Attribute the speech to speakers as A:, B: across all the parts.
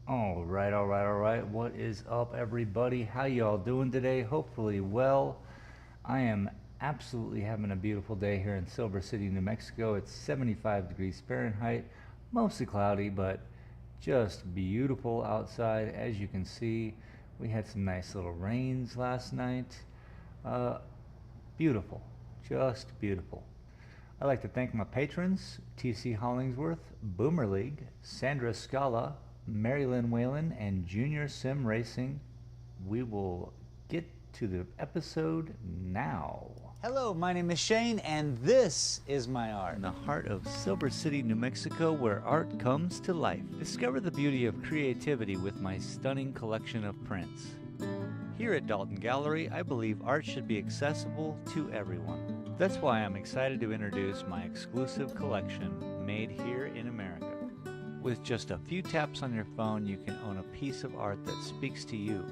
A: All right, all right, all right. What is up, everybody? How y'all doing today? Hopefully well. I am absolutely having a beautiful day here in Silver City, New Mexico. It's 75 degrees Fahrenheit, mostly cloudy, but just beautiful outside. As you can see, we had some nice little rains last night. Uh, Beautiful, just beautiful. I'd like to thank my patrons, T.C. Hollingsworth, Boomer League, Sandra Scala, Mary Lynn Whalen, and Junior Sim Racing. We will get to the episode now.
B: Hello, my name is Shane, and this is my art.
A: In the heart of Silver City, New Mexico, where art comes to life. Discover the beauty of creativity with my stunning collection of prints. Here at Dalton Gallery, I believe art should be accessible to everyone. That's why I'm excited to introduce my exclusive collection, made here in America. With just a few taps on your phone, you can own a piece of art that speaks to you.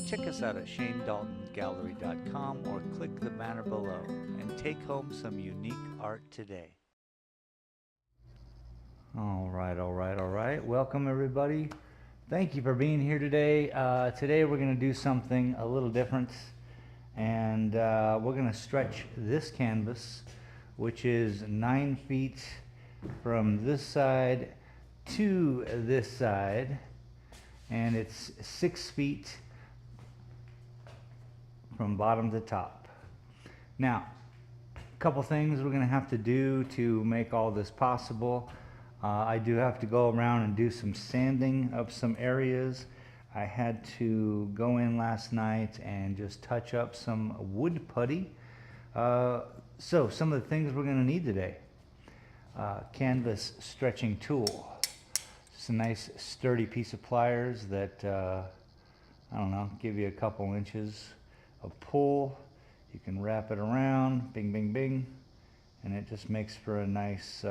A: Check us out at ShaneDaltonGallery.com or click the banner below and take home some unique art today. All right, all right, all right. Welcome, everybody. Thank you for being here today. Today we're going to do something a little different, and we're going to stretch this canvas, which is 9 feet from this side to this side, and it's 6 feet from bottom to top. Now, a couple things we're going to have to do to make all this possible. I do have to go around and do some sanding of some areas. I had to go in last night and just touch up some wood putty. So some of the things we're going to need today. Canvas stretching tool. Just a nice sturdy piece of pliers that, I don't know, give you a couple inches of pull. You can wrap it around, bing, bing, bing, and it just makes for a nice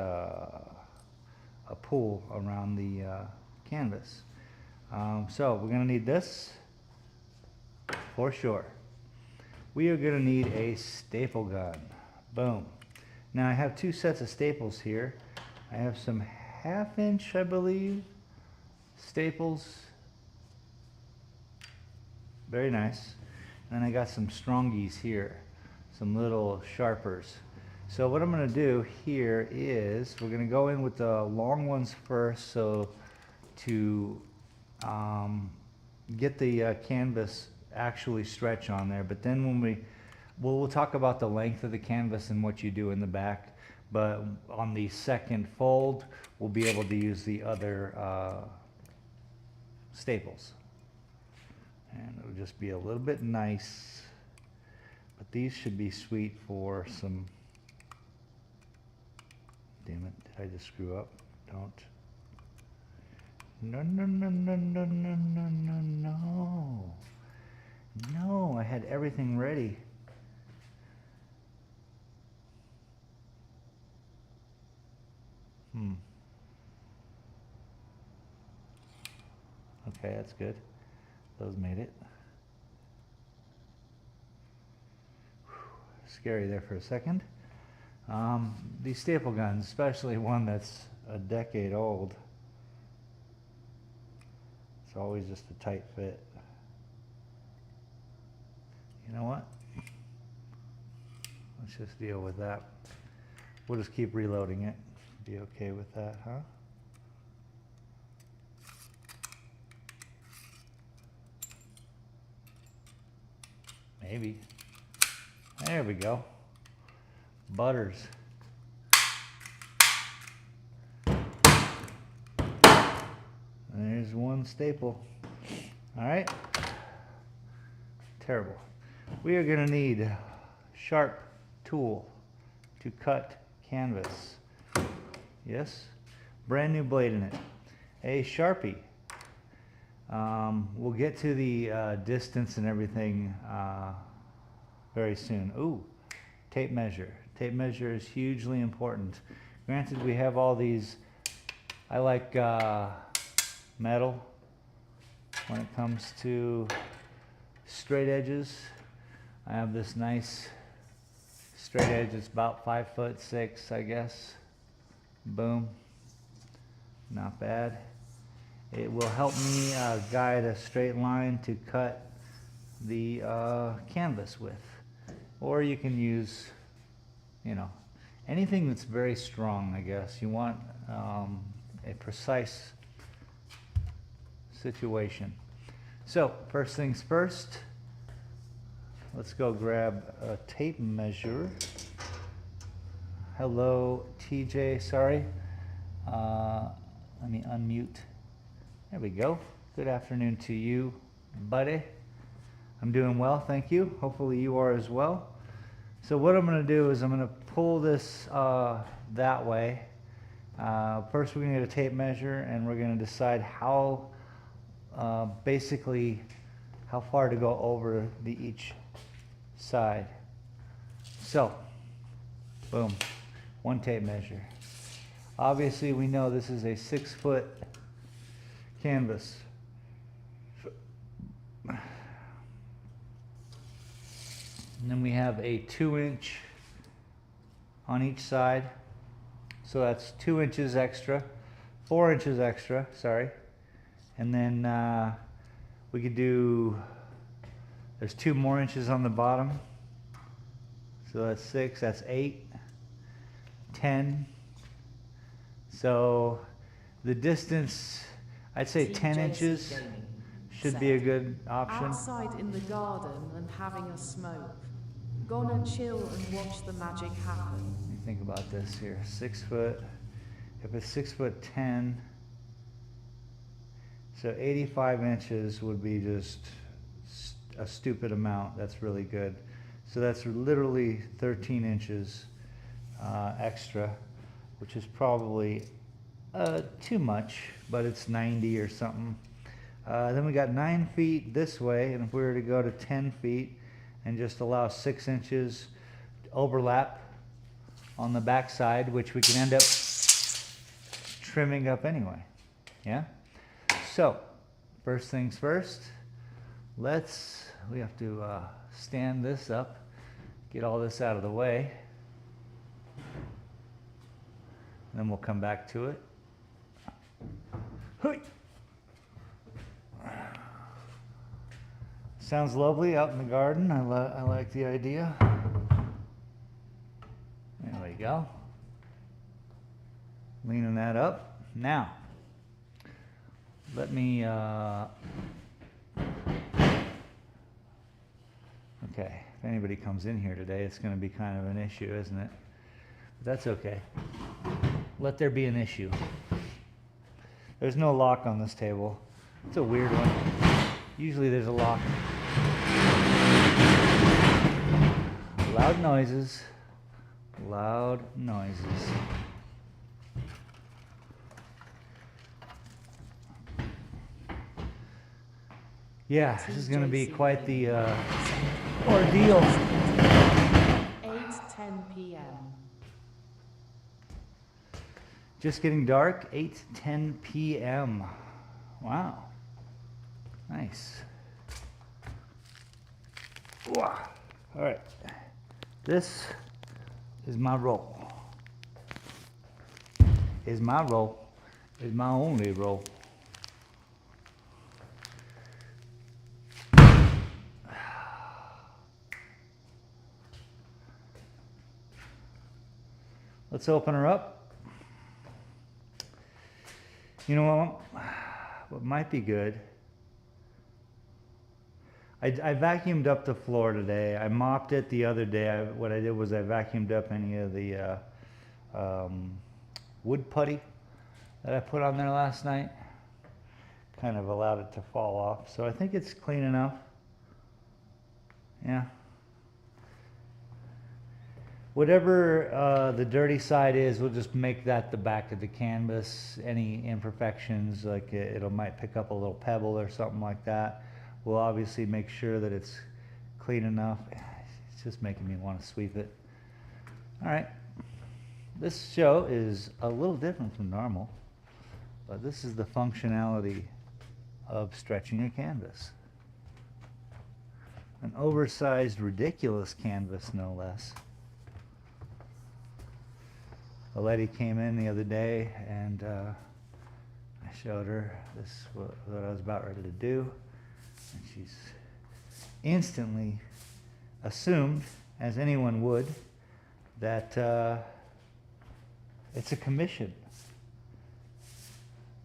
A: a pull around the canvas. So we're going to need this for sure. We are going to need a staple gun. Boom. Now I have 2 sets of staples here. I have some 1/2 inch, I believe, staples. Very nice. And then I got some strongies here, some little sharpers. So what I'm going to do here is we're going to go in with the long ones first, so to get the canvas actually stretch on there. But then when we'll talk about the length of the canvas and what you do in the back. But on the second fold, we'll be able to use the other staples. And it'll just be a little bit nice. But these should be sweet for some... Damn it, did I just screw up? Don't. No, no, no, no, no, no, no, no, no. No, I had everything ready. Okay, that's good. Those made it. Whew, scary there for a second. These staple guns, especially one that's a decade old, it's always just a tight fit. You know what? Let's just deal with that. We'll just keep reloading it. Be okay with that, huh? Maybe. There we go. Butters. There's one staple. All right. Terrible. We are going to need a sharp tool to cut canvas. Yes. Brand new blade in it. A Sharpie. We'll get to the distance and everything very soon. Ooh, tape measure. Tape measure is hugely important. Granted, we have all these. I like metal when it comes to straight edges. I have this nice straight edge. It's about 5'6", I guess. Boom. Not bad. It will help me guide a straight line to cut the canvas with. Or you can use, you know, anything that's very strong, I guess. You want a precise situation. So, first things first, let's go grab a tape measure. Hello, TJ, sorry. Let me unmute. There we go. Good afternoon to you, buddy. I'm doing well, thank you. Hopefully you are as well. So what I'm going to do is I'm going to pull this that way. First we're going to get a tape measure and we're going to decide how, basically, how far to go over each side. So, boom, one tape measure. Obviously we know this is a 6-foot canvas. And then we have a 2-inch on each side. So that's 2 inches extra, 4 inches extra, sorry. And then we could do, there's 2 more inches on the bottom. So that's 6, that's 8, 10. So the distance, I'd say 10 inches should be a good option.
C: Outside in the garden and having a smoke. Gonna chill and watch the magic happen.
A: Let me think about this here. 6 foot, if it's 6'10", so 85 inches would be just a stupid amount. That's really good. So that's literally 13 inches extra, which is probably too much, but it's 90 or something. Then we got 9 feet this way, and if we were to go to 10 feet and just allow 6 inches overlap on the back side, which we can end up trimming up anyway. Yeah? So, first things first, we have to stand this up, get all this out of the way. Then we'll come back to it. Hui. Sounds lovely out in the garden. I like the idea. There we go. Leaning that up. Now, let me, okay, if anybody comes in here today, it's going to be kind of an issue, isn't it? But that's okay. Let there be an issue. There's no lock on this table. It's a weird one. Usually there's a lock. Loud noises. Loud noises. Yeah, this is going to be quite the ordeal.
C: 8:10 p.m.
A: Just getting dark, 8:10 p.m. Wow. Nice. Wow. All right. This is my roll. Is my roll. Is my only roll. Let's open her up. You know what might be good? I vacuumed up the floor today. I mopped it the other day. What I did was I vacuumed up any of the wood putty that I put on there last night. Kind of allowed it to fall off. So I think it's clean enough. Yeah. Whatever the dirty side is, we'll just make that the back of the canvas. Any imperfections, like it might pick up a little pebble or something like that, we'll obviously make sure that it's clean enough. It's just making me want to sweep it. All right. This show is a little different from normal, but this is the functionality of stretching a canvas. An oversized, ridiculous canvas, no less. A lady came in the other day and I I showed her this what I was about ready to do, and she's instantly assumed, as anyone would, that it's a commission,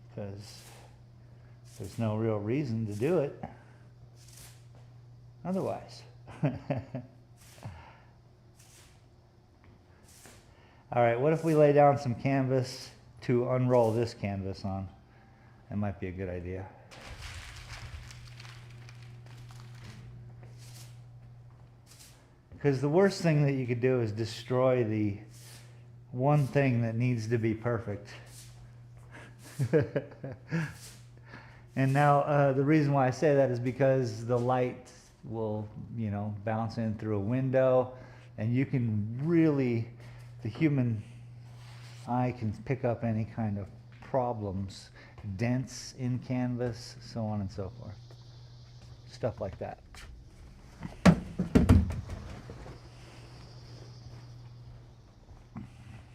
A: because there's no real reason to do it otherwise. All right, what if we lay down some canvas to unroll this canvas on? That might be a good idea. Because the worst thing that you could do is destroy the one thing that needs to be perfect. And now the reason why I say that is because the light will, you know, bounce in through a window, and you can really, the human eye can pick up any kind of problems, dents in canvas, so on and so forth. Stuff like that.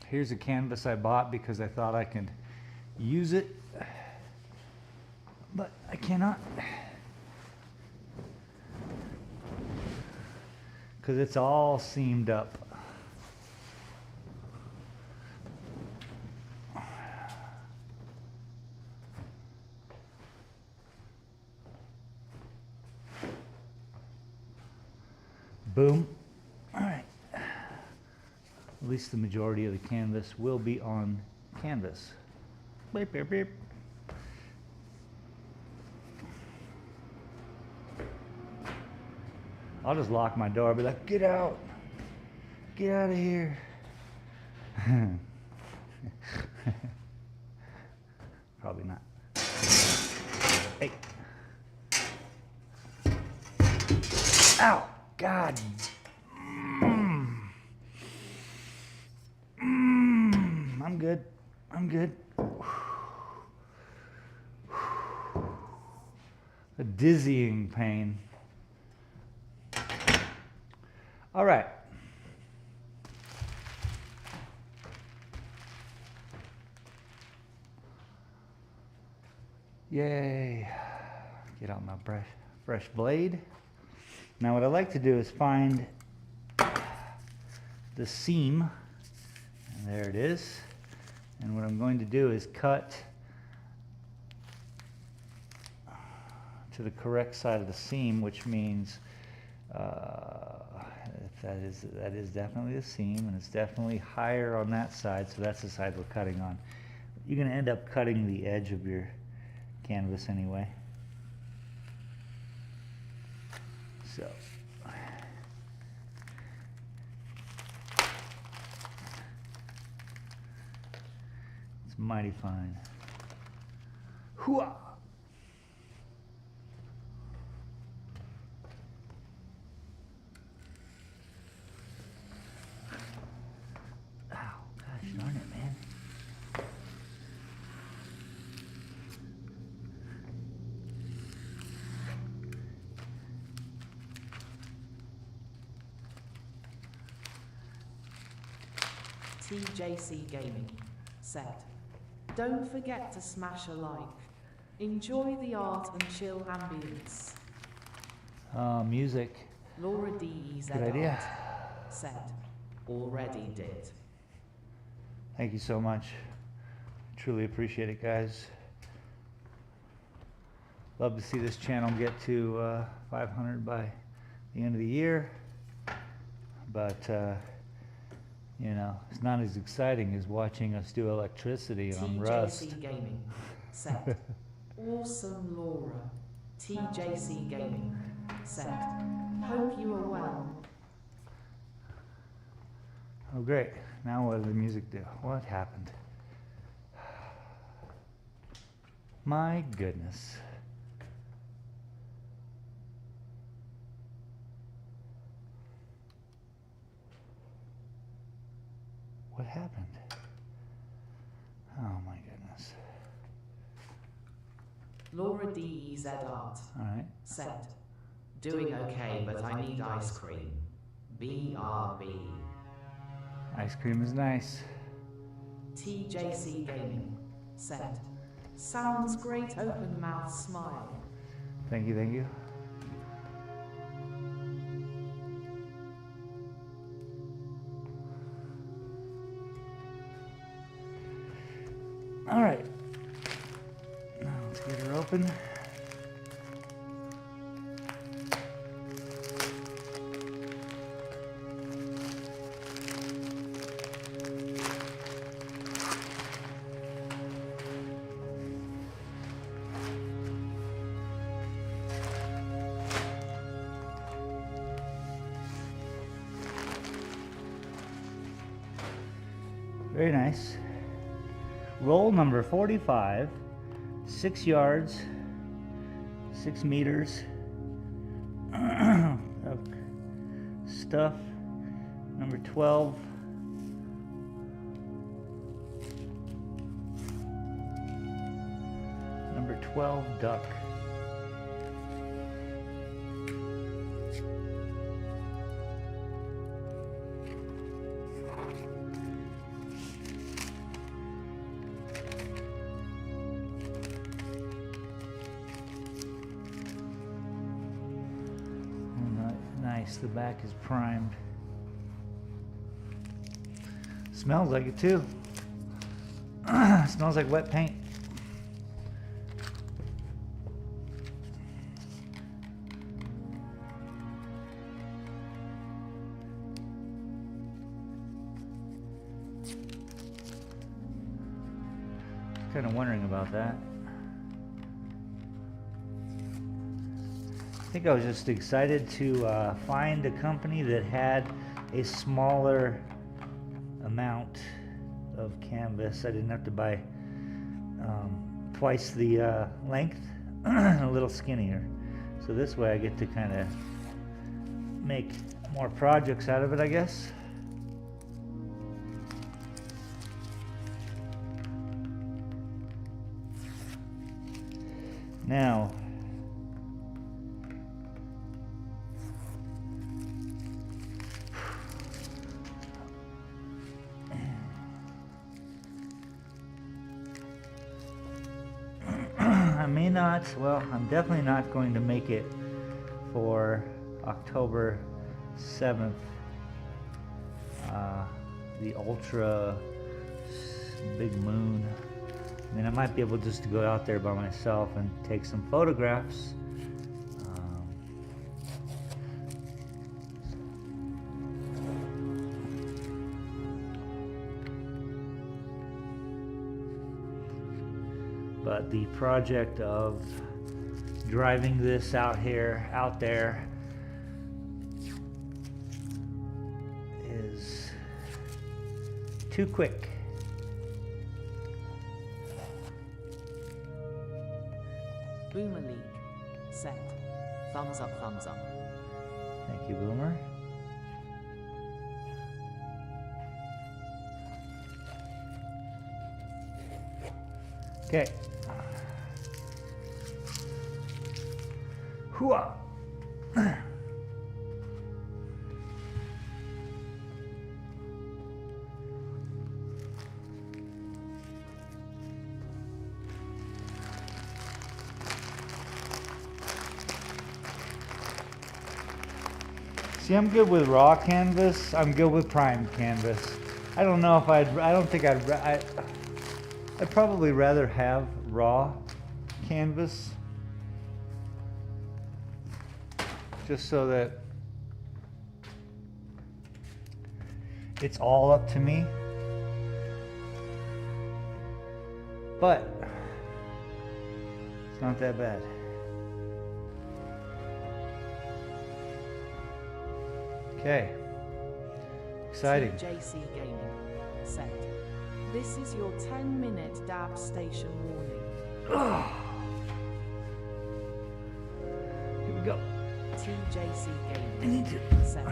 A: Here's a canvas I bought because I thought I could use it, but I cannot, because it's all seamed up. Boom. All right. At least the majority of the canvas will be on canvas. Beep, beep, beep. I'll just lock my door and be like, get out. Get out of here. Probably not. Hey. Ow. God. I'm good. I'm good. A dizzying pain. All right. Yay. Get out my fresh blade. Now what I like to do is find the seam, and there it is. And what I'm going to do is cut to the correct side of the seam, which means that is definitely the seam, and it's definitely higher on that side, so that's the side we're cutting on. You're going to end up cutting the edge of your canvas anyway. So it's mighty fine. Hooah! Ow, gosh darn it, man.
C: TJC Gaming said, don't forget to smash a like. Enjoy the art and chill ambience.
A: Music.
C: Laura DEZ
A: Good idea.
C: Art said, already did.
A: Thank you so much. Truly appreciate it, guys. Love to see this channel get to 500 by the end of the year. But you know, it's not as exciting as watching us do electricity on Rust.
C: TJC Gaming said, awesome Laura. TJC Gaming said, hope you are well.
A: Oh great, now what did the music do? What happened? My goodness. What happened? Oh my goodness.
C: Laura DEZ Art
A: Alright.
C: said, doing okay, but I need ice cream. BRB.
A: Ice cream is nice.
C: TJC Gaming said, Sounds great, open mouth smile.
A: Thank you, thank you. All right, now let's get her open. Very nice. Roll number 45, 6 yards, 6 meters of stuff. Number 12. Number 12 duck. Nice, the back is primed. Smells like it too. Smells like wet paint. Kind of wondering about that. I think I was just excited to find a company that had a smaller amount of canvas. I didn't have to buy twice the length, a little skinnier. So this way I get to kind of make more projects out of it, I guess. Now, I may not, well, I'm definitely not going to make it for October 7th, the ultra big moon. I mean, I might be able just to go out there by myself and take some photographs. But the project of driving this out there, is too quick.
C: Boomer League. Set. Thumbs up, thumbs up.
A: Thank you, Boomer. Okay. Hooah! See, I'm good with raw canvas. I'm good with primed canvas. I don't know if I'd probably rather have raw canvas, just so that it's all up to me. But it's not that bad. Okay. Exciting.
C: JC Gaming. Set. This is your 10-minute dab station warning.
A: Here we go.
C: TJC
A: I
C: Gaming.
A: need to.
C: Set.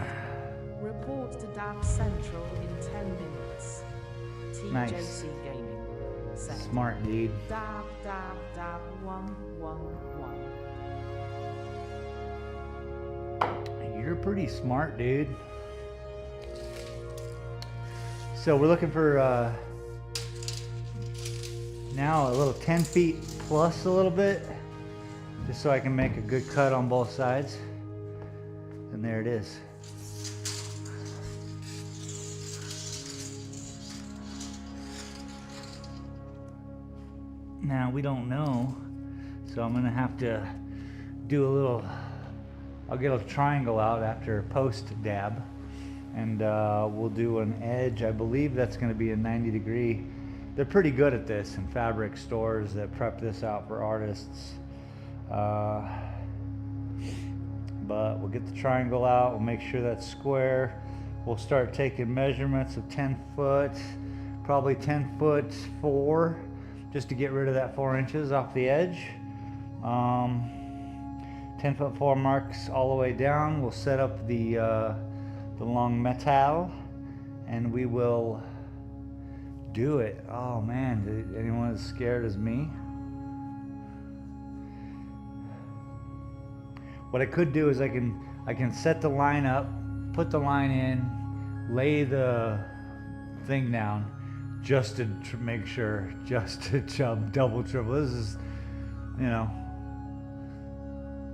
C: Report to Dab Central in 10 minutes. TJC
A: Nice.
C: Gaming. Set.
A: Smart, dude.
C: Dab, dab, dab, 111.
A: You're pretty smart, dude. So we're looking for Now a little 10 feet plus a little bit, just so I can make a good cut on both sides. And there it is. Now we don't know, so I'm gonna have to do a little, I'll get a triangle out after post dab, and we'll do an edge. I believe that's gonna be a 90-degree. They're pretty good at this in fabric stores that prep this out for artists. But we'll get the triangle out, we'll make sure that's square. We'll start taking measurements of 10 foot, probably 10 foot 4, just to get rid of that 4 inches off the edge. 10 foot 4 marks all the way down. We'll set up the long metal, and we will do it. Oh man, anyone as scared as me? What I could do is I can set the line up, put the line in, lay the thing down, just to make sure, just to double, triple. This is, you know,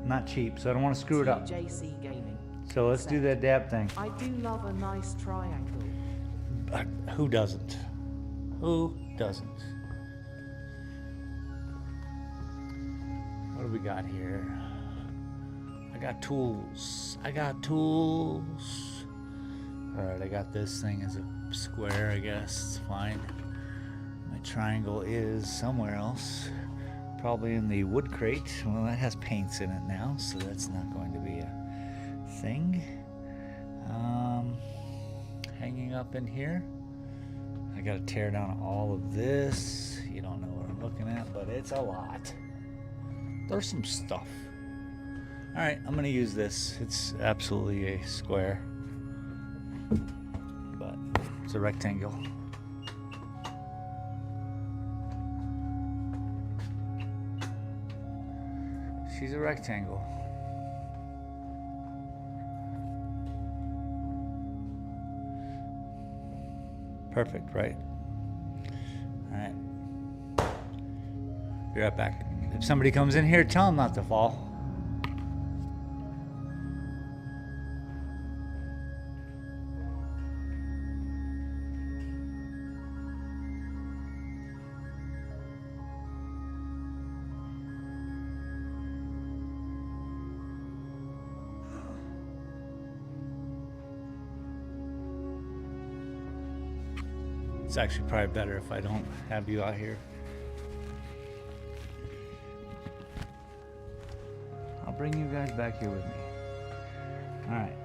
A: not cheap, so I don't want to screw it up.
C: JC Gaming.
A: So let's do that dab thing.
C: I do love a nice triangle.
A: Who doesn't? Who doesn't? What do we got here? I got tools. I got tools. Alright, I got this thing as a square, I guess. It's fine. My triangle is somewhere else. Probably in the wood crate. Well, that has paints in it now, so that's not going to be a thing. Hanging up in here. I gotta tear down all of this. You don't know what I'm looking at, but it's a lot. There's some stuff. Alright, I'm gonna use this. It's absolutely a square, but it's a rectangle. She's a rectangle. Perfect, right? Alright. Be right back. If somebody comes in here, tell them not to fall. It's actually probably better if I don't have you out here. I'll bring you guys back here with me. All right.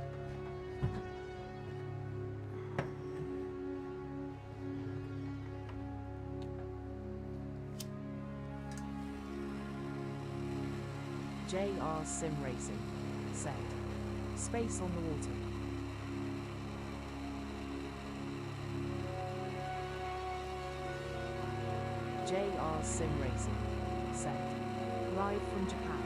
C: JR Sim Racing. Set. Space on the water. JR Sim Racing. Set. Live from Japan.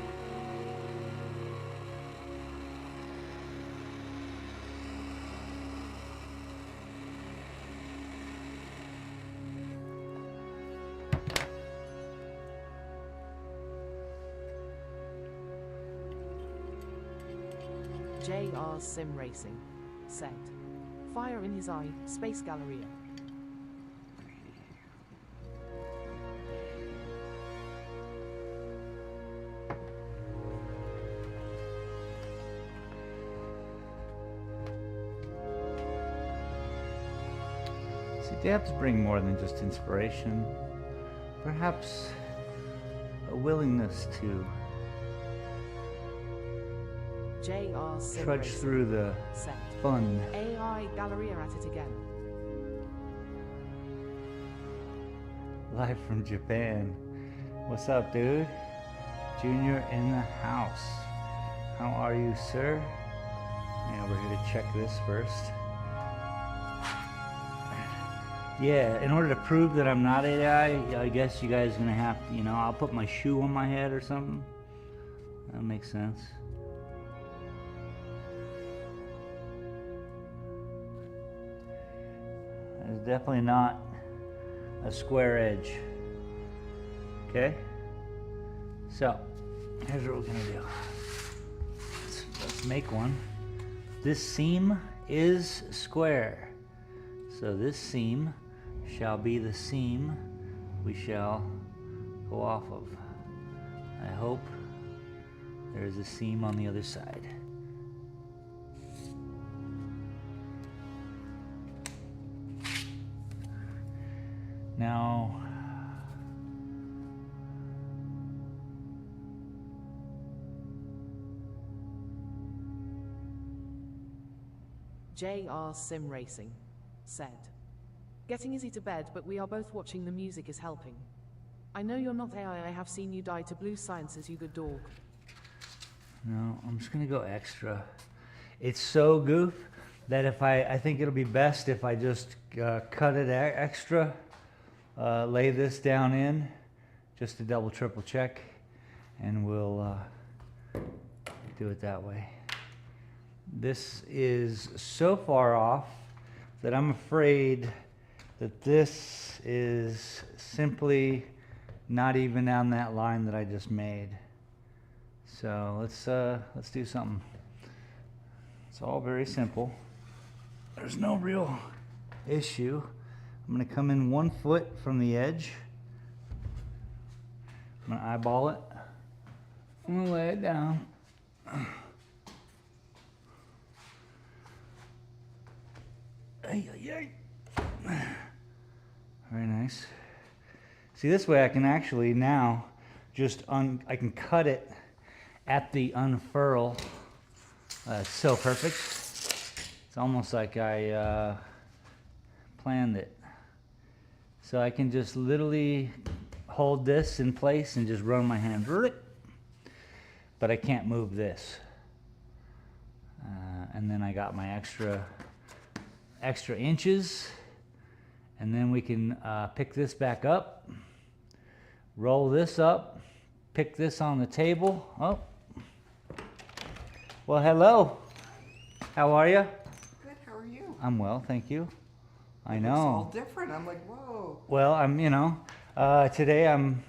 C: JR Sim Racing. Set. Fire in his eye. Space Galleria.
A: See, dabs bring more than just inspiration. Perhaps a willingness to
C: JR Sim
A: trudge
C: Racing.
A: through the
C: Set.
A: fun.
C: AI Galleria at it again.
A: Live from Japan. What's up, dude? Junior in the house. How are you, sir? Yeah, we're here to check this first. Yeah, in order to prove that I'm not AI, I guess you guys are gonna have to, you know, I'll put my shoe on my head or something. That makes sense. It's definitely not a square edge. Okay, so here's what we're gonna do. Let's make one. This seam is square, so this seam shall be the seam we shall go off of. I hope there is a seam on the other side. Now,
C: J.R. Sim Racing said, "Getting Izzy to bed, but we are both watching. The music is helping. I know you're not AI. I have seen you die to blue sciences, you good dog."
A: no, I'm just gonna go extra. It's so goof that if I think it'll be best if I just cut it extra, lay this down in, just to double triple check, and we'll do it that way. This is so far off that I'm afraid that this is simply not even on that line that I just made. So let's do something. It's all very simple. There's no real issue. I'm gonna come in 1 foot from the edge. I'm gonna eyeball it. I'm gonna lay it down. Ay, ay, ay. Very nice. See, this way I can actually now just I can cut it at the unfurl. It's so perfect. It's almost like I planned it. So I can just literally hold this in place and just run my hand, but I can't move this. And then I got my extra inches, and then we can pick this back up, roll this up, pick this on the table. Oh, well, hello. How are you?
D: Good, how are you?
A: I'm well, thank you. I
D: It's
A: know.
D: all different. I'm like, whoa.
A: Well, today I'm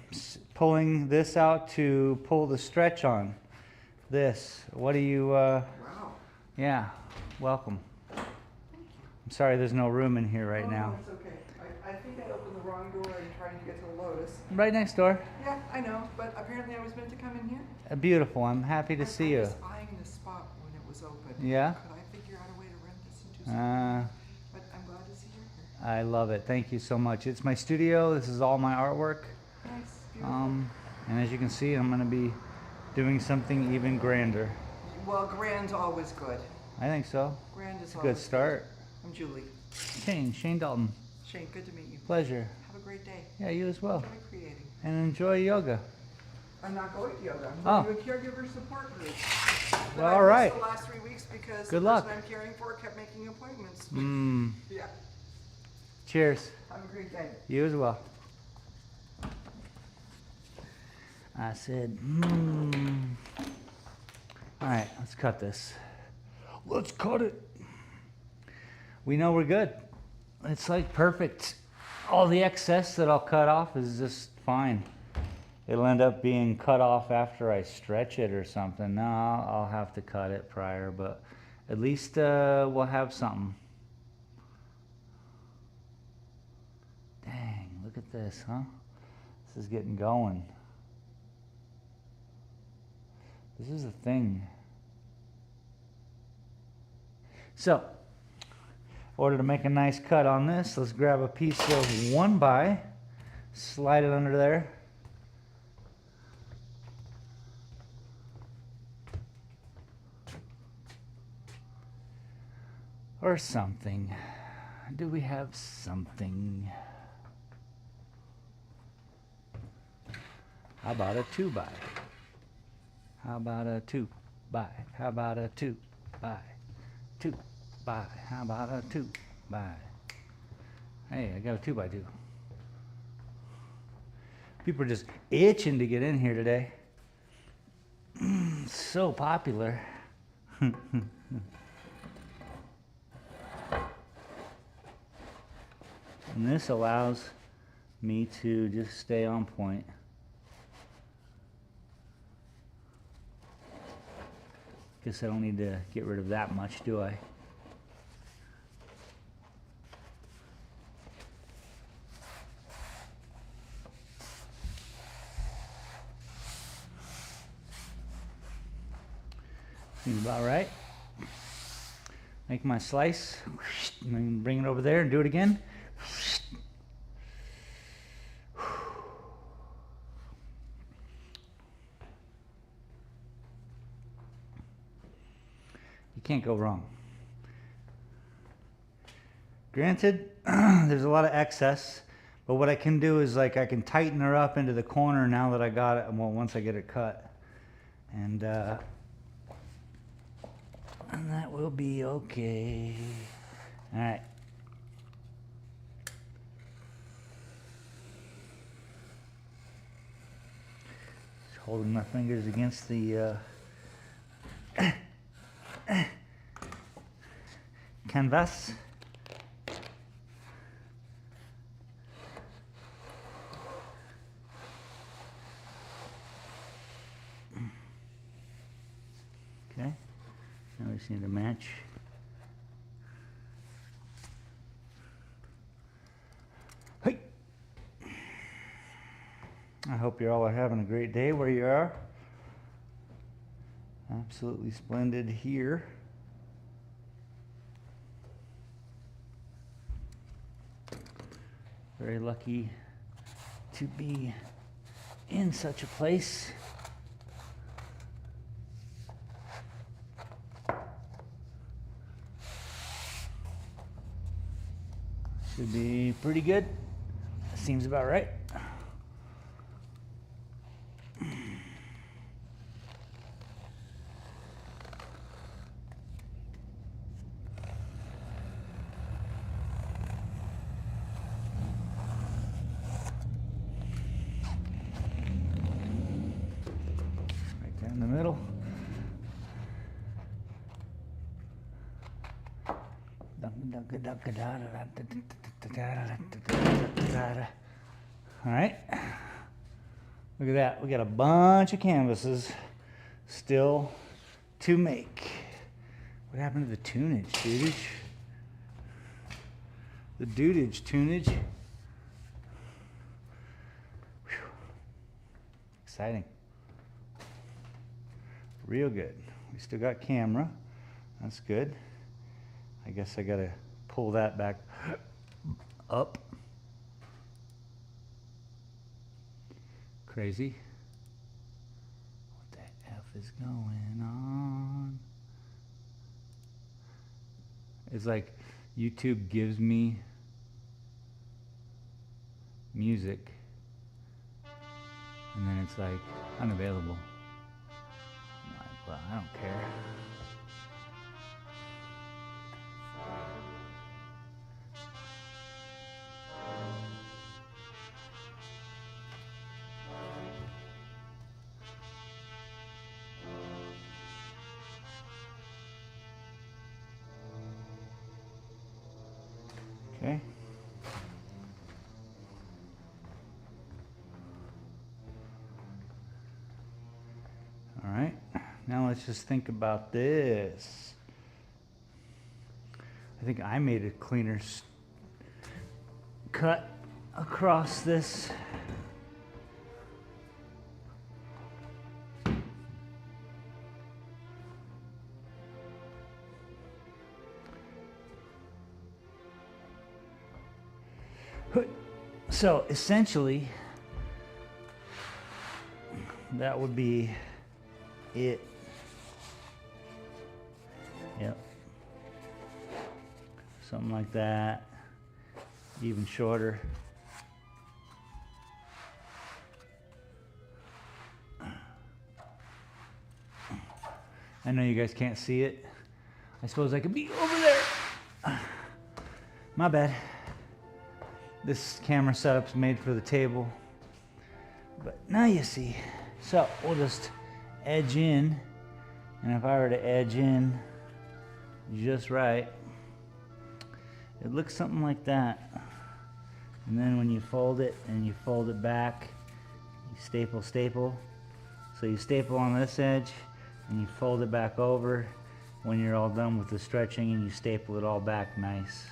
A: pulling this out to pull the stretch on this. What do you,
D: Wow.
A: yeah, welcome. I'm sorry there's no room in here right now.
D: No, it's okay. I think I opened the wrong door and trying to get to the Lotus.
A: Right next door.
D: Yeah, I know, but apparently I was meant to come in here.
A: Beautiful, I'm happy to see
D: I
A: you.
D: was eyeing this spot when it was open.
A: Yeah?
D: Could I figure out a way to rent this and do something? But I'm glad to see you're here.
A: I love it, thank you so much. It's my studio, this is all my artwork.
D: Nice, beautiful.
A: And as you can see, I'm gonna be doing something even grander.
D: Well, grand's always good.
A: I think so.
D: Grand is
A: It's a
D: always
A: good start.
D: I'm Julie.
A: Shane Dalton,
D: Shane, good to meet you.
A: pleasure.
D: Have a great day.
A: Yeah, you as well.
D: Enjoy creating.
A: And enjoy yoga.
D: I'm not going to yoga.
A: Oh.
D: I'm going to a caregiver support group. But
A: Well,
D: I
A: all
D: missed
A: right.
D: the last 3 weeks because
A: Good
D: the
A: luck.
D: person I'm caring for kept making appointments. Yeah.
A: Cheers.
D: Have a great day.
A: You as well. I said, All right, let's cut this. Let's cut it. We know we're good. It's like perfect. All the excess that I'll cut off is just fine. It'll end up being cut off after I stretch it or something. No, I'll have to cut it prior, but at least we'll have something. Dang, look at this, huh? This is getting going. This is a thing. So, in order to make a nice cut on this, let's grab a piece of 1x, slide it under there. Or something. Do we have something? How about a 2x? How about a 2x? How about a 2x? 2x. How about a 2x? Hey, I got a 2x2. People are just itching to get in here today. So popular. And this allows me to just stay on point. Guess I don't need to get rid of that much, do I? Seems about right. Make my slice, and then bring it over there and do it again. You can't go wrong. Granted, there's a lot of excess, but what I can do is like I can tighten her up into the corner now that I got it, well, once I get it cut. And that will be okay. All right. Just holding my fingers against the canvas. Okay. Now we just need to match. Hey. I hope you all are having a great day where you are. Absolutely splendid here. Very lucky to be in such a place. Should be pretty good. Seems about right. Right down the middle. All right, look at that. We got a bunch of canvases still to make. What happened to the tunage, dudage? The dudage, tunage. Whew. Exciting. Real good. We still got camera. That's good. I guess I gotta pull that back up. Crazy. What the F is going on? It's like YouTube gives me music and then it's like unavailable. I'm like, well, I don't care. Okay. All right. Now let's just think about this. I think I made a cleaner cut across this. So essentially, that would be it. Yep. Something like that. Even shorter. I know you guys can't see it. I suppose I could be over there. My bad. This camera setup's made for the table, but now you see. So we'll just edge in, and if I were to edge in just right, it looks something like that. And then when you fold it and you fold it back, you staple. So you staple on this edge, and you fold it back over when you're all done with the stretching, and you staple it all back nice.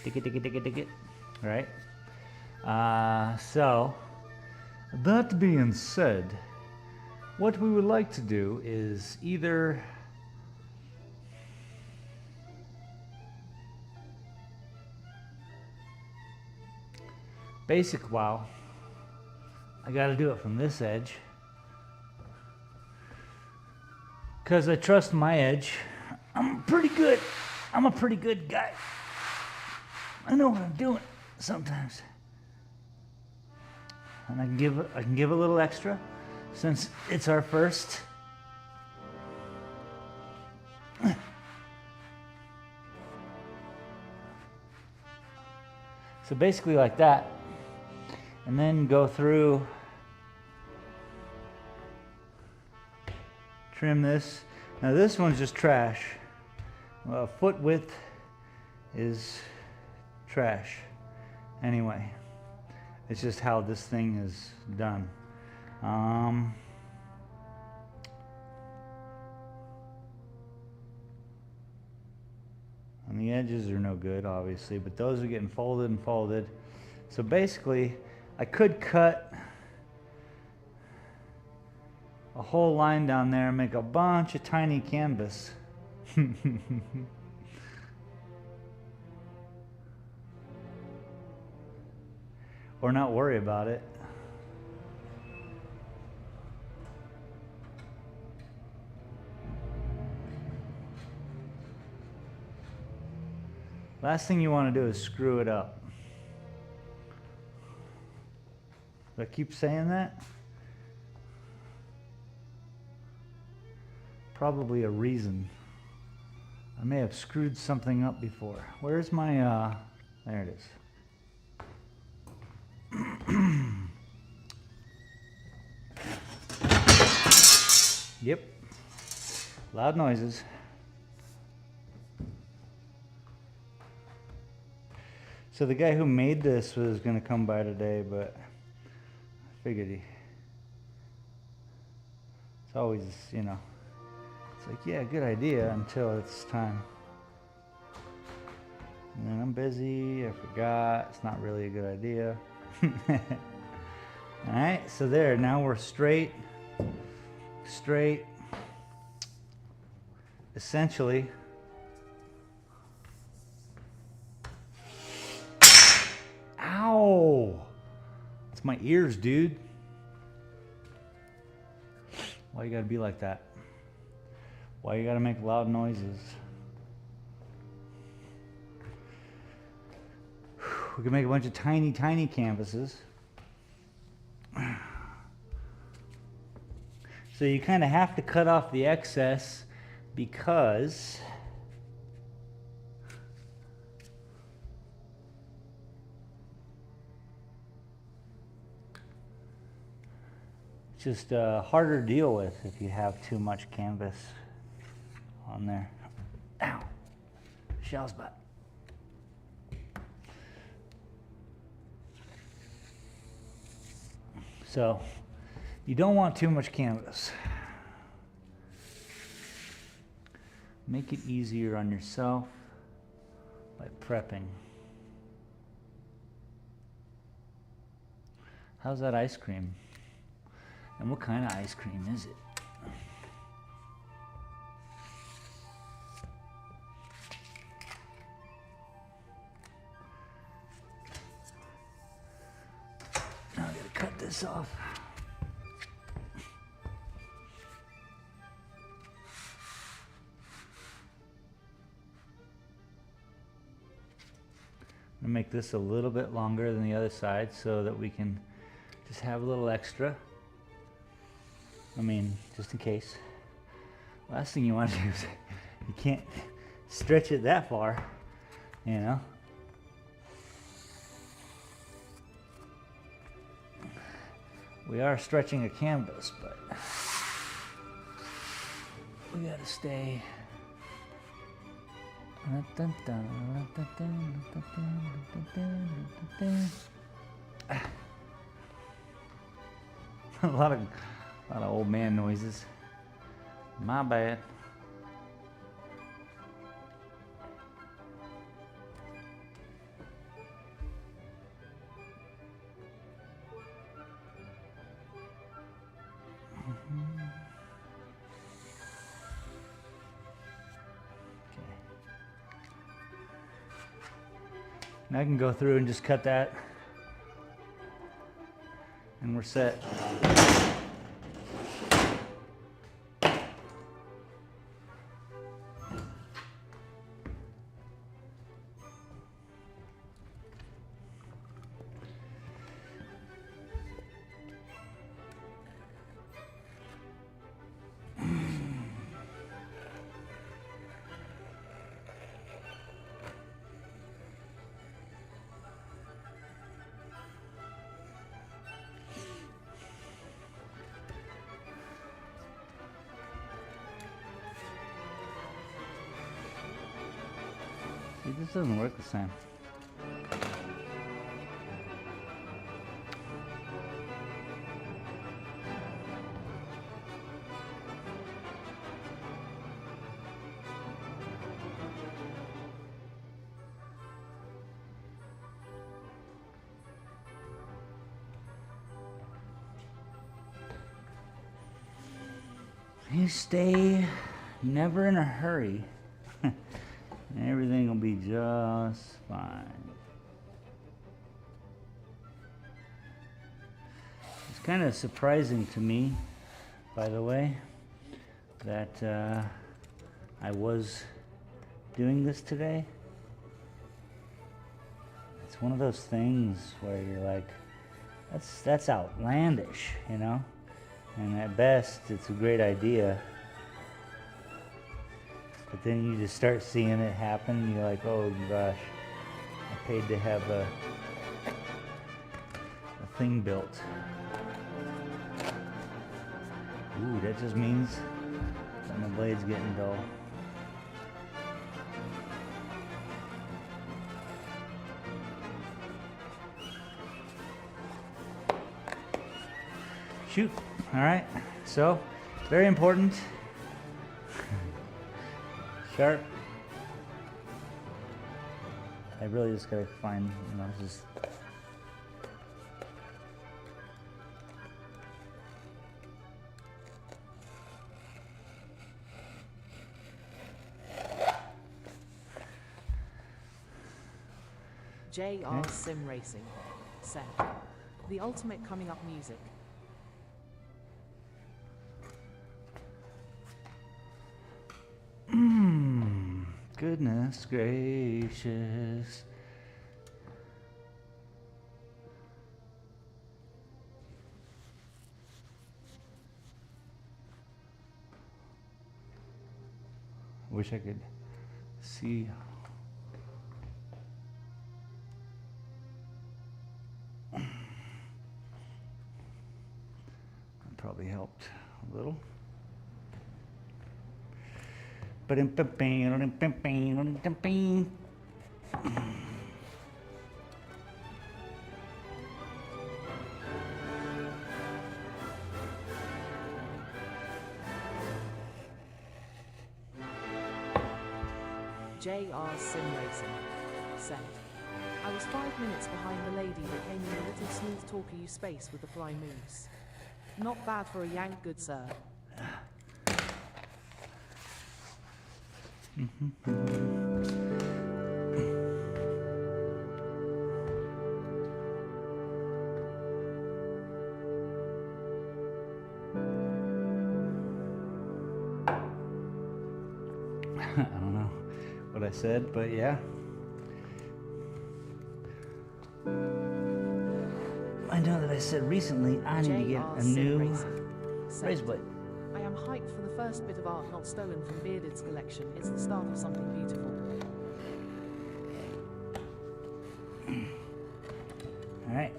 A: Tick it, tick it, tick it, tick it. Right? So, that being said, what we would like to do is either wow, I gotta do it from this edge because I trust my edge. I'm a pretty good guy. I know what I'm doing sometimes. And I can give a little extra since it's our first. So basically like that. And then go through, trim this. Now this one's just trash. Well, foot width is trash. Anyway, it's just how this thing is done. And the edges are no good, obviously, but those are getting folded and folded. So basically, I could cut a whole line down there and make a bunch of tiny canvas. Or not worry about it. Last thing you want to do is screw it up. Do I keep saying that? Probably a reason. I may have screwed something up before. Where's my, there it is. Yep. Loud noises. So the guy who made this was going to come by today, but I figured it's always, you know, it's like, yeah, good idea until it's time. And then I'm busy, I forgot, it's not really a good idea. Alright, so there, now we're straight. Essentially. Ow! It's my ears, dude. Why you gotta be like that? Why you gotta make loud noises? We can make a bunch of tiny, tiny canvases. So you kind of have to cut off the excess because it's just harder to deal with if you have too much canvas on there. Ow! Shell spot. So, you don't want too much canvas. Make it easier on yourself by prepping. How's that ice cream? And what kind of ice cream is it? Now I gotta cut this off. I'm gonna make this a little bit longer than the other side so that we can just have a little extra. I mean, just in case. Last thing you want to do is you can't stretch it that far, you know. We are stretching a canvas, but we gotta stay. A lot of old man noises. My bad. And I can go through and just cut that, and we're set. See, this doesn't work the same. You stay never in a hurry. Everything will be just fine. It's kind of surprising to me, by the way, that I was doing this today. It's one of those things where you're like, that's outlandish, you know? And at best, it's a great idea. But then you just start seeing it happen, and you're like, oh gosh, I paid to have a thing built. Ooh, that just means that my blade's getting dull. Shoot. All right, so very important. Sharp. I really just gotta find, you know, just
C: JR Sim Racing said, the ultimate coming up music.
A: Goodness gracious. Wish I could see. That probably helped a little.
C: JR Sim Racing said, I was 5 minutes behind the lady that came in the little smooth talker you space with the fly moves. Not bad for a yank, good sir.
A: I don't know what I said, but yeah. I know that I said recently I need to get a new razor blade.
C: I am hyped for the first bit of art not stolen from Bearded's collection. It's the start of something beautiful.
A: All right.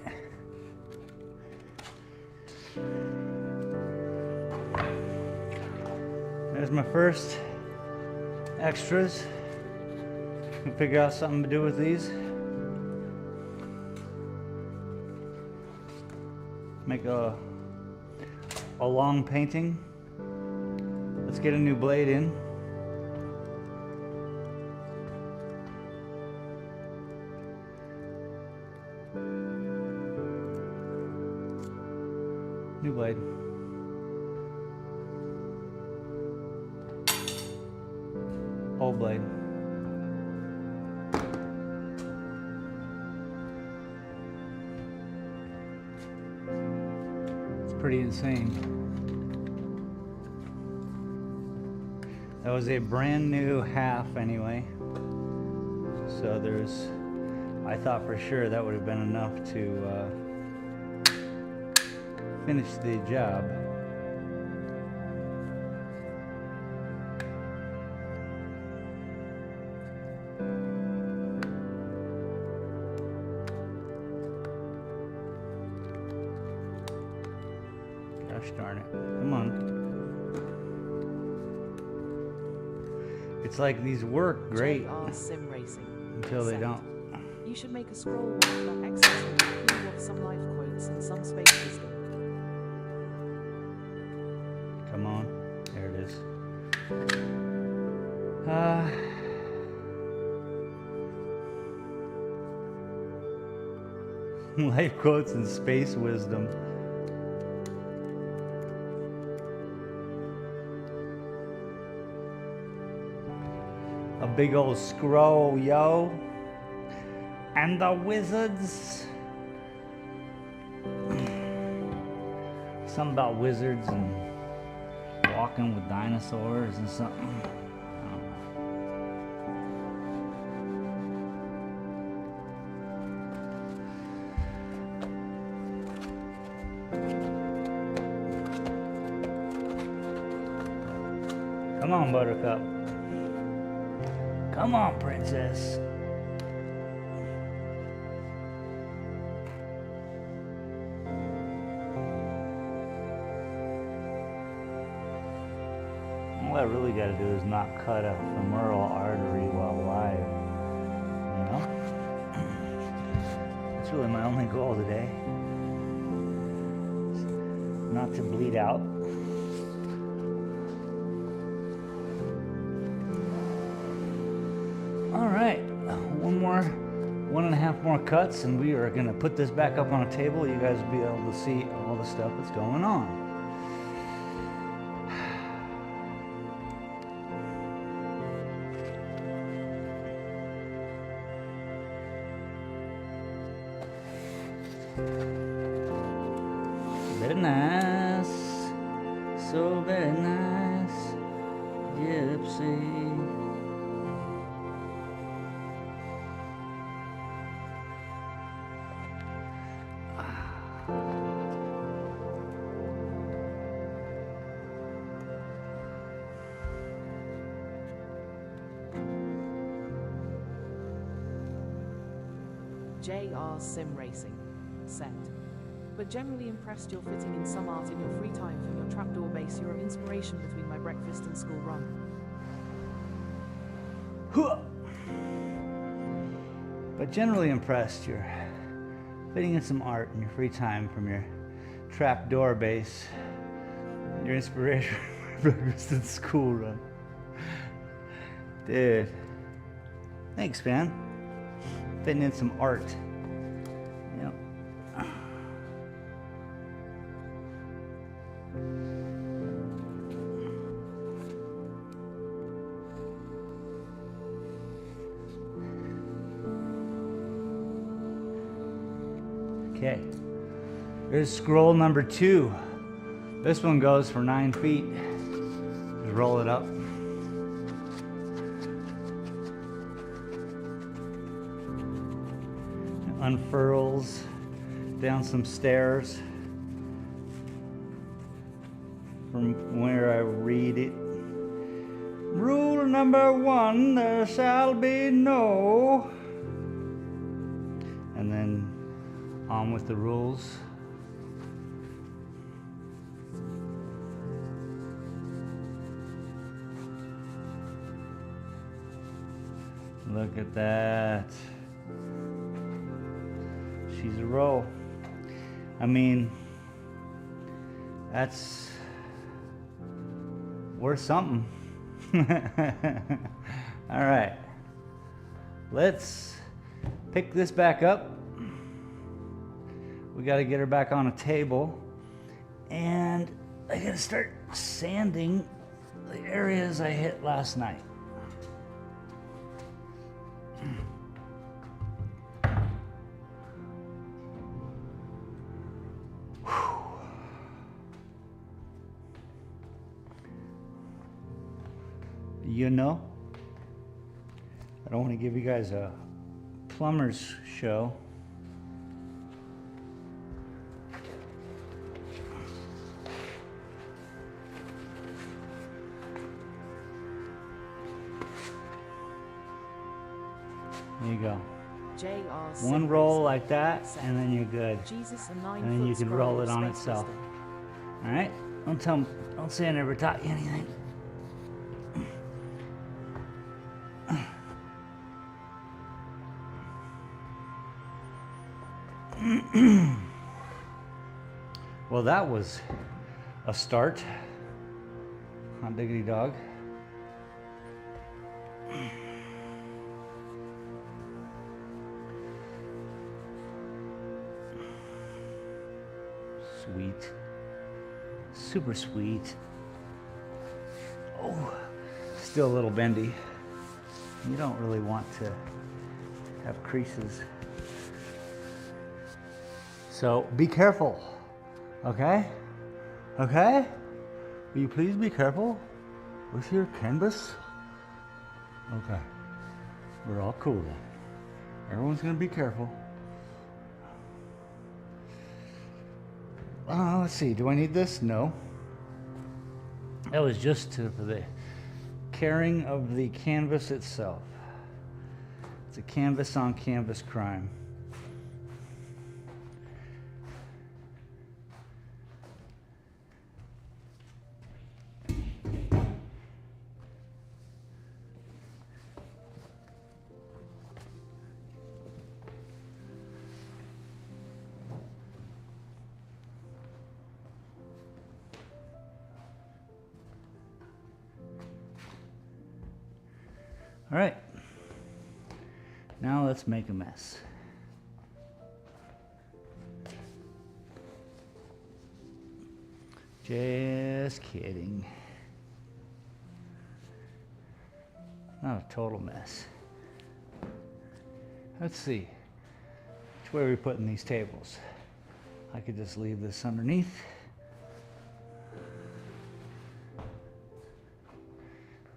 A: There's my first extras. We'll figure out something to do with these. Make a long painting. Let's get a new blade in. New blade. Old blade. It's pretty insane. That was a brand new half anyway. So there's, I thought for sure that would have been enough to finish the job. Gosh darn it. Come on. It's like these work great
C: JR Sim Racing.
A: until they
C: Send.
A: don't.
C: You should make a scroll wall that excess with a few of some life quotes and some space wisdom.
A: Come on. There it is. Life quotes and space wisdom. A big old scroll, yo. And the wizards. Something about wizards and walking with dinosaurs and something. I don't know. Come on, Buttercup. Come on, Princess. All I really got to do is not cut a femoral artery while live. You know? That's really my only goal today. Not to bleed out. All right, 1.5 more cuts, and we are gonna put this back up on a table. You guys will be able to see all the stuff that's going on. Very nice, so very nice, Gypsy.
C: JR Sim Racing. Set. But generally impressed you're fitting in some art in your free time from your trapdoor base. You're an inspiration between my breakfast and school run.
A: But generally impressed you're fitting in some art in your free time from your trapdoor base. Your inspiration for breakfast and school run. Dude. Thanks, man. Fitting in some art. Yep. Okay. Here's scroll number 2. This one goes for 9 feet. Just roll it up. Unfurls down some stairs from where I read it. Rule number 1, there shall be no. And then on with the rules. Look at that. She's a row. I mean, that's worth something. All right, let's pick this back up. We got to get her back on a table, and I got to start sanding the areas I hit last night. You know, I don't want to give you guys a plumber's show. There you go.
C: JR
A: One roll like that, and then you're good.
C: Jesus, a
A: And then you can roll it on itself. All right? Don't say I never taught you anything. Well, that was a start. Hot diggity dog. Sweet. Super sweet. Oh, still a little bendy. You don't really want to have creases. So be careful, okay? Okay? Will you please be careful with your canvas? Okay. We're all cool then. Everyone's gonna be careful. Let's see, do I need this? No. That was just for the carrying of the canvas itself. It's a canvas on canvas crime. All right, now let's make a mess. Just kidding. Not a total mess. Let's see, which way are we putting these tables? I could just leave this underneath.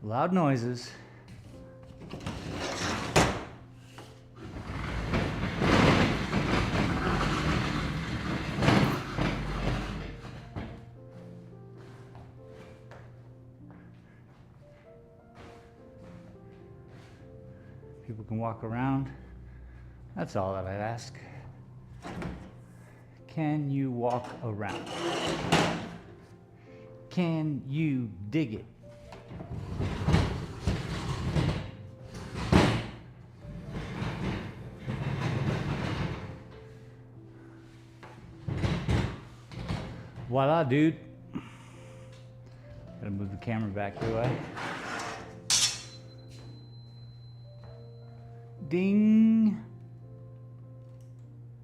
A: Loud noises. People can walk around. That's all that I'd ask. Can you walk around? Can you dig it? Voila, dude. Gotta move the camera back your way. Ding.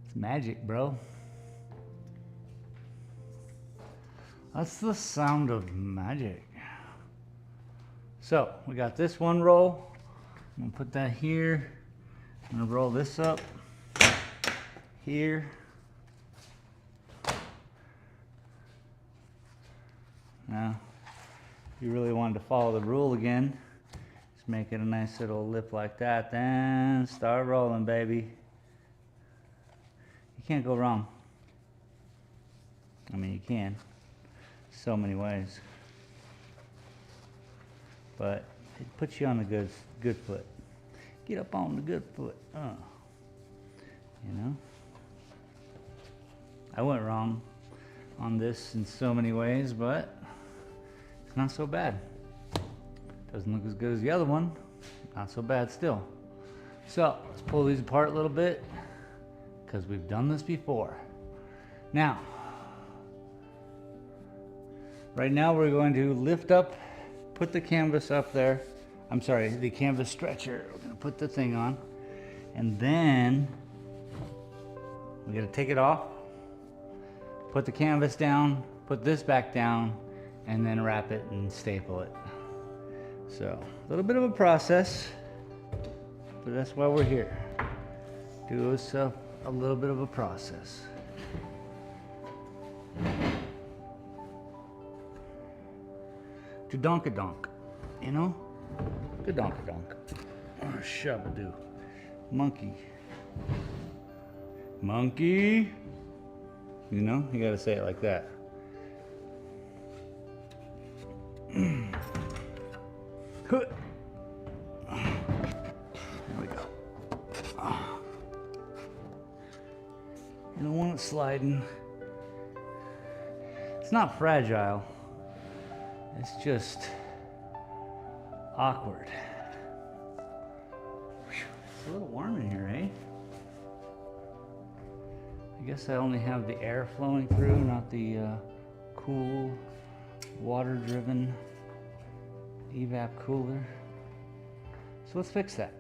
A: It's magic, bro. That's the sound of magic. So we got this one roll. I'm gonna put that here. I'm gonna roll this up here. Now, if you really wanted to follow the rule again, just make it a nice little lip like that, then start rolling, baby. You can't go wrong. I mean, you can. So many ways. But it puts you on the good foot. Get up on the good foot. You know? I went wrong on this in so many ways, but it's not so bad. Doesn't look as good as the other one. Not so bad still. So let's pull these apart a little bit because we've done this before. Now, right now we're going to lift up put the canvas up there. I'm sorry, the canvas stretcher. We're gonna put the thing on. And then we gotta take it off, put the canvas down, put this back down, and then wrap it and staple it. So, a little bit of a process, but that's why we're here. Do yourself a little bit of a process. To donk-a-donk, you know? Good donk-a-donk. Or shove-a-doo. Monkey. Monkey. You know, you gotta say it like that. There we go. You don't want it sliding. It's not fragile. It's just awkward. It's a little warm in here, eh? I guess I only have the air flowing through, not the cool, water-driven evap cooler. So let's fix that.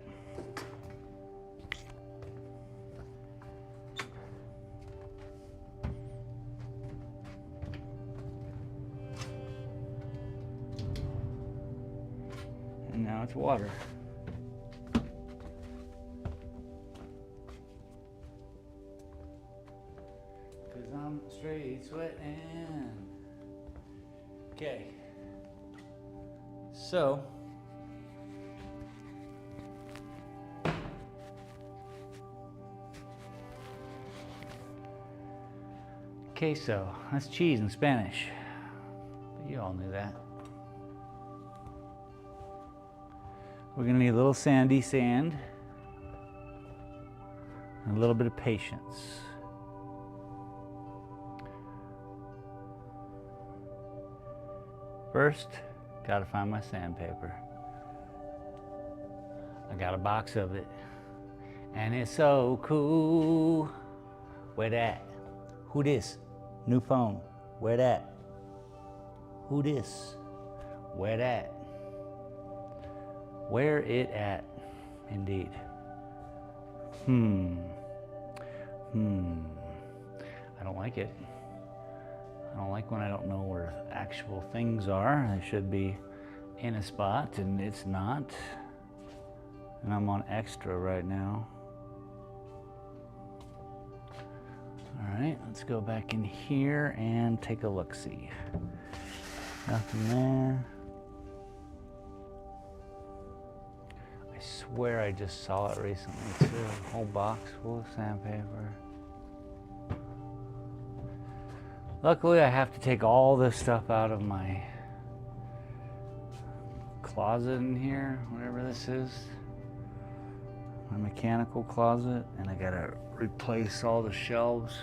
A: And now it's water. Cause I'm straight sweating. Okay. So, queso, that's cheese in Spanish. But you all knew that. We're gonna need a little sandy sand and a little bit of patience. First, gotta find my sandpaper. I got a box of it, and it's so cool. Where that? Who this? New phone. Where that? Who this? Where that? Where it at? Indeed. I don't like it. I don't like when I don't know where actual things are. They should be in a spot, and it's not. And I'm on extra right now. All right, let's go back in here and take a look-see. Nothing there. I swear I just saw it recently too. A whole box full of sandpaper. Luckily, I have to take all this stuff out of my closet in here, whatever this is. My mechanical closet, and I gotta replace all the shelves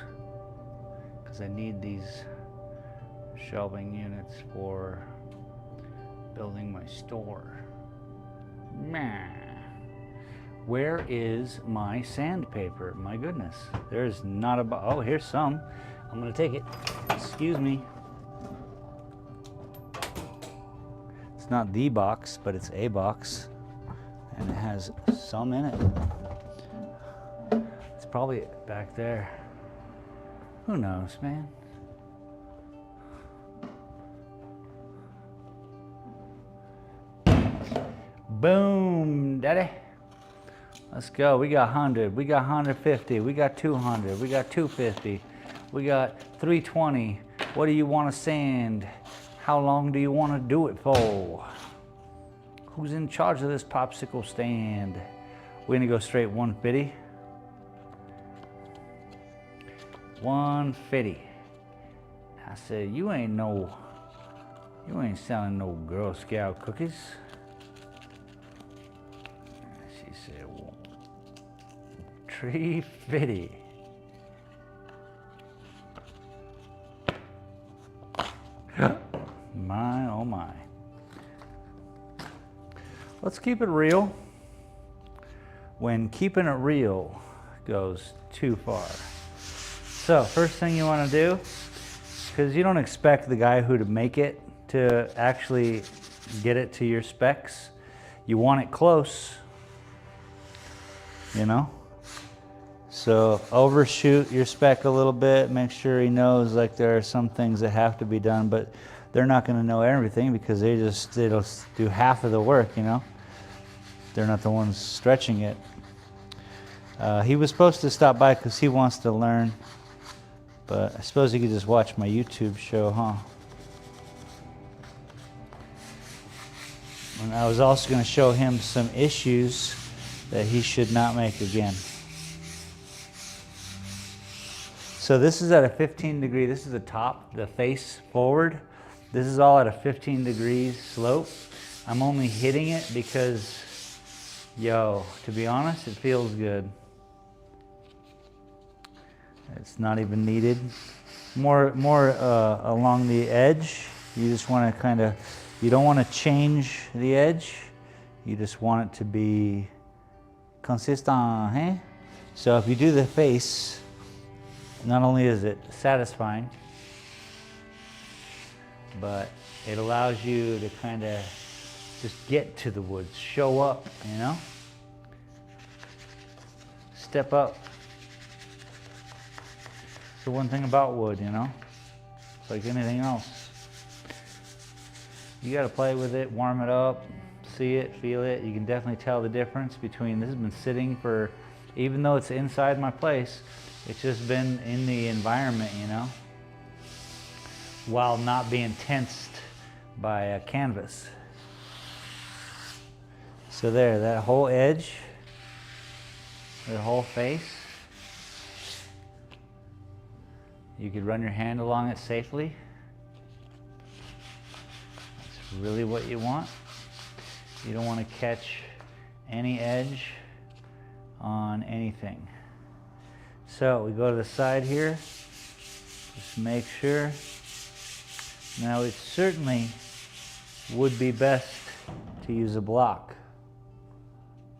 A: because I need these shelving units for building my store. Where is my sandpaper? My goodness, there's not a oh, here's some. I'm gonna take it. Excuse me. It's not the box, but it's a box, and it has some in it. It's probably back there. Who knows, man? Boom, daddy. Let's go. We got 100. We got 150. We got 200. We got 250. We got 320. What do you want to sand? How long do you want to do it for? Who's in charge of this popsicle stand? We're gonna go straight 150. 150. I said, you ain't selling no Girl Scout cookies. She said, well, 350. My, oh my. Let's keep it real when keeping it real goes too far. So first thing you want to do, because you don't expect the guy who to make it to actually get it to your specs. You want it close, you know? So overshoot your spec a little bit, make sure he knows like there are some things that have to be done, but they're not gonna know everything because they'll do half of the work, you know? They're not the ones stretching it. He was supposed to stop by because he wants to learn, but I suppose he could just watch my YouTube show, huh? And I was also going to show him some issues that he should not make again. So this is at a 15 degree, this is the top, the face forward. This is all at a 15 degrees slope. I'm only hitting it because, yo, to be honest, it feels good. It's not even needed. More along the edge. You just want to kind of, you don't want to change the edge. You just want it to be consistent, eh? So if you do the face, not only is it satisfying, but it allows you to kind of just get to the woods, show up, you know? Step up. It's the one thing about wood, you know? It's like anything else. You gotta play with it, warm it up, see it, feel it. You can definitely tell the difference between, this has been sitting for, even though it's inside my place, it's just been in the environment, you know? While not being tensed by a canvas. So there, that whole edge, the whole face, you could run your hand along it safely. That's really what you want. You don't want to catch any edge on anything. So we go to the side here, just make sure. Now it certainly would be best to use a block,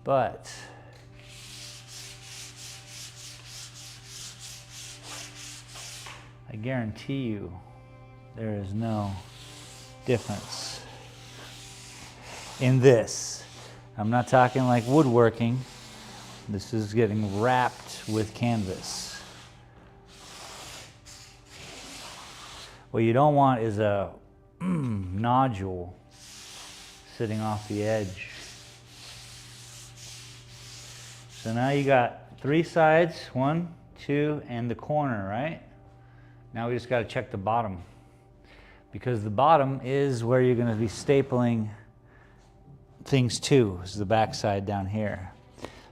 A: but I guarantee you there is no difference in this. I'm not talking like woodworking. This is getting wrapped with canvas. What you don't want is a nodule sitting off the edge. So now you got 3 sides, 1, 2, and the corner, right? Now we just got to check the bottom, because the bottom is where you're going to be stapling things to, is the back side down here.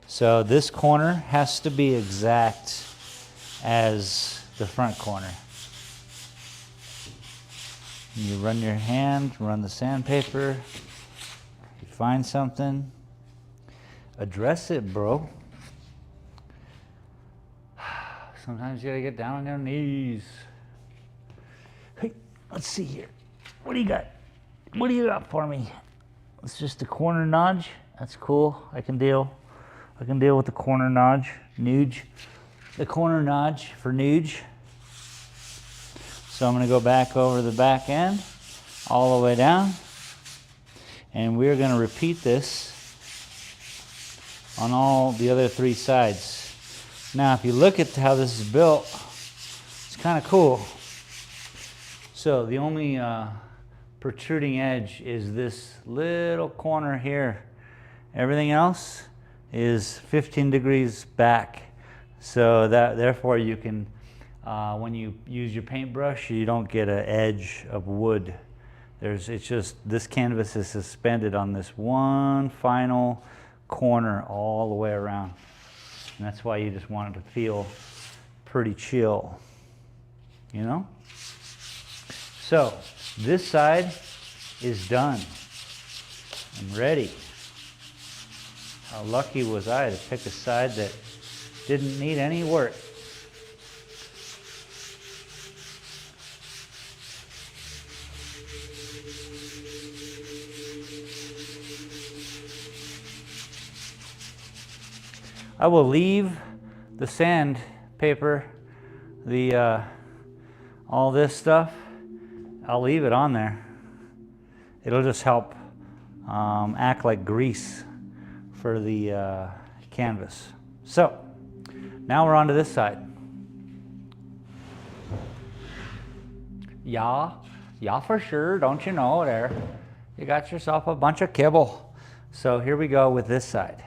A: So this corner has to be exact as the front corner. You run your hand, run the sandpaper, you find something, address it, bro. Sometimes you gotta get down on your knees. Hey, let's see here. What do you got? What do you got for me? It's just a corner nudge. That's cool. I can deal with the corner nudge. Nudge. The corner nudge for nudge. So I'm gonna go back over the back end, all the way down. And we're gonna repeat this on all the other 3 sides. Now, if you look at how this is built, it's kind of cool. So the only protruding edge is this little corner here. Everything else is 15 degrees back. So that, therefore, you can, when you use your paintbrush, you don't get an edge of wood. It's just, this canvas is suspended on this one final corner all the way around. And that's why you just want it to feel pretty chill, you know? So this side is done and ready. How lucky was I to pick a side that didn't need any work. I will leave the sandpaper, all this stuff, I'll leave it on there. it'll just help act like grease for the canvas. So now we're on to this side. Yeah, for sure, don't you know there? You got yourself a bunch of kibble. So here we go with this side.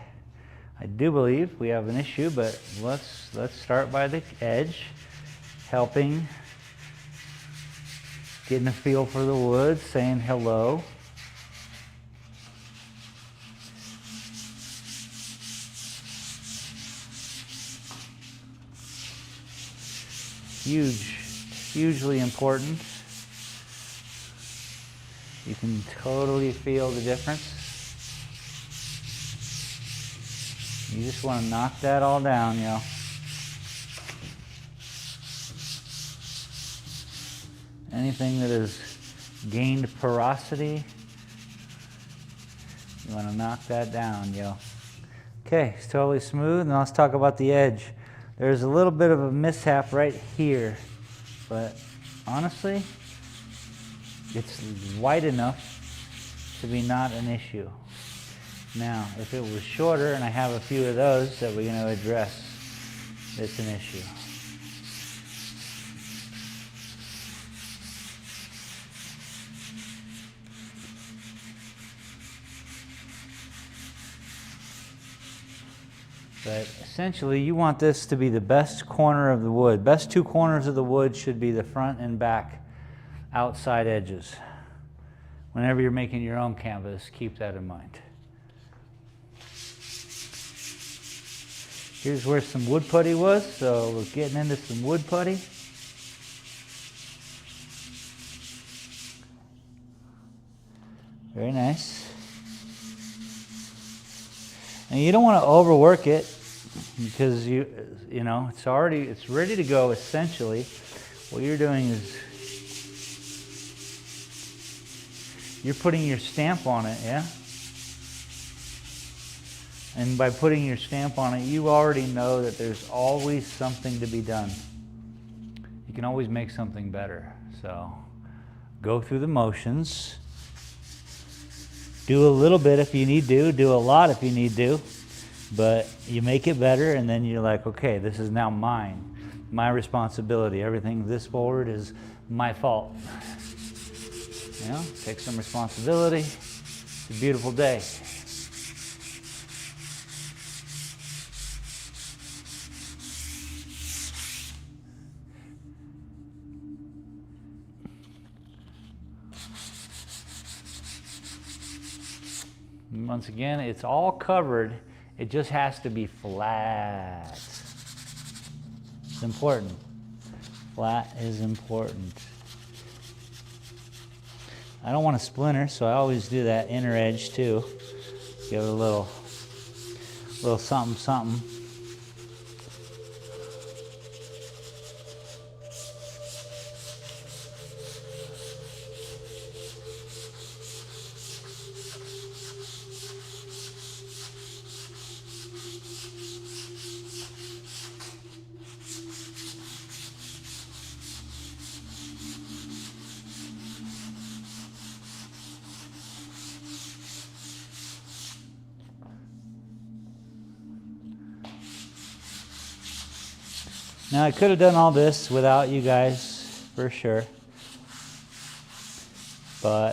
A: I do believe we have an issue, but let's start by the edge, helping, getting a feel for the wood, saying hello. Hugely important. You can totally feel the difference. You just want to knock that all down, yo. Anything that has gained porosity, you want to knock that down, yo. Okay, it's totally smooth. Now let's talk about the edge. There's a little bit of a mishap right here, but honestly, it's wide enough to be not an issue. Now, if it was shorter, and I have a few of those that we're going to address, it's an issue. But essentially, you want this to be the best corner of the wood. Best two corners of the wood should be the front and back outside edges. Whenever you're making your own canvas, keep that in mind. Here's where some wood putty was, so we're getting into some wood putty. Very nice. And you don't want to overwork it because you know it's ready to go essentially. What you're doing is you're putting your stamp on it, yeah? And by putting your stamp on it, you already know that there's always something to be done. You can always make something better. So go through the motions. Do a little bit if you need to. Do a lot if you need to. But you make it better, and then you're like, okay, this is now mine. My responsibility. Everything this forward is my fault. You know, take some responsibility. It's a beautiful day. Once again, it's all covered. It just has to be flat. It's important. Flat is important. I don't want to splinter, so I always do that inner edge too. Give it a little something, something. Now I could have done all this without you guys, for sure, but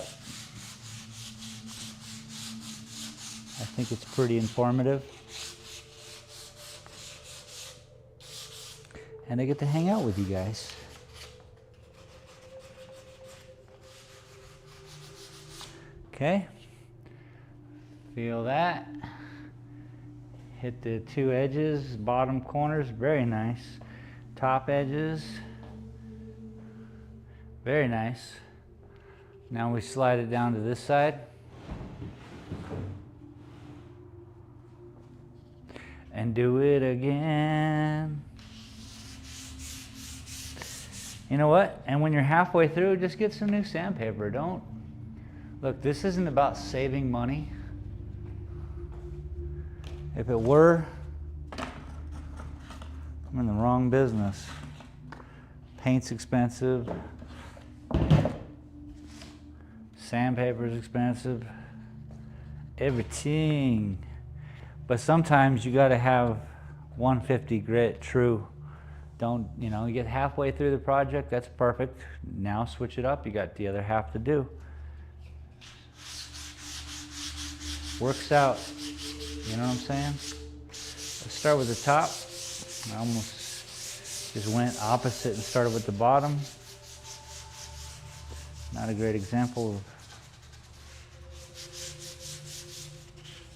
A: I think it's pretty informative. And I get to hang out with you guys. Okay, feel that. Hit the two edges, bottom corners, very nice. Top edges, very nice. Now we slide it down to this side. And do it again. You know what? And when you're halfway through, just get some new sandpaper. Don't. Look, this isn't about saving money. If it were, I'm in the wrong business. Paint's expensive. Sandpaper is expensive. Everything. But sometimes you gotta have 150 grit true. Don't, you know, you get halfway through the project, that's perfect. Now switch it up, you got the other half to do. Works out, you know what I'm saying? Let's start with the top. I almost just went opposite and started with the bottom. Not a great example of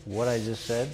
A: what I just said.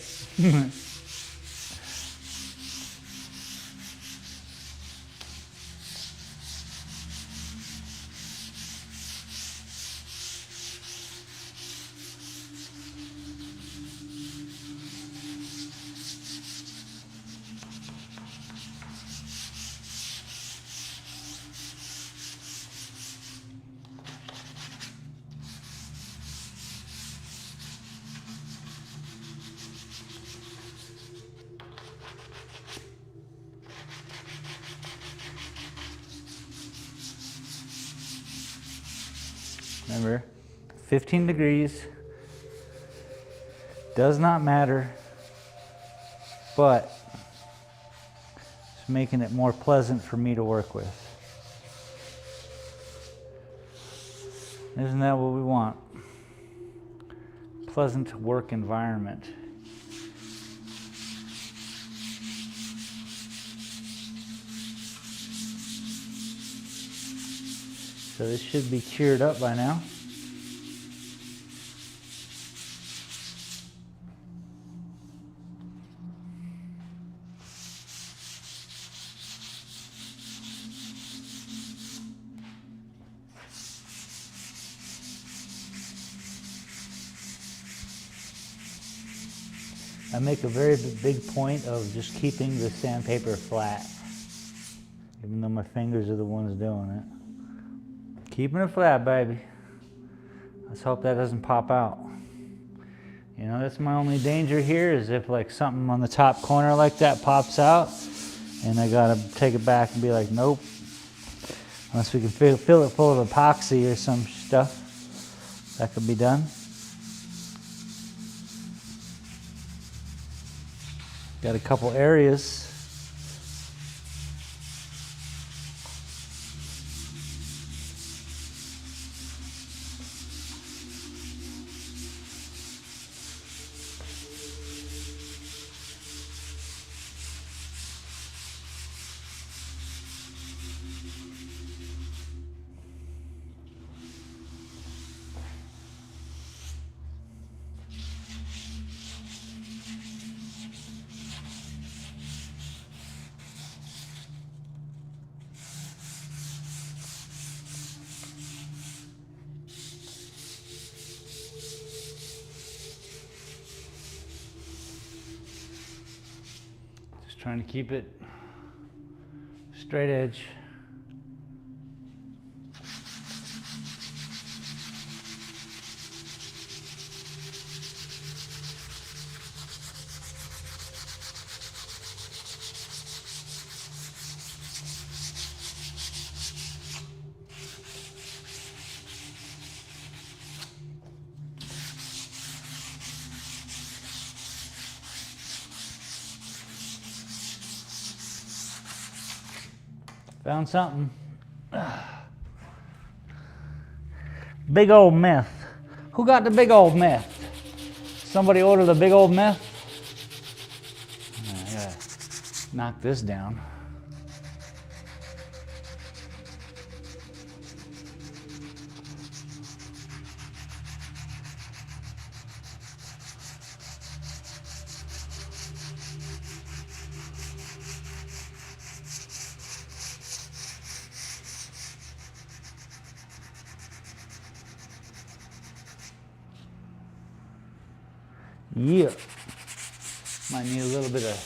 A: Remember, 15 degrees, does not matter, but it's making it more pleasant for me to work with. Isn't that what we want? Pleasant work environment. So this should be cured up by now. I make a very big point of just keeping the sandpaper flat, even though my fingers are the ones doing it. Keeping it flat, baby. Let's hope that doesn't pop out. You know, that's my only danger here, is if like something on the top corner like that pops out and I gotta take it back and be like, nope. Unless we can fill it full of epoxy or some stuff, that could be done. Got a couple areas. Trying to keep it straight edge. Found something. Big old meth. Who got the big old meth? Somebody ordered the big old meth? I gotta knock this down. Yeah, might need a little bit of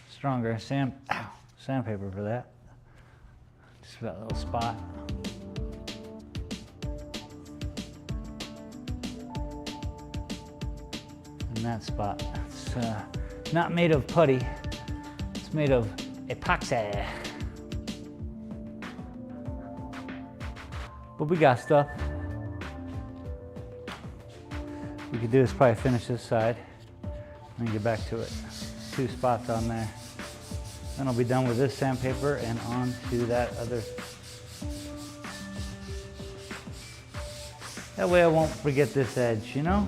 A: stronger sandpaper for that. Just for that little spot. And that spot. It's not made of putty. It's made of epoxy. But we got stuff. we could do is probably finish this side and get back to it. 2 spots on there. Then I'll be done with this sandpaper and on to that other. That way I won't forget this edge, you know?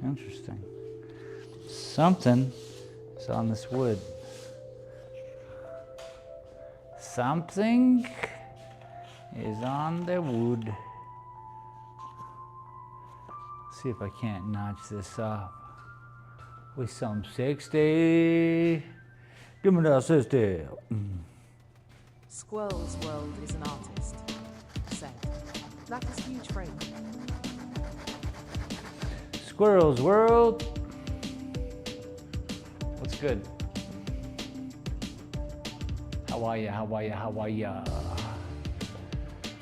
A: Interesting. Something is on this wood. Something is on the wood. See if I can't notch this off with some 60. Give me that 60.
C: Squirrel's World is an artist. Said. That is huge frame.
A: Squirrel's World. What's good? How are ya? How are ya? How are ya?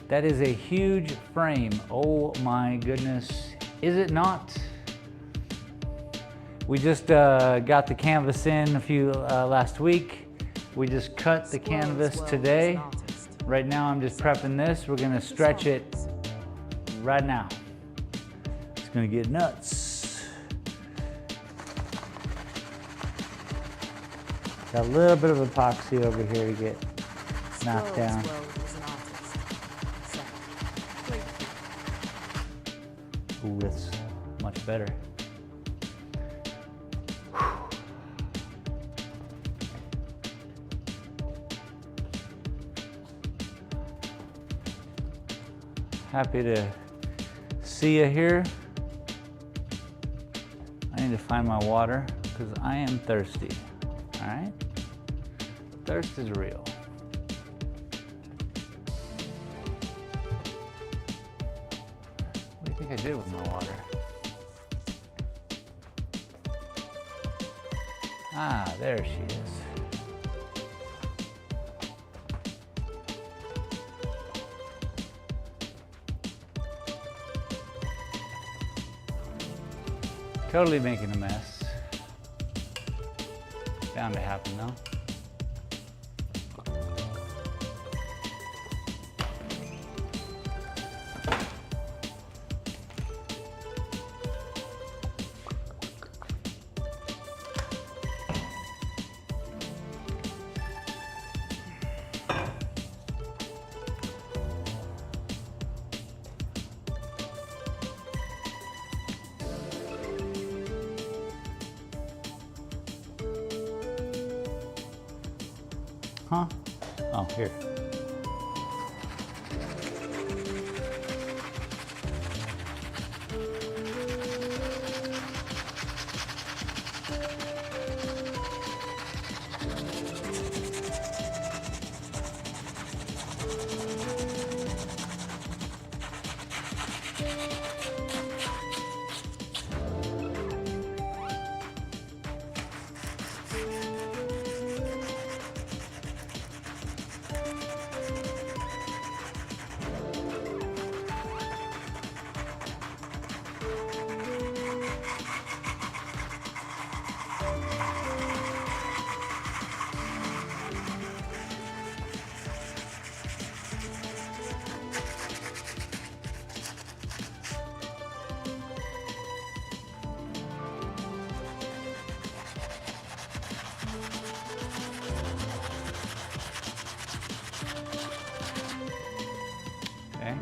A: That is a huge frame. Oh my goodness. Is it not? We just got the canvas in a few last week. We just cut the canvas today. Right now I'm just prepping this. We're gonna stretch it right now. It's gonna get nuts. Got a little bit of epoxy over here to get knocked down. Ooh, that's much better. Happy to see you here. I need to find my water because I am thirsty. All right? Thirst is real. What do you think I did with my water? Ah, there she is. Totally making a mess. Bound to happen though. Huh? Oh, here. Okay,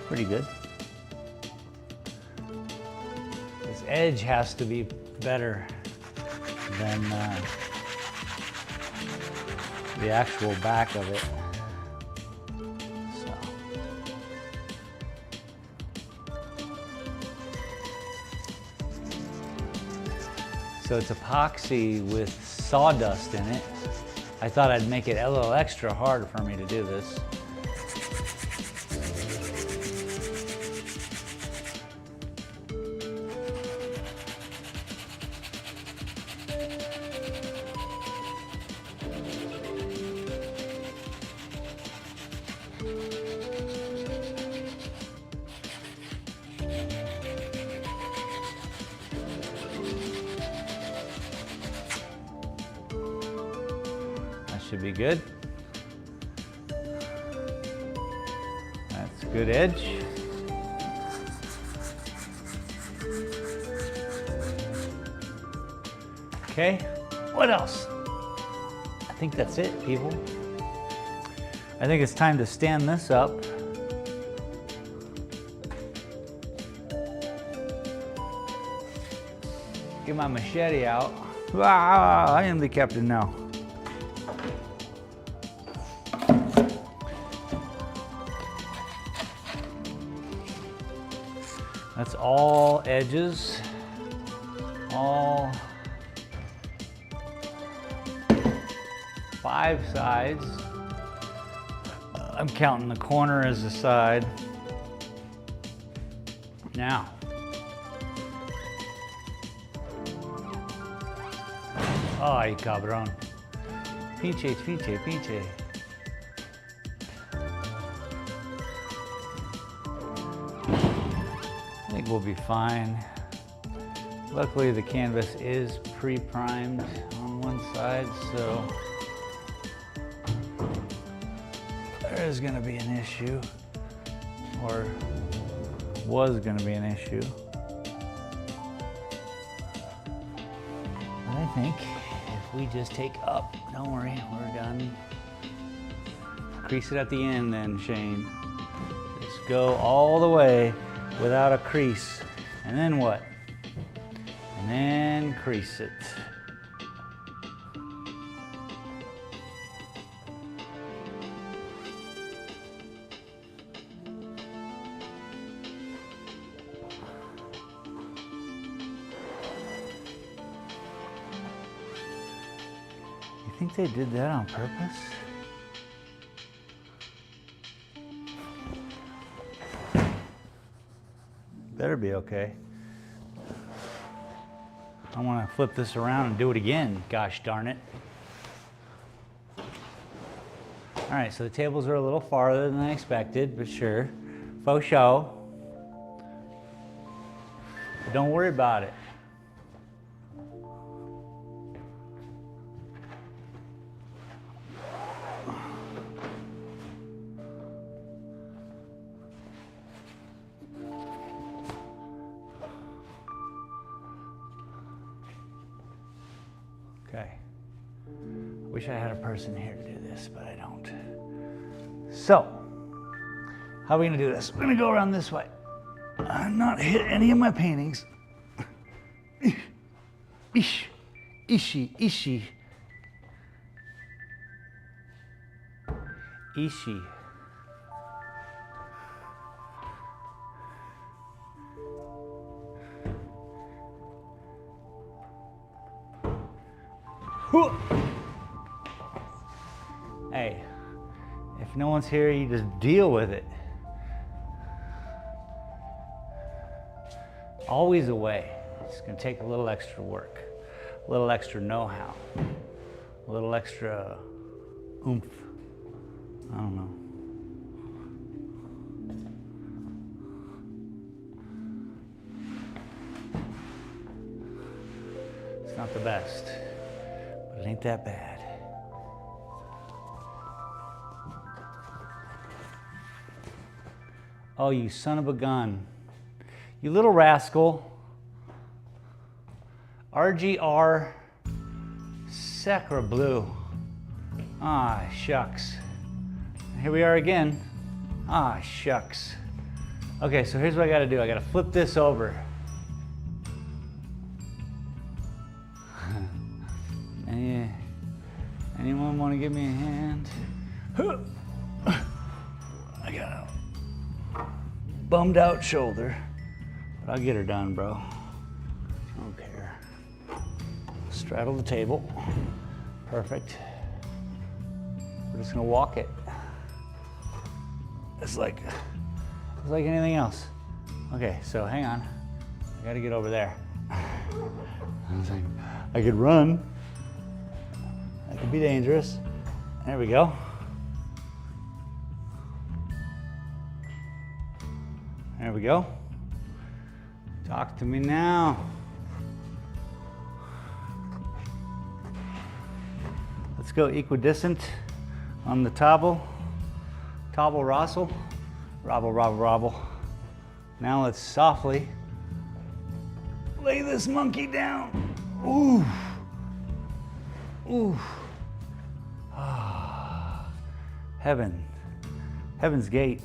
A: pretty good. This edge has to be better than the actual back of it. So.
B: so it's epoxy with sawdust in it. I thought I'd make it a little extra hard for me to do this. Should be good. That's a good edge. Okay, what else? I think that's it, people. I think it's time to stand this up. Get my machete out. Ah, I am the captain now. That's all edges, all 5 sides. I'm counting the corner as a side. Now, ay cabrón, pinche, pinche, pinche. I think we'll be fine. Luckily the canvas is pre-primed on one side, so there is going to be an issue, or was going to be an issue. But I think if we just take up, don't worry, we're done. Crease it at the end then, Shane. Just go all the way without a crease. And then what? And then crease it. You think they did that on purpose? Better be okay. I want to flip this around and do it again, gosh darn it. All right, so the tables are a little farther than I expected, but sure, faux show. But don't worry about it. Okay. Wish I had a person here to do this, but I don't. So, how are we gonna do this? We're gonna go around this way. Not hit any of my paintings. Ish, ishi, ishi. Ishi. Hey, if no one's here, you just deal with it. Always a way. It's gonna take a little extra work, a little extra know-how, a little extra oomph. I don't know. It's not the best, but it ain't that bad. Oh, you son of a gun. You little rascal. RGR Sacra Blue. Ah, shucks. Here we are again. Ah, shucks. Okay, so here's what I gotta do. I gotta flip this over. Anyone want to give me a hand? I got a bummed out shoulder, but I'll get her done, bro. I don't care. Straddle the table. Perfect. We're just gonna walk it. It's like anything else. Okay, so hang on. I gotta get over there. I was like, I could run. That could be dangerous. There we go. There we go. Talk to me now. Let's go equidistant on the tobble. Tobble Rossel. Robble, robble, robble. Now let's softly lay this monkey down. Ooh. Ooh. Ah. Heaven. Heaven's gate.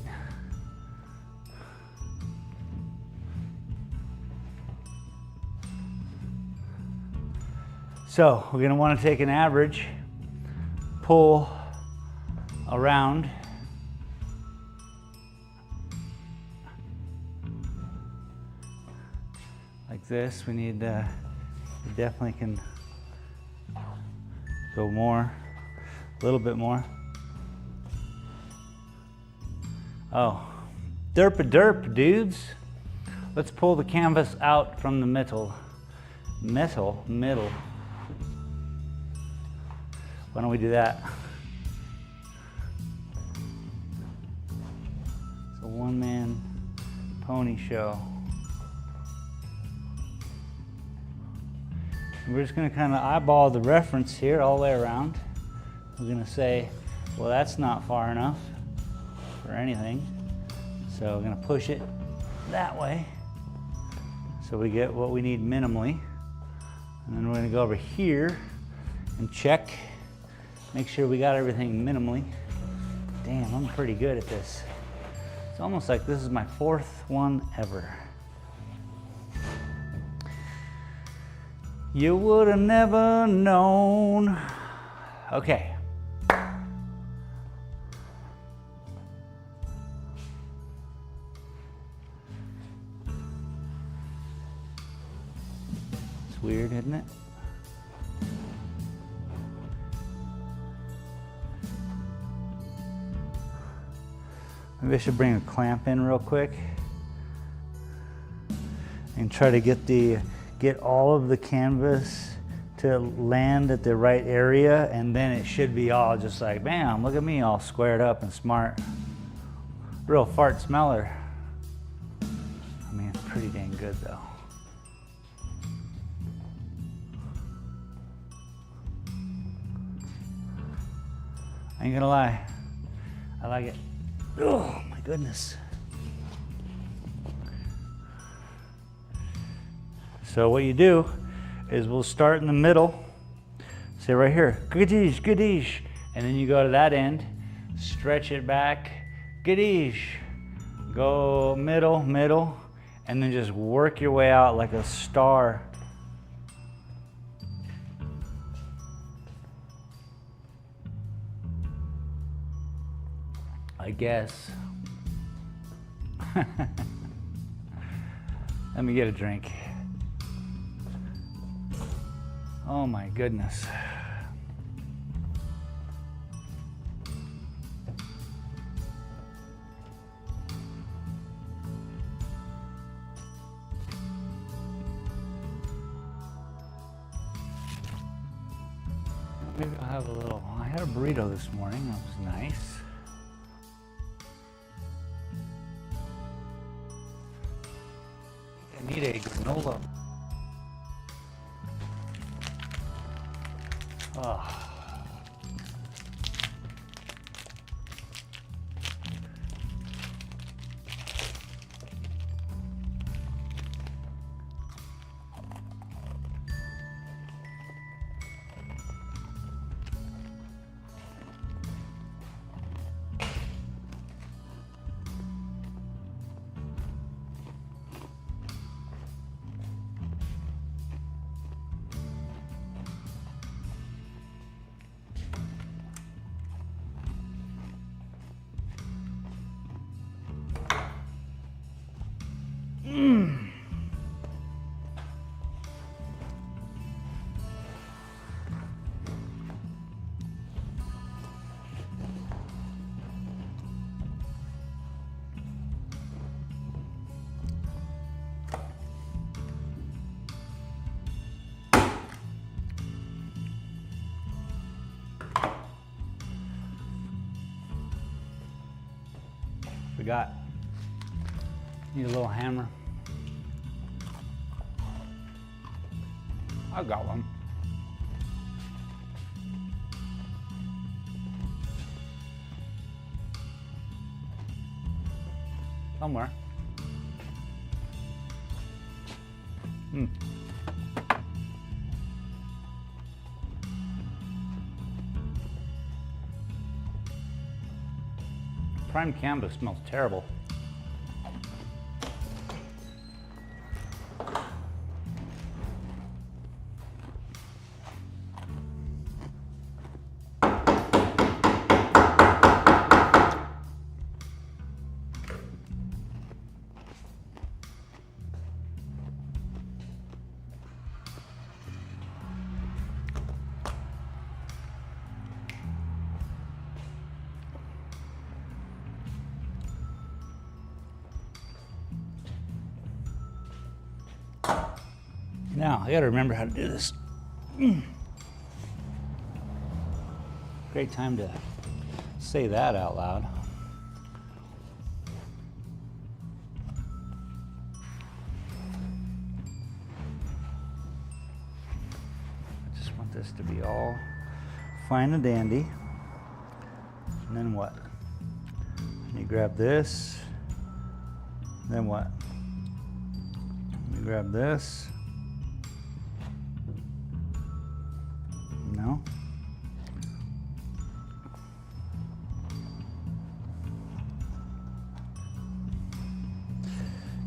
B: So we're going to want to take an average, pull around. Like this. We need, we definitely can go more, a little bit more. Oh, derp-a-derp, dudes. Let's pull the canvas out from the middle. Middle. Why don't we do that? It's a one-man pony show. And we're just going to kind of eyeball the reference here all the way around. We're going to say, well, that's not far enough for anything. So we're going to push it that way so we get what we need minimally. And then we're going to go over here and check. Make sure we got everything minimally. Damn, I'm pretty good at this. It's almost like this is my 4th one ever. You would have never known. Okay. It's weird, isn't it? Maybe I should bring a clamp in real quick and try to get all of the canvas to land at the right area, and then it should be all just like, bam, look at me all squared up and smart. Real fart smeller. I mean, it's pretty dang good though. I ain't gonna lie, I like it. Oh my goodness. So what you do is we'll start in the middle, say right here, goodish, goodish, and then you go to that end, stretch it back, goodish, go middle, middle, and then just work your way out like a star. I guess. Let me get a drink. Oh my goodness. Maybe I'll have a little, I had a burrito this morning, that was nice. I need a granola. Oh. got? Need a little hammer? I got one. Somewhere. Prime canvas smells terrible. Now, I gotta remember how to do this. Great time to say that out loud. I just want this to be all fine and dandy. And then what? You grab this, then what? You grab this. No.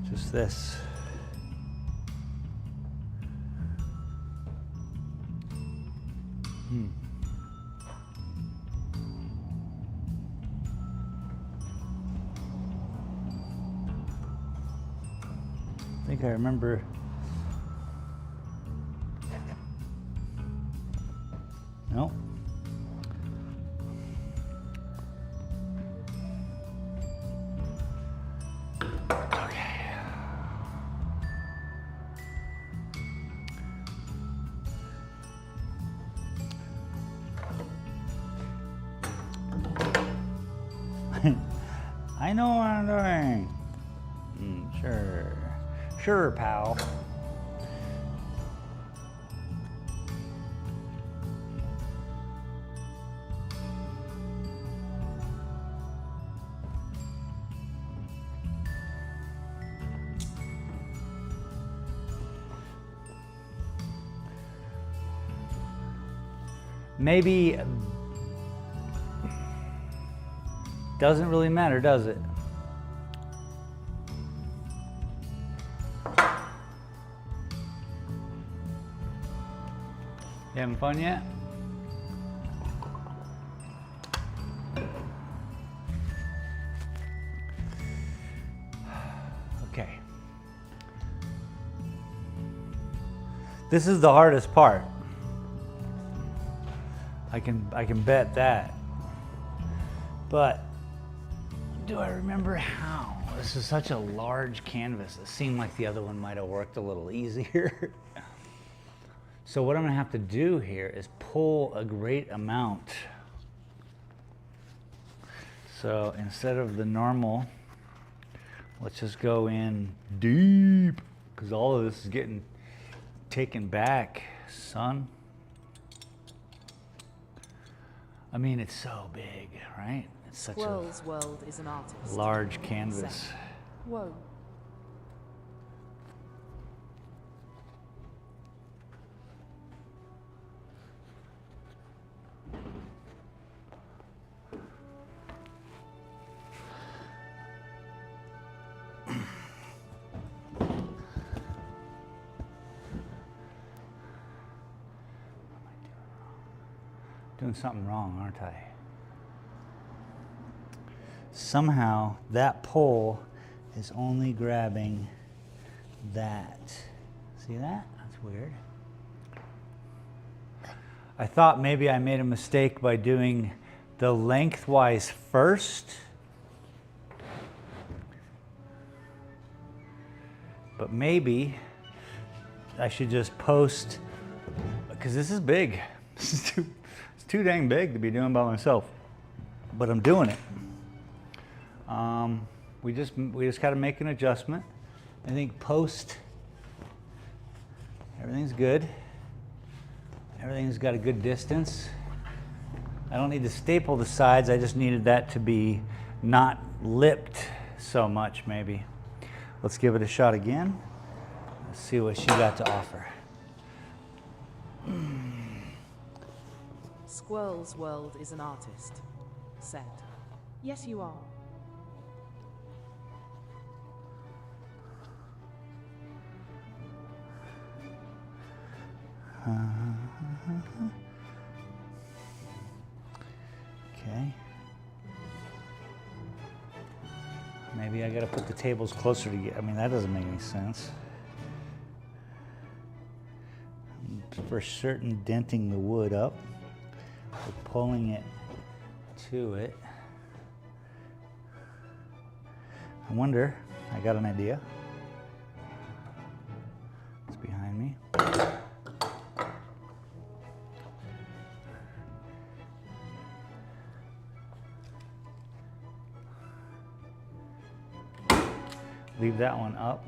B: Just this. I think I remember. No. Okay. I know what I'm doing. Sure. Sure, pal. Maybe doesn't really matter, does it? You having fun yet? Okay. This is the hardest part. I can bet that. But do I remember how? This is such a large canvas. It seemed like the other one might have worked a little easier. So what I'm gonna have to do here is pull a great amount. So instead of the normal, let's just go in deep, because all of this is getting taken back, son. I mean, it's so big, right? It's such
C: Woes world is an artist.
B: large canvas.
C: Whoa.
B: Doing something wrong, aren't I? Somehow that pole is only grabbing that. See that? That's weird. I thought maybe I made a mistake by doing the lengthwise first. But maybe I should just post, because this is big. This is it's too dang big to be doing by myself, but I'm doing it. We just got to make an adjustment. I think post, everything's good. Everything's got a good distance. I don't need to staple the sides. I just needed that to be not lipped so much, maybe. Let's give it a shot again. Let's see what she got to offer.
C: Squirrel's World is an artist. Said. Yes, you are.
B: Okay. Maybe I gotta put the tables closer together. I mean, that doesn't make any sense. I'm for certain denting the wood up, or pulling it to it. I wonder, I got an idea. It's behind me. Leave that one up.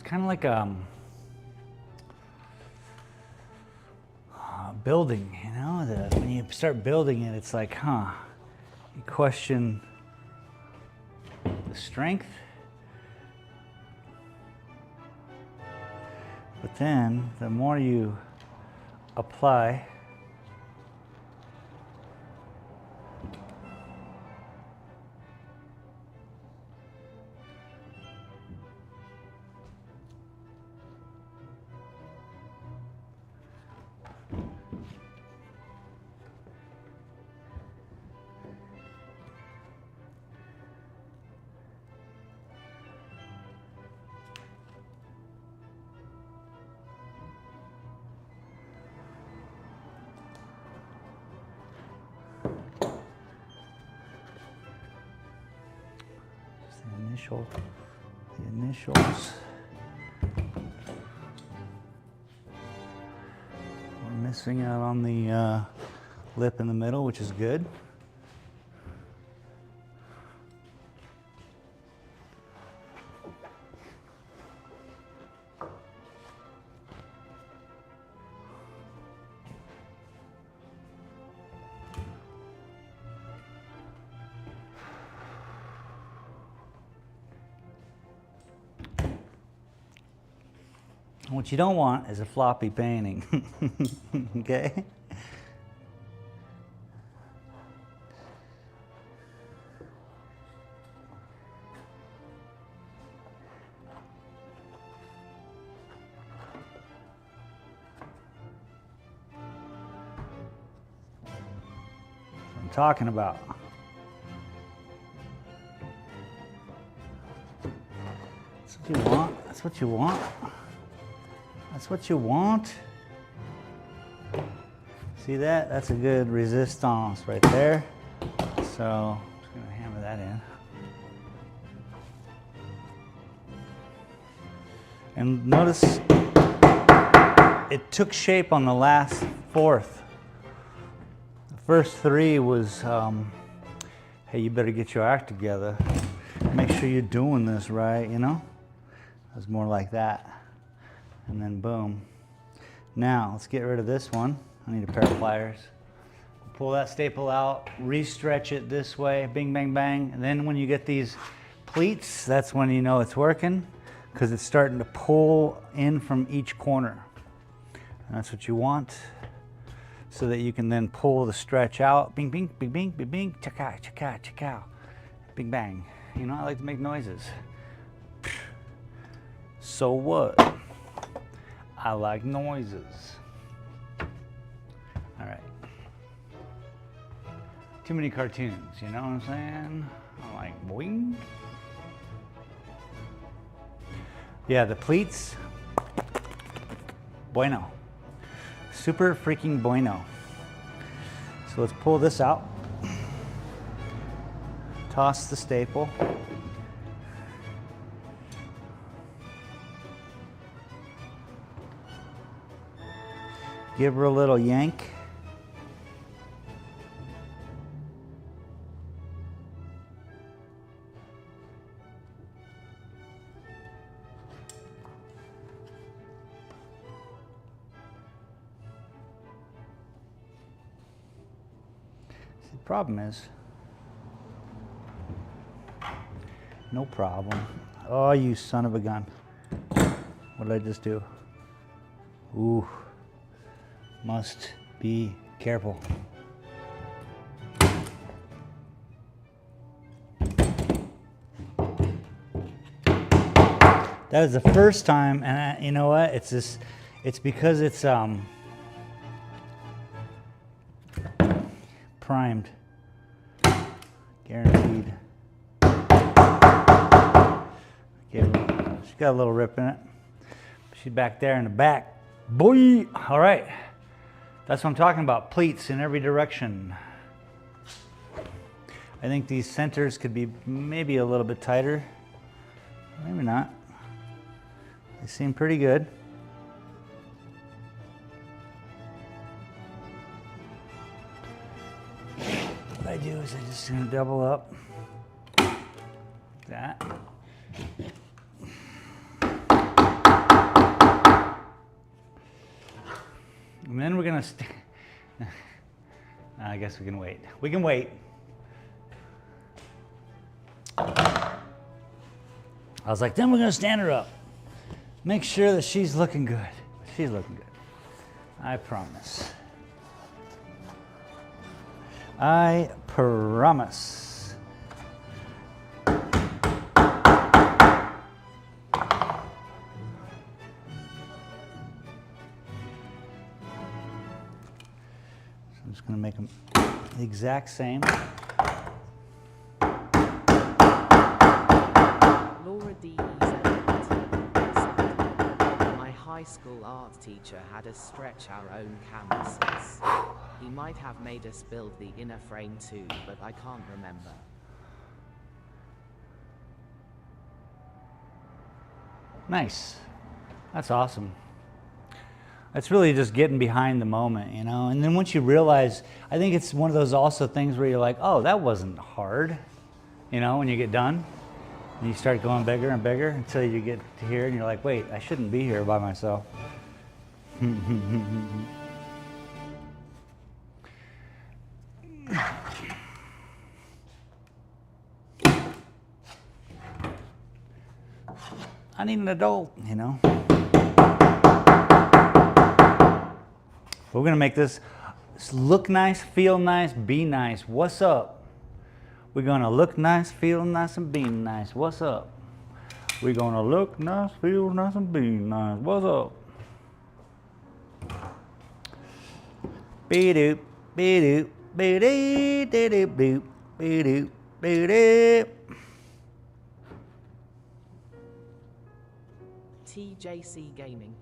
B: Kind of like a building, you know? When you start building it, it's like, you question the strength, but then the more you apply, the initials. We're missing out on the lip in the middle, which is good. What you don't want is a floppy painting, okay? That's what I'm talking about. That's what you want. That's what you want. That's what you want. See that? That's a good resistance right there. So I'm just gonna hammer that in. And notice it took shape on the last fourth. The first three was, hey, you better get your act together. Make sure you're doing this right, you know? It was more like that. And then boom. Now let's get rid of this one. I need a pair of pliers. Pull that staple out, re-stretch it this way, bing, bang, bang. And then when you get these pleats, that's when you know it's working, because it's starting to pull in from each corner. And that's what you want, so that you can then pull the stretch out. Bing, bing, bing, bing, bing, bing, cha-cow, cha-cow, cha-cow. Bing, bang. You know, I like to make noises. So what? I like noises. All right. Too many cartoons, you know what I'm saying? I'm like, boing. Yeah, the pleats, bueno. Super freaking bueno. So let's pull this out. Toss the staple. Give her a little yank. See, the problem is, no problem. Oh, you son of a gun. What did I just do? Ooh. Must be careful. That was the first time, and you know what? It's this. It's because it's primed, guaranteed. Okay, she's got a little rip in it. She's back there in the back. Boy! All right. That's what I'm talking about, pleats in every direction. I think these centers could be maybe a little bit tighter. Maybe not. They seem pretty good. What I do is I just gonna double up that. And then we're gonna I guess we can wait. We can wait. I was like, then we're gonna stand her up. Make sure that she's looking good. She's looking good. I promise. I promise. I'm just going to make them the exact same.
C: Laura D. My high school art teacher had us stretch our own canvases. He might have made us build the inner frame too, but I can't remember.
B: Nice. That's awesome. It's really just getting behind the moment, you know? And then once you realize, I think it's one of those also things where you're like, oh, that wasn't hard, you know, when you get done. And you start going bigger and bigger until you get to here and you're like, wait, I shouldn't be here by myself. I need an adult, you know? We're gonna make this look nice, feel nice, be nice. What's up? We're gonna look nice, feel nice, and be nice. What's up? We're gonna look nice, feel nice, and be nice. What's up? Be-doop, be-doop, be-doop, be-doop, doop, be-doop, be-doop.
C: TJC Gaming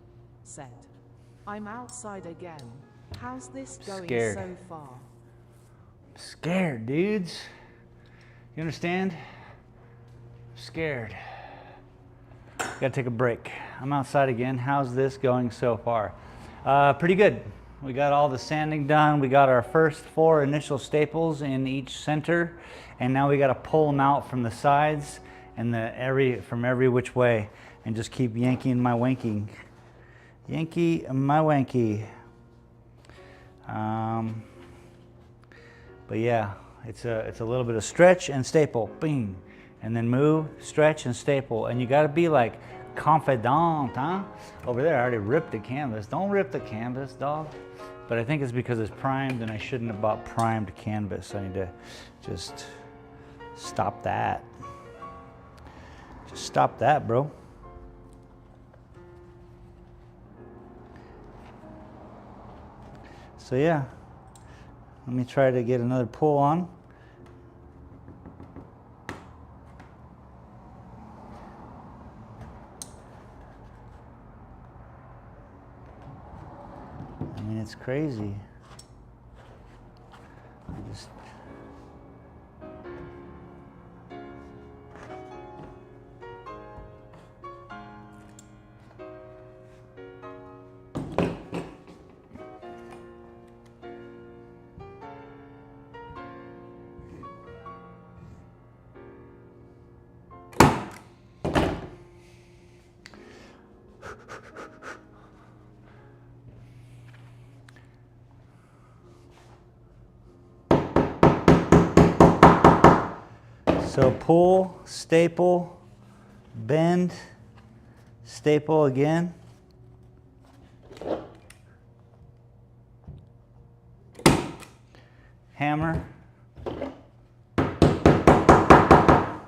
C: said, I'm outside again. How's this going
B: Scared.
C: so far?
B: I'm scared, dudes. You understand? I'm scared. Gotta take a break. I'm outside again. How's this going so far? Pretty good. We got all the sanding done. We got our first 4 initial staples in each center, and now we gotta pull them out from the sides and from every which way, and just keep yanking my wanking. Yankee my wanky. But yeah, it's a little bit of stretch and staple, bing, and then move, stretch and staple, and you got to be like confident, huh? Over there, I already ripped the canvas. Don't rip the canvas, dog. But I think it's because it's primed, and I shouldn't have bought primed canvas. I need to just stop that. Just stop that, bro. So yeah, let me try to get another pull on. mean, it's crazy. Just so pull, staple, bend, staple again. Hammer.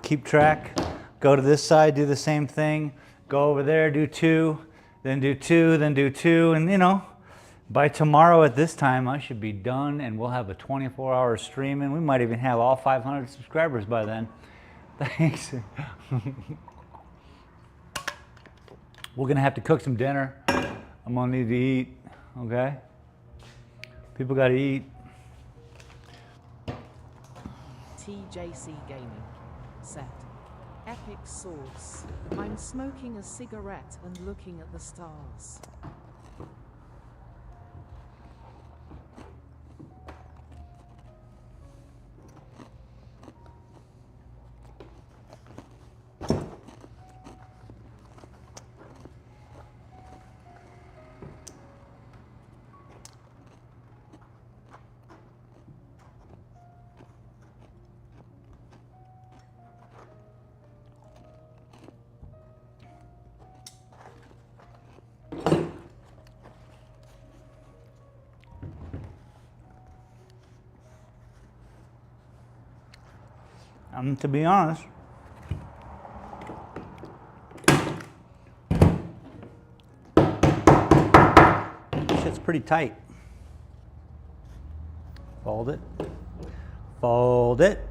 B: Keep track. Go to this side, do the same thing. Go over there, do 2, then do 2, then do 2, and you know, by tomorrow at this time, I should be done and we'll have a 24-hour stream and we might even have all 500 subscribers by then. Thanks. We're gonna have to cook some dinner. I'm gonna need to eat, okay? People gotta eat.
C: TJC Gaming said, "Epic sauce. I'm smoking a cigarette and looking at the stars."
B: To be honest, shit's pretty tight. Fold it. Fold it.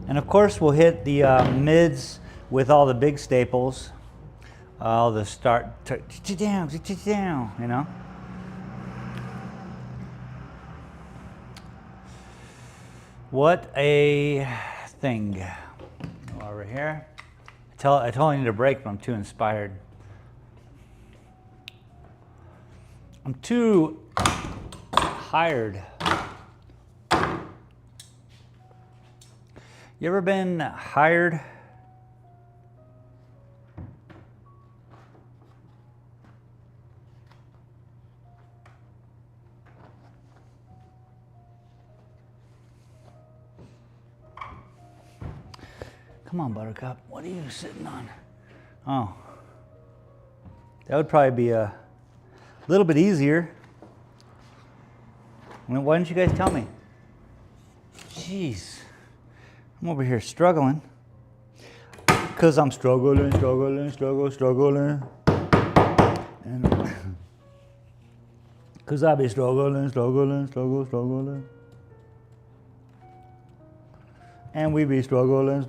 B: And of course, we'll hit the mids with all the big staples. All the start down, you know. What a thing. Go over here. I totally need a break, but I'm too inspired. I'm too hired. You ever been hired? Come on, Buttercup. What are you sitting on? Oh. That would probably be a little bit easier. Why didn't you guys tell me? Jeez. I'm over here struggling. Because I'm struggling. And because I be struggling. And we be struggling.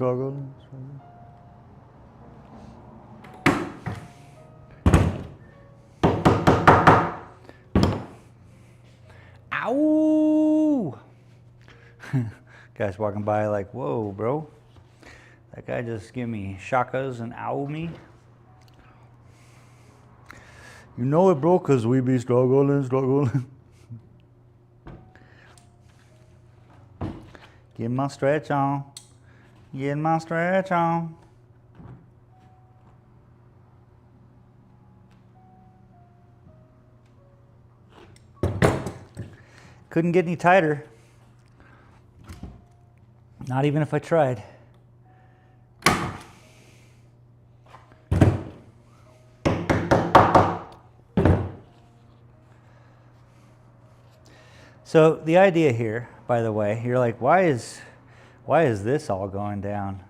B: Ow! Guys walking by like, whoa, bro. That guy just give me shakas and ow me. You know it, bro, because we be struggling. Get my stretch on. Couldn't get any tighter. Not even if I tried. So the idea here, by the way, you're like, why is this all going down?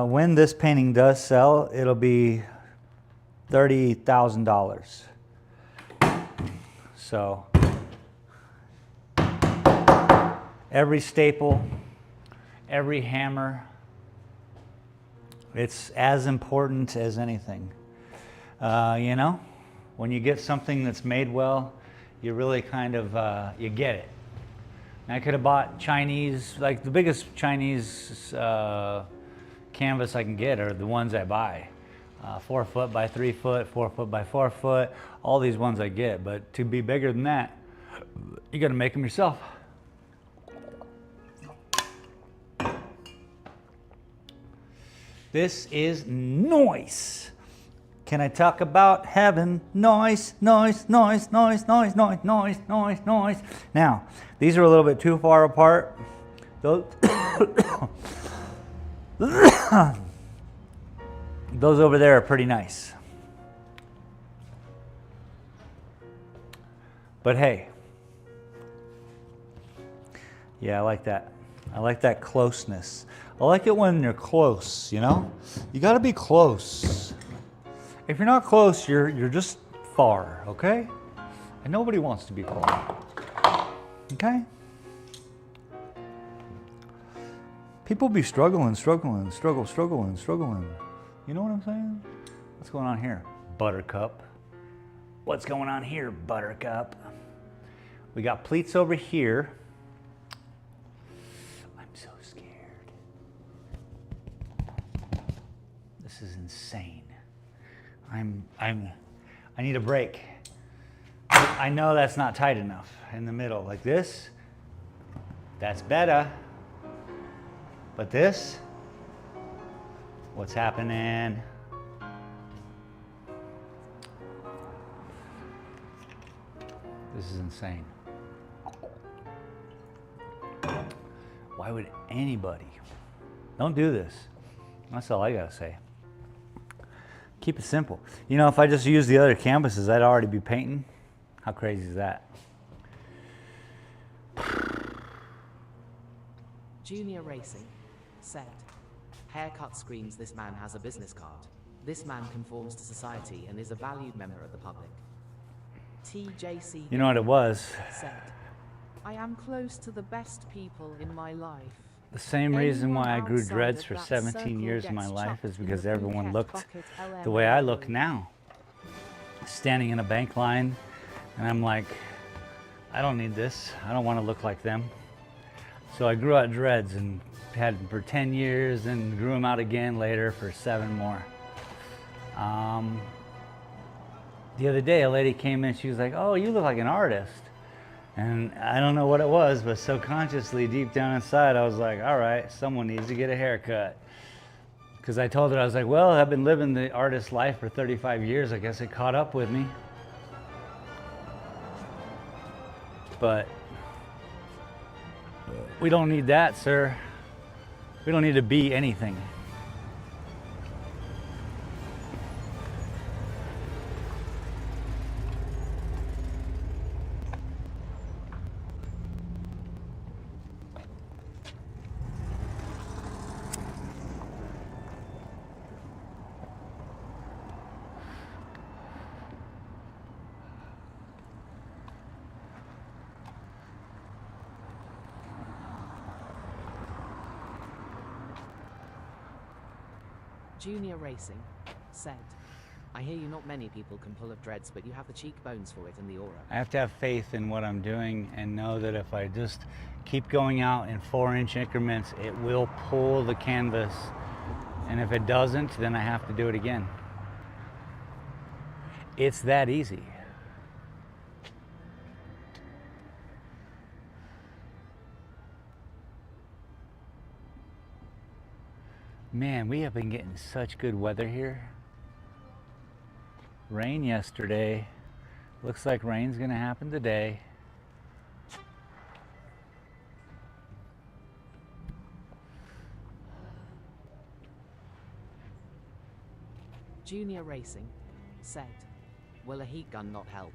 B: When this painting does sell, it'll be $30,000. So every staple, every hammer, It's as important as anything. You know, when you get something that's made well, you really kind of, you get it. And I could have bought Chinese, like the biggest Chinese canvas I can get are the ones I buy. 4 foot by 3 foot, 4 foot by 4 foot, all these ones I get. But to be bigger than that, you gotta make them yourself. This is noise. Can I talk about heaven? Noise, noise, noise, noise, noise, noise, noise, noise, noise. Now, these are a little bit too far apart. Those, those over there are pretty nice. But hey, yeah, I like that. I like that closeness. I like it when you're close, you know? You gotta be close. If you're not close, you're just far, okay? And nobody wants to be far, okay? People be struggling. You know what I'm saying? What's going on here, Buttercup? What's going on here, Buttercup? We got pleats over here. I'm so scared. This is insane. I need a break. I know that's not tight enough in the middle. Like this, that's better. But this, what's happening? This is insane. Why would anybody? Don't do this. That's all I gotta say. Keep it simple. You know, if I just used the other canvases, I'd already be painting. How crazy is that?
C: Junior Racing said, haircut screams this man has a business card. This man conforms to society and is a valued member of the public. TJC
B: You know what it was?
C: said, I am close to the best people in my life.
B: The same reason why I grew
C: Anyone
B: dreads
C: outside
B: for
C: of that
B: 17
C: circle
B: years in my
C: gets
B: life
C: chucked
B: is
C: in
B: because
C: the
B: everyone
C: Phuket
B: looked
C: bucket
B: the way I
C: LMAO.
B: look now. Standing in a bank line, and I'm like, I don't need this. I don't want to look like them. So I grew out dreads and had them for 10 years and grew them out again later for 7 more. The other day, a lady came in, she was like, oh, you look like an artist. And I don't know what it was, but subconsciously, deep down inside, I was like, all right, someone needs to get a haircut. Because I told her, I was like, well, I've been living the artist life for 35 years. I guess it caught up with me. But we don't need that, sir. We don't need to be anything.
C: Junior Racing said, I hear you not many people can pull off dreads, but you have the cheekbones for it and the aura.
B: I have to have faith in what I'm doing and know that if I just keep going out in 4-inch increments, it will pull the canvas. And if it doesn't, then I have to do it again. It's that easy. Man, we have been getting such good weather here. Rain yesterday. Looks like rain's gonna happen today.
C: Junior Racing said, will a heat gun not help?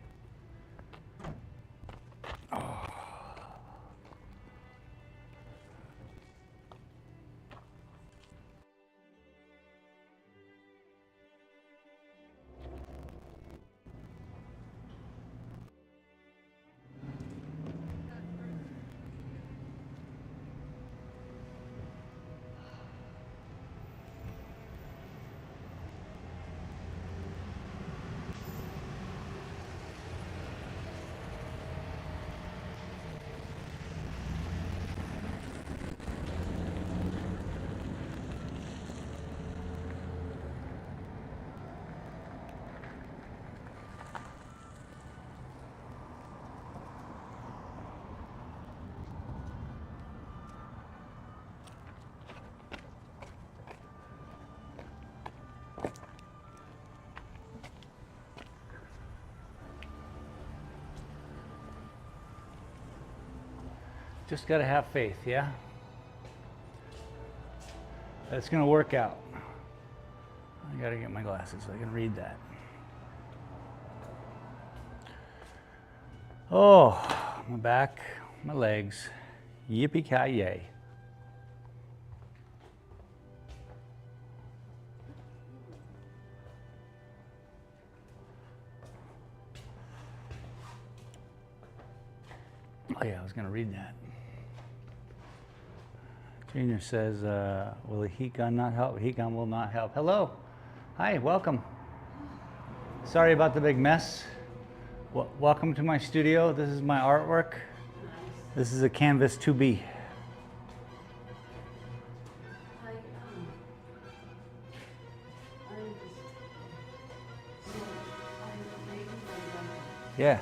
B: Just gotta have faith, yeah? It's gonna work out. I gotta get my glasses so I can read that. Oh, my back, my legs, yippee-ki-yay. Oh yeah, I was gonna read that. Junior says, will the heat gun not help? Heat gun will not help. Hello. Hi, welcome. Sorry about the big mess. Welcome to my studio. This is my artwork. This is a canvas 2B. Yeah.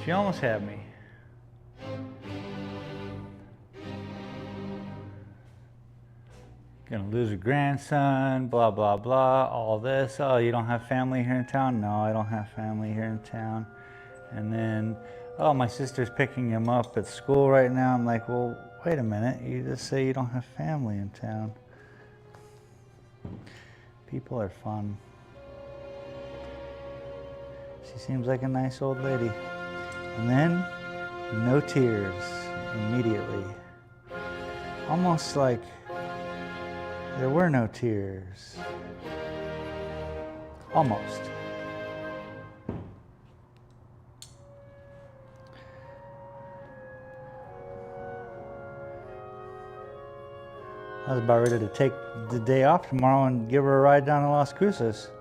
A: She almost had me. Gonna lose a grandson, blah, blah, blah, all this. Oh, you don't have family here in town? No, I don't have family here in town. And then, oh, my sister's picking him up at school right now. I'm like, well, wait a minute. You just say you don't have family in town. People are fun. She seems like a nice old lady. And then, no tears immediately. Almost like there were no tears. Almost. I was about ready to take the day off tomorrow and give her a ride down to Las Cruces.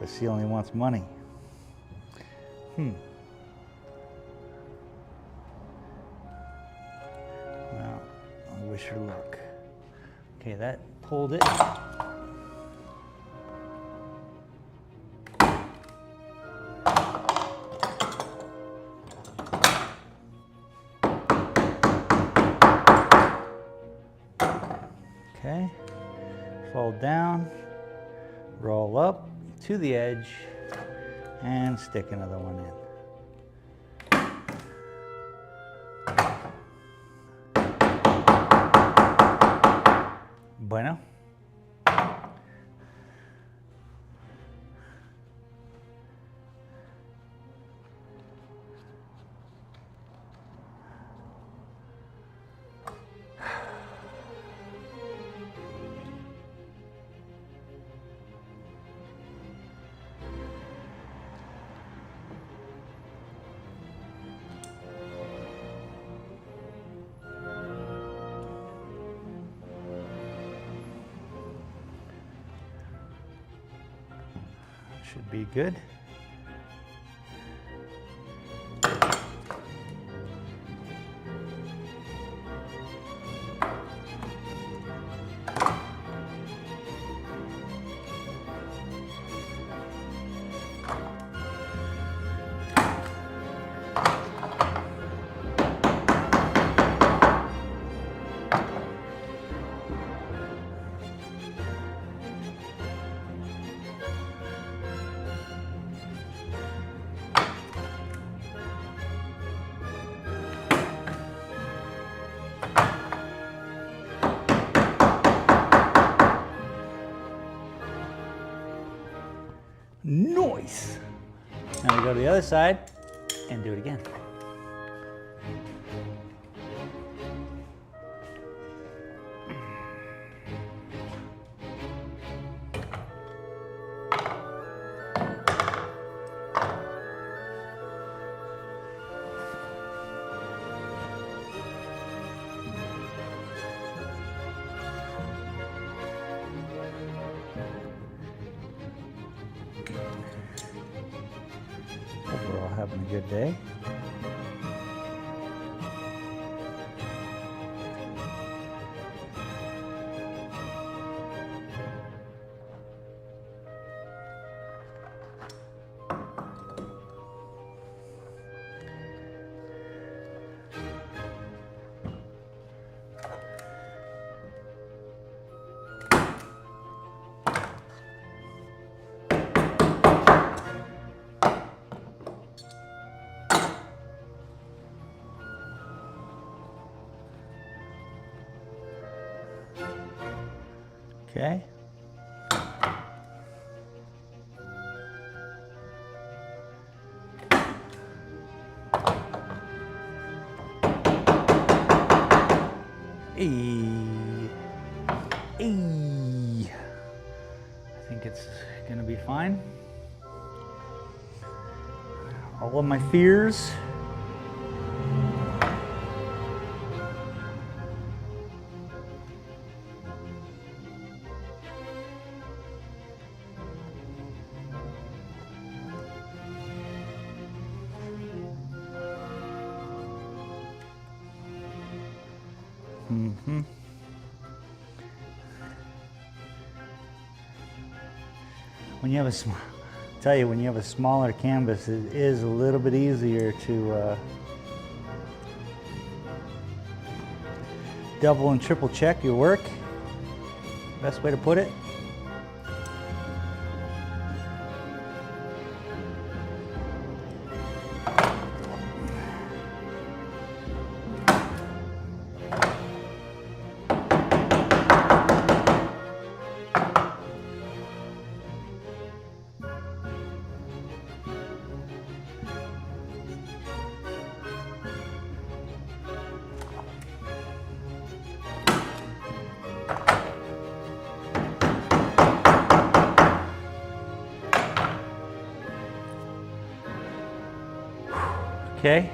A: But she only wants money. Well, I wish her luck. Okay, that pulled it. Okay, fold down, roll up to the edge, and stick another one in. Bueno. Should be good. Nice. Now we go to the other side and do it again. Hope we're all having a good day. Okay. I think it's gonna be fine. All of my fears. When you have a tell you, when you have a smaller canvas, it is a little bit easier to double and triple check your work. Best way to put it. Okay.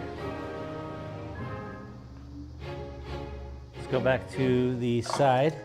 A: Let's go back to the side.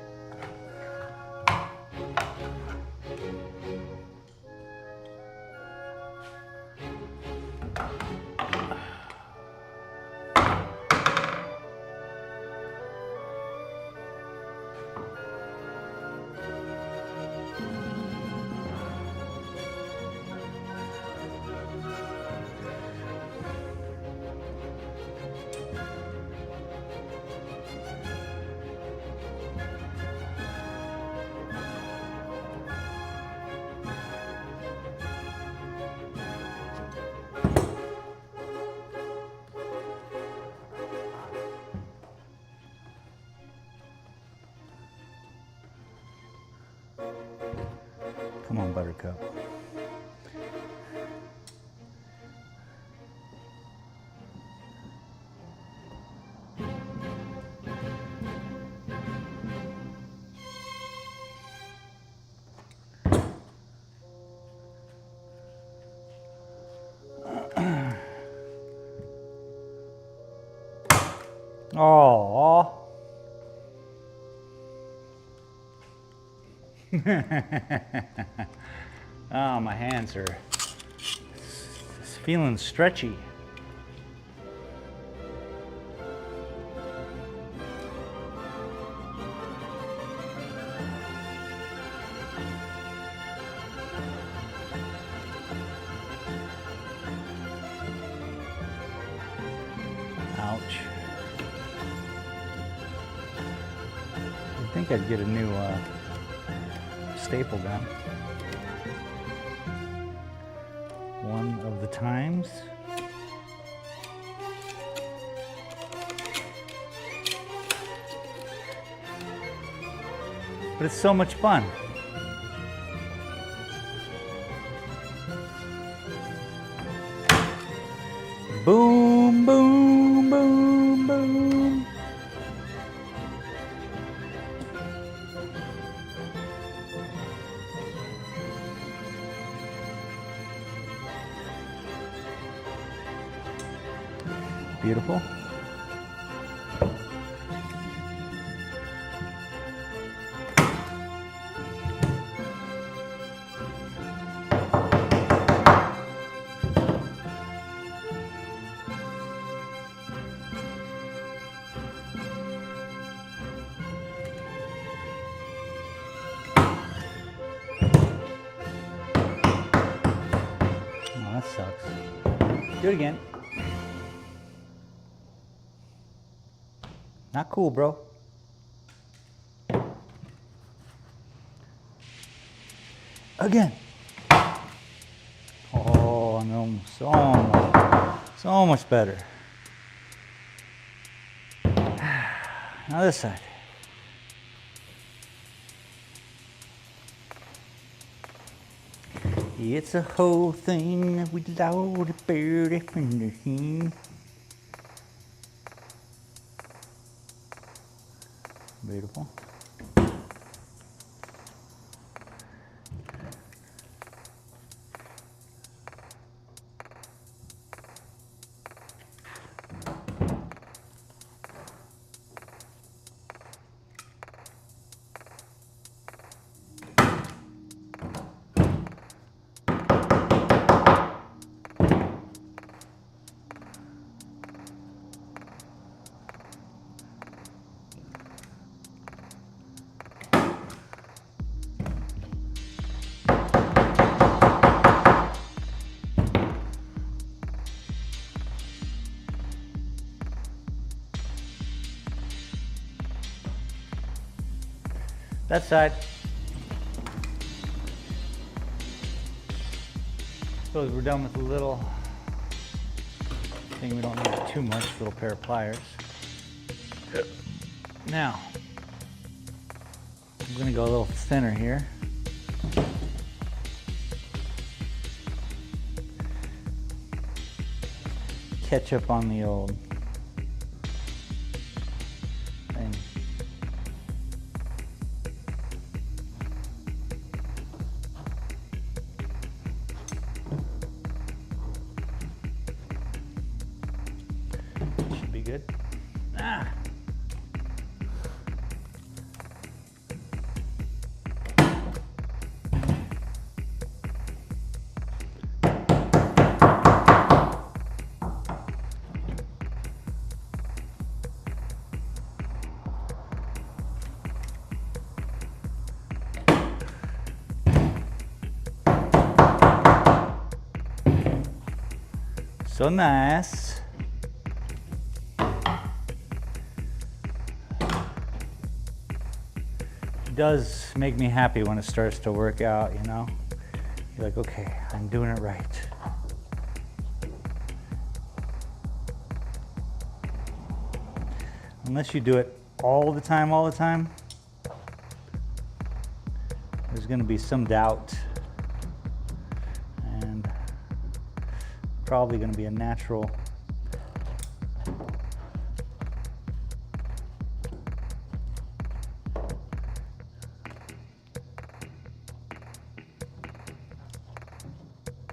A: Come on, Buttercup. Oh. Oh, my hands are feeling stretchy. Ouch. I think I'd get a new staple gun. One of the times. But it's so much fun. Boom, boom, boom, boom. Beautiful. Oh, that sucks. Do it again. Not cool, bro. Again. Oh, no, so much better. Now this side. It's a whole thing without a bird in the hand. Beautiful.
B: That side. Suppose we're done with the little thing. We don't need too much, little pair of pliers. Now, I'm gonna go a little thinner here. Catch up on the old thing. Should be good. Ah. So nice. It does make me happy when it starts to work out, you know? You're like, okay, I'm doing it right. Unless you do it all the time, there's gonna be some doubt. And probably going to be a natural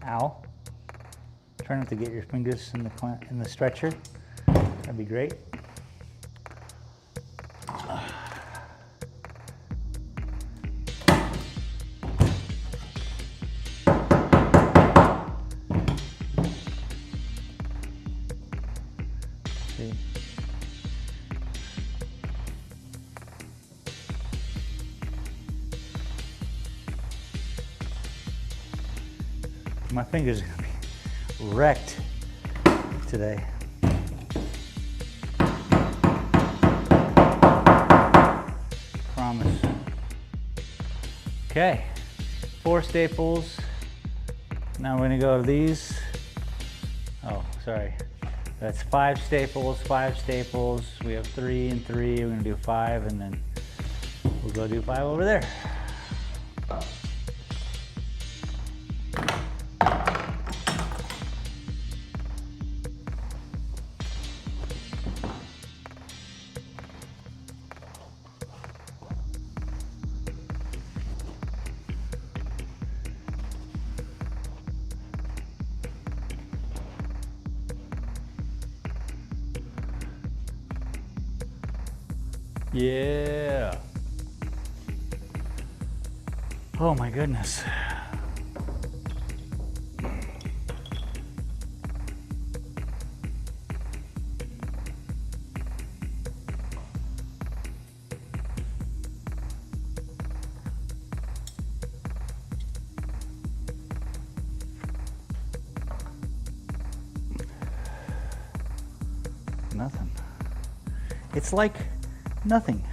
B: ow. Try not to get your fingers in the stretcher. That'd be great. See? My fingers are gonna be wrecked today. Promise. Okay, 4 staples. Now we're gonna go to these. Oh, sorry. That's 5 staples, 5 staples. We have 3 and 3. We're gonna do 5 and then we'll go do 5 over there. Yeah. Oh my goodness. Nothing. It's like nothing.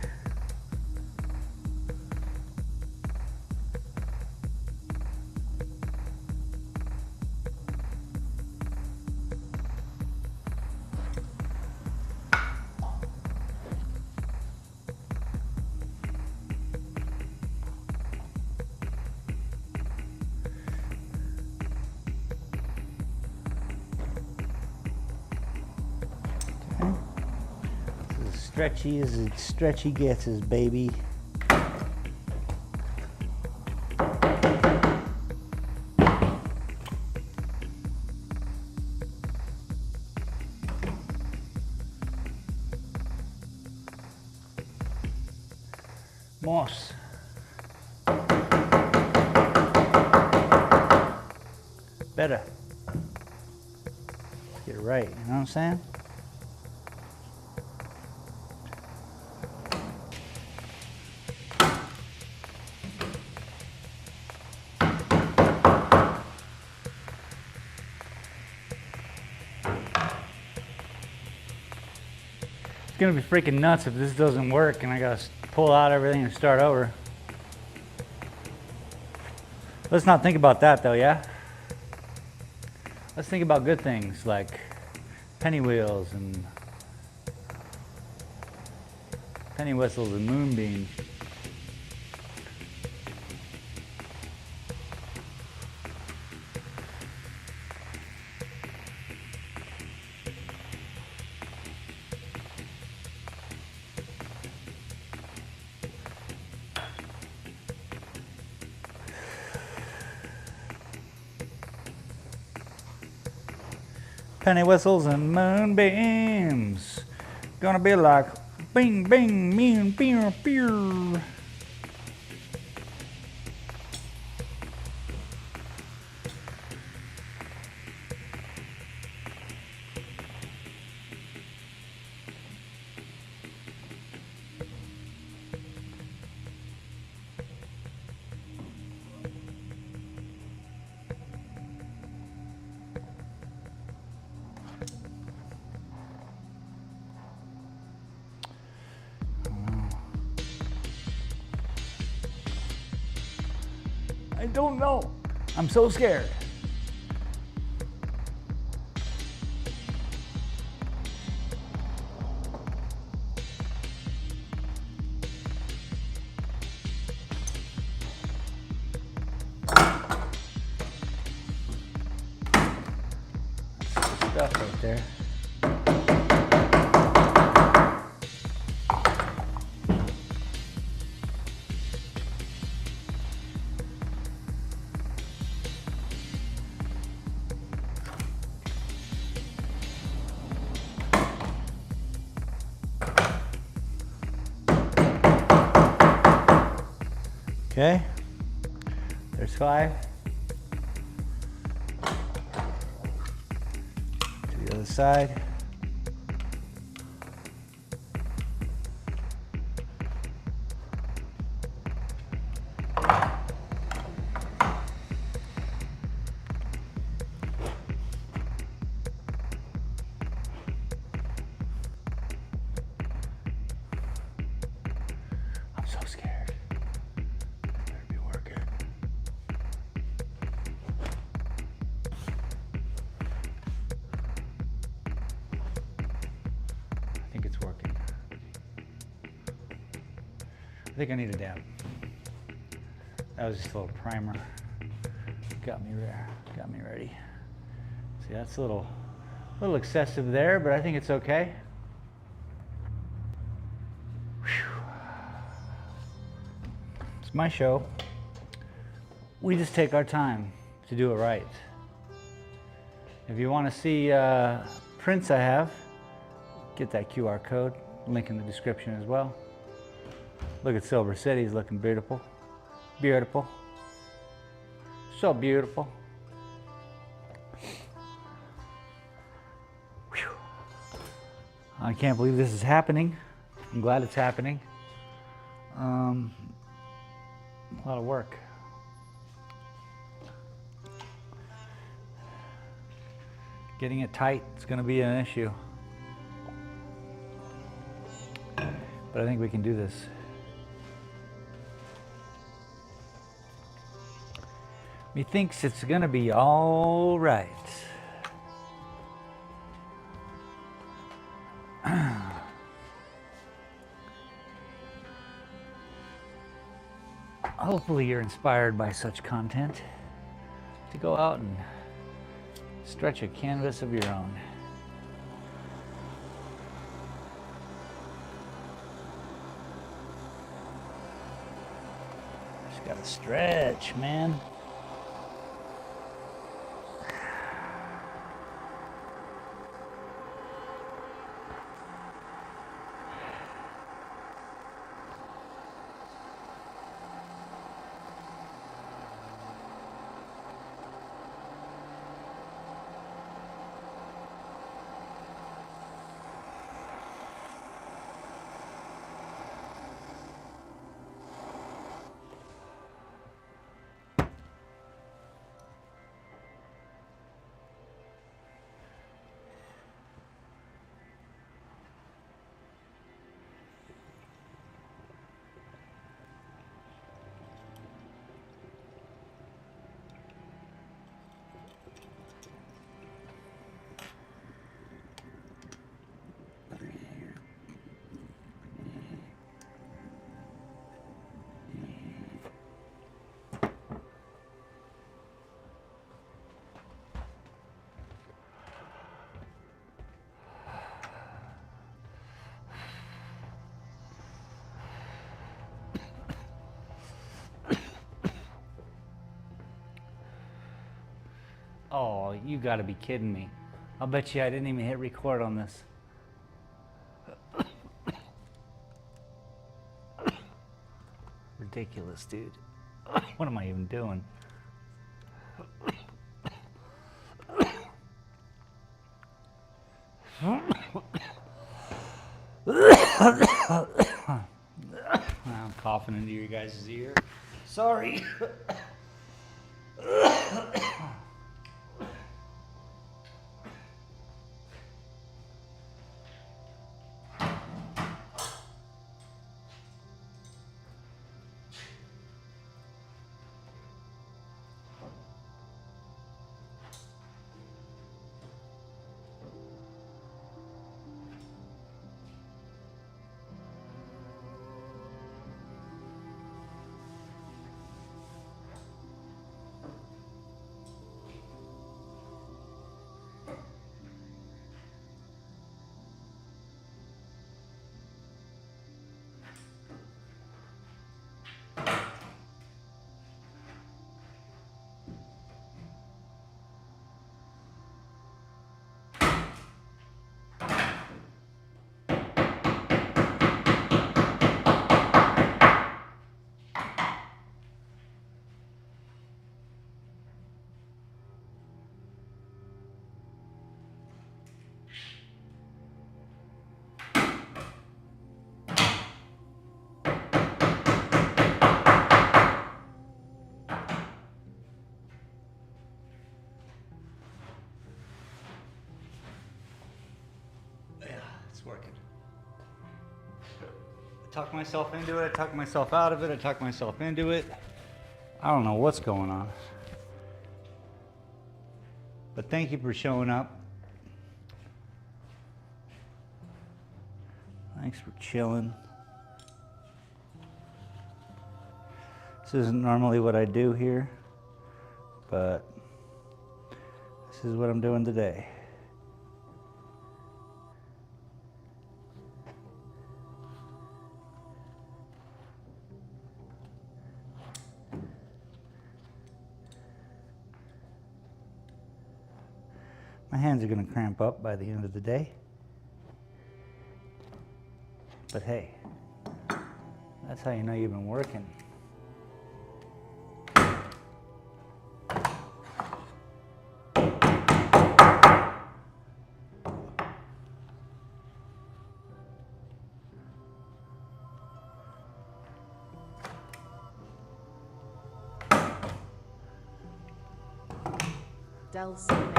B: Stretchy as it stretchy gets us, baby. Moss. Better. Get it right, you know what I'm saying? It's gonna be freaking nuts if this doesn't work and I gotta pull out everything and start over. Let's not think about that though, yeah? Let's think about good things like penny wheels and penny whistles and moonbeams. Penny whistles and moonbeams. Gonna be like bing, bing, meow, pew, pew. I don't know. I'm so scared. That's stuff right there. Okay, there's 5. To the other side. I'm so scared. I think it's working. I think I need a dab. That was just a little primer. Got me ready. See, that's a little excessive there, but I think it's okay. Whew. It's my show. We just take our time to do it right. If you want to see prints I have, get that QR code, link in the description as well. Look at Silver City, he's looking beautiful. Beautiful. So beautiful. Whew. I can't believe this is happening. I'm glad it's happening. A lot of work. Getting it tight is going to be an issue. But I think we can do this. Methinks it's going to be all right. Hopefully you're inspired by such content to go out and stretch a canvas of your own. Just gotta stretch, man. Oh, you gotta be kidding me. I'll bet you I didn't even hit record on this. Ridiculous, dude. What am I even doing? I'm coughing into your guys' ear. Sorry. It's working. I talk myself into it, I talk myself out of it, I talk myself into it. I don't know what's going on. But thank you for showing up. Thanks for chilling. This isn't normally what I do here, but this is what I'm doing today. My hands are going to cramp up by the end of the day. But hey, that's how you know you've been working.
C: Delson.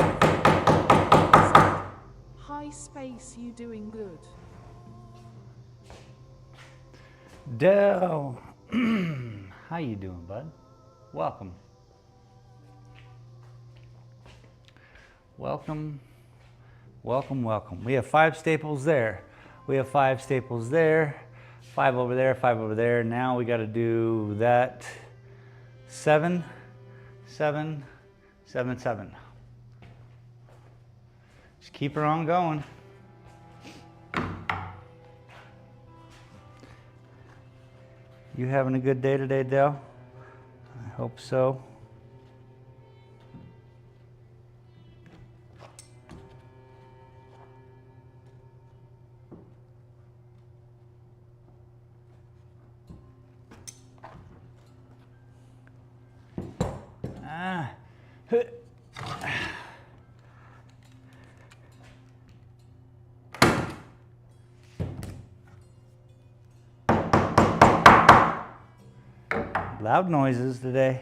C: High space, you doing good.
B: Del, how you doing, bud? Welcome. Welcome, welcome, welcome. We have 5 staples there. We have 5 staples there, 5 over there, 5 over there. Now we got to do that 7, 7, 7, 7. Just keep her on going. You having a good day today, Del? I hope so. Loud noises today.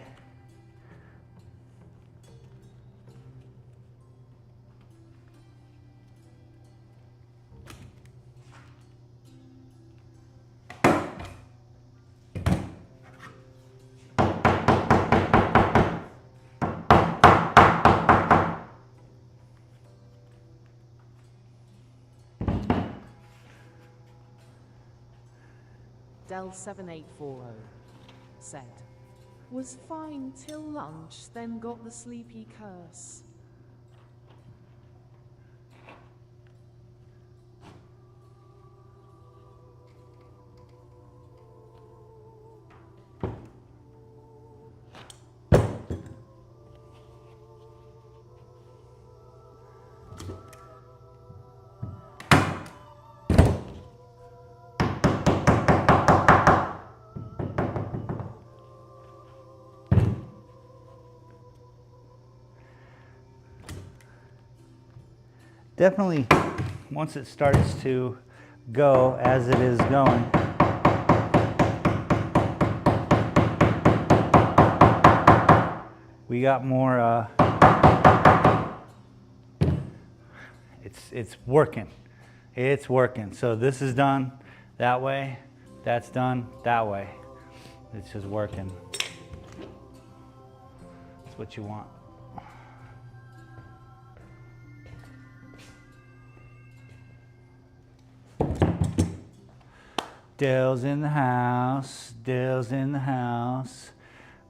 C: Del 7840 said, was fine till lunch, then got the sleepy curse.
A: definitely, once it starts to go as it is going, we got more, it's working. It's working. So this is done that way, that's done that way. It's just working. That's what you want. Dale's in the house, Dale's in the house.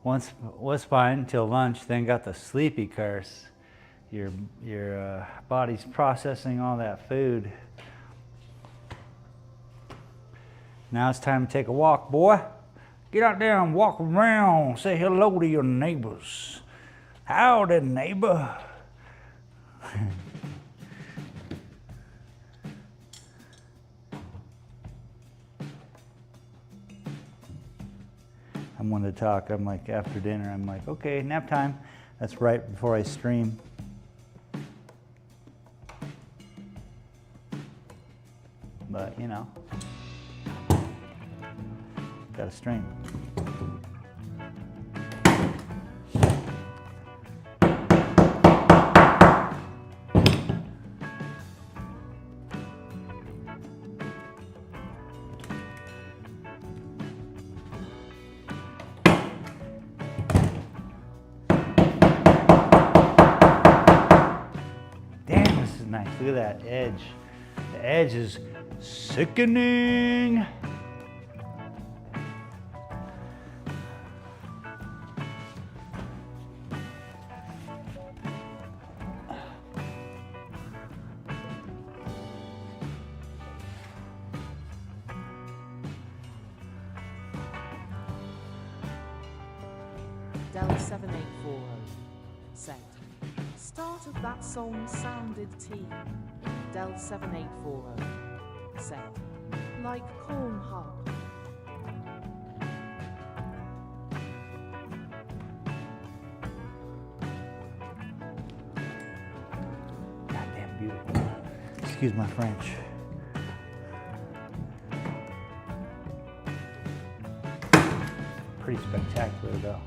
A: Once was fine until lunch, then got the sleepy curse. Your body's processing all that food. Now it's time to take a walk, boy. Get out there and walk around. Say hello to your neighbors. Howdy, neighbor. I'm one to talk. I'm like, after dinner, I'm like, okay, nap time. That's right before I stream. But, you know, gotta stream. Damn, this is nice. Look at that edge. The edge is sickening.
C: Del 7840. Set. Start of that song sounded T. Del 7840. Set. Like corn hub.
A: Goddamn beautiful. Excuse my French. Pretty spectacular though.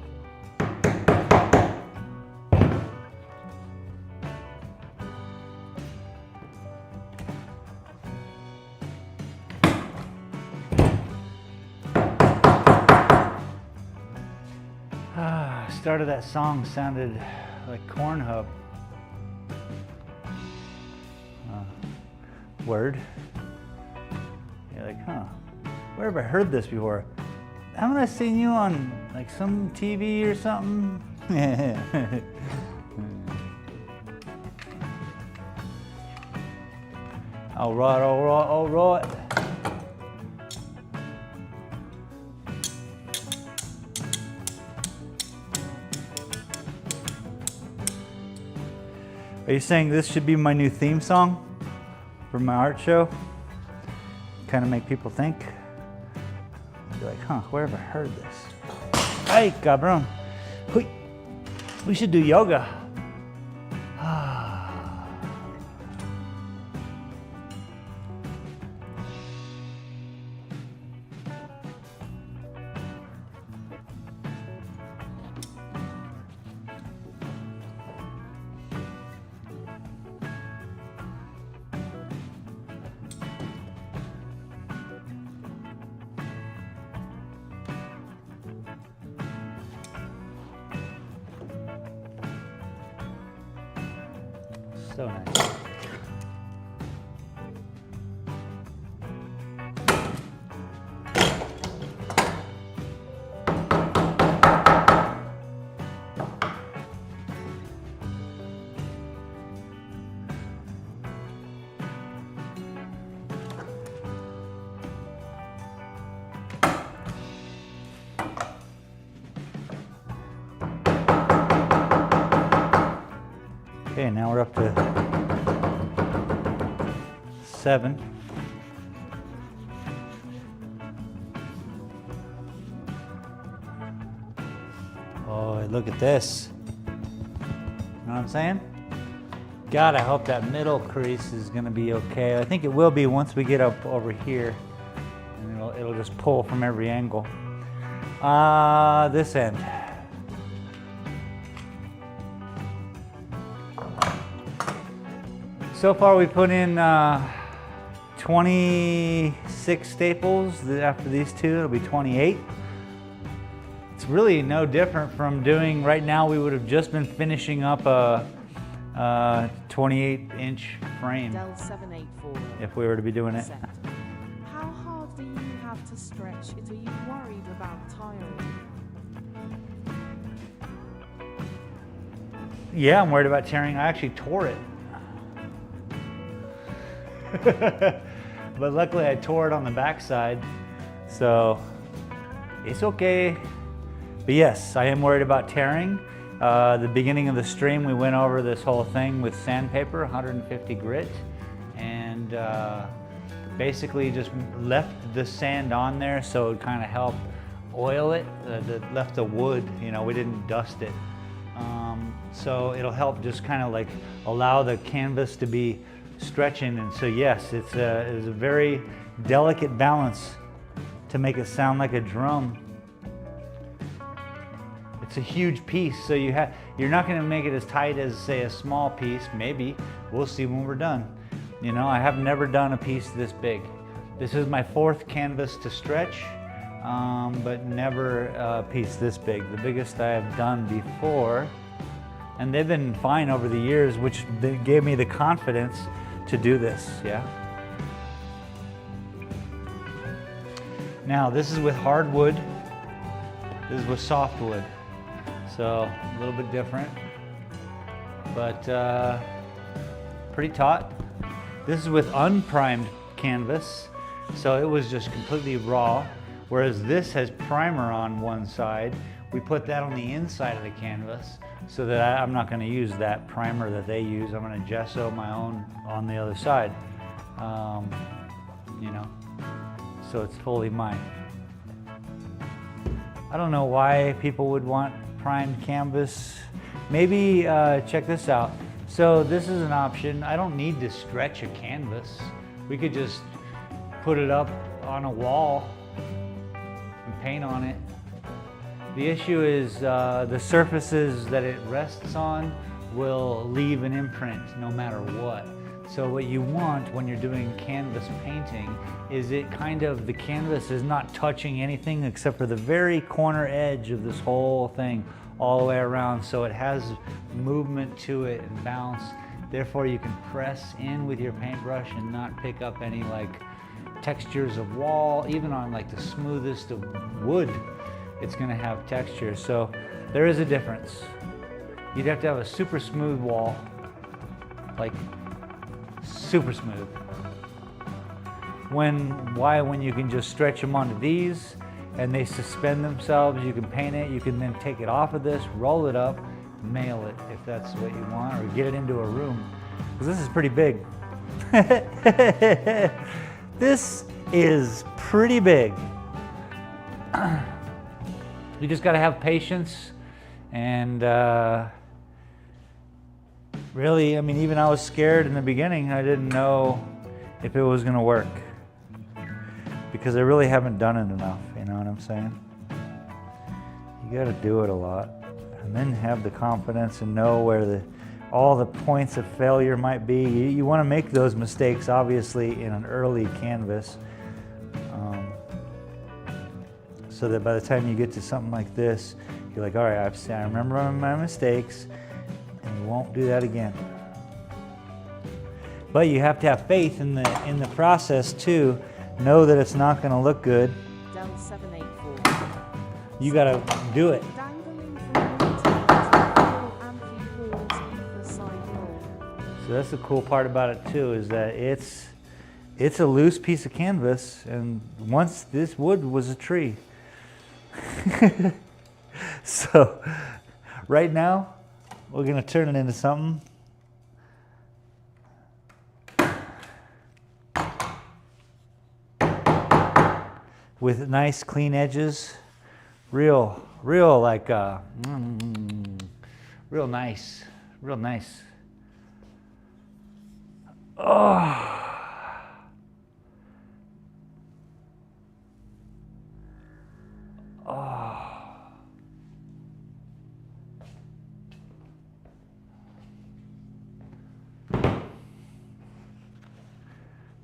A: Start of that song sounded like Corn Hub. Word. You're like, huh, where have I heard this before? Haven't I seen you on like some TV or something? All right, all right, all right. Are you saying this should be my new theme song for my art show? Kind of make people think. Be like, huh, where have I heard this? Hey, cabrón. We should do yoga. So nice. Okay, now we're up to 7. Oh, look at this. You know what I'm saying?
B: God, I hope that middle crease is gonna be okay. I think it will be once we get up over here. And it'll just pull from every angle. This end. So far we put in 26 staples. After these two, it'll be 28. It's really no different from doing, right now we would have just been finishing up a 28-inch frame
C: Del 784.
B: if we were to be doing it.
C: Set. How hard do you have to stretch it? Are you worried about tiring?
B: Yeah, I'm worried about tearing. I actually tore it. But luckily I tore it on the backside, so it's okay. But yes, I am worried about tearing. The beginning of the stream, we went over this whole thing with sandpaper, 150 grit, and basically just left the sand on there so it kind of helped oil it. Left the wood, you know, we didn't dust it. So it'll help just kind of like allow the canvas to be stretching. And so yes, it's a very delicate balance to make it sound like a drum. It's a huge piece, so you're not going to make it as tight as, say, a small piece. Maybe we'll see when we're done. You know, I have never done a piece this big. This is my 4th canvas to stretch, but never a piece this big. The biggest I have done before, and they've been fine over the years, which gave me the confidence to do this. Yeah. Now this is with hardwood. This is with softwood. So a little bit different, but pretty taut. This is with unprimed canvas, so it was just completely raw, whereas this has primer on one side. We put that on the inside of the canvas so that I'm not going to use that primer that they use. I'm going to gesso my own on the other side, you know, so it's fully mine. I don't know why people would want primed canvas. Maybe check this out. So this is an option. I don't need to stretch a canvas. We could just put it up on a wall and paint on it. The issue is the surfaces that it rests on will leave an imprint no matter what. So what you want when you're doing canvas painting is the canvas is not touching anything except for the very corner edge of this whole thing all the way around, so it has movement to it and bounce. Therefore you can press in with your paintbrush and not pick up any like textures of wall. Even on like the smoothest of wood, it's going to have texture. So there is a difference. You'd have to have a super smooth wall, like super smooth. When you can just stretch them onto these and they suspend themselves, you can paint it, you can then take it off of this, roll it up, mail it if that's what you want, or get it into a room. Because this is pretty big. This is pretty big. You just got to have patience and really, I mean, even I was scared in the beginning. I didn't know if it was going to work because I really haven't done it enough, you know what I'm saying? You got to do it a lot and then have the confidence and know where all the points of failure might be. You want to make those mistakes, obviously, in an early canvas, so that by the time you get to something like this, you're like, all right, I remember my mistakes, and you won't do that again. But you have to have faith in the process too. Know that it's not going to look good.
C: Del 784.
B: You got to do it.
C: Dangling from the amphi walls either side wall.
B: So that's the cool part about it too, is that it's a loose piece of canvas, and once this wood was a tree. So right now we're going to turn it into something. With nice clean edges, real like real nice. Oh. Oh.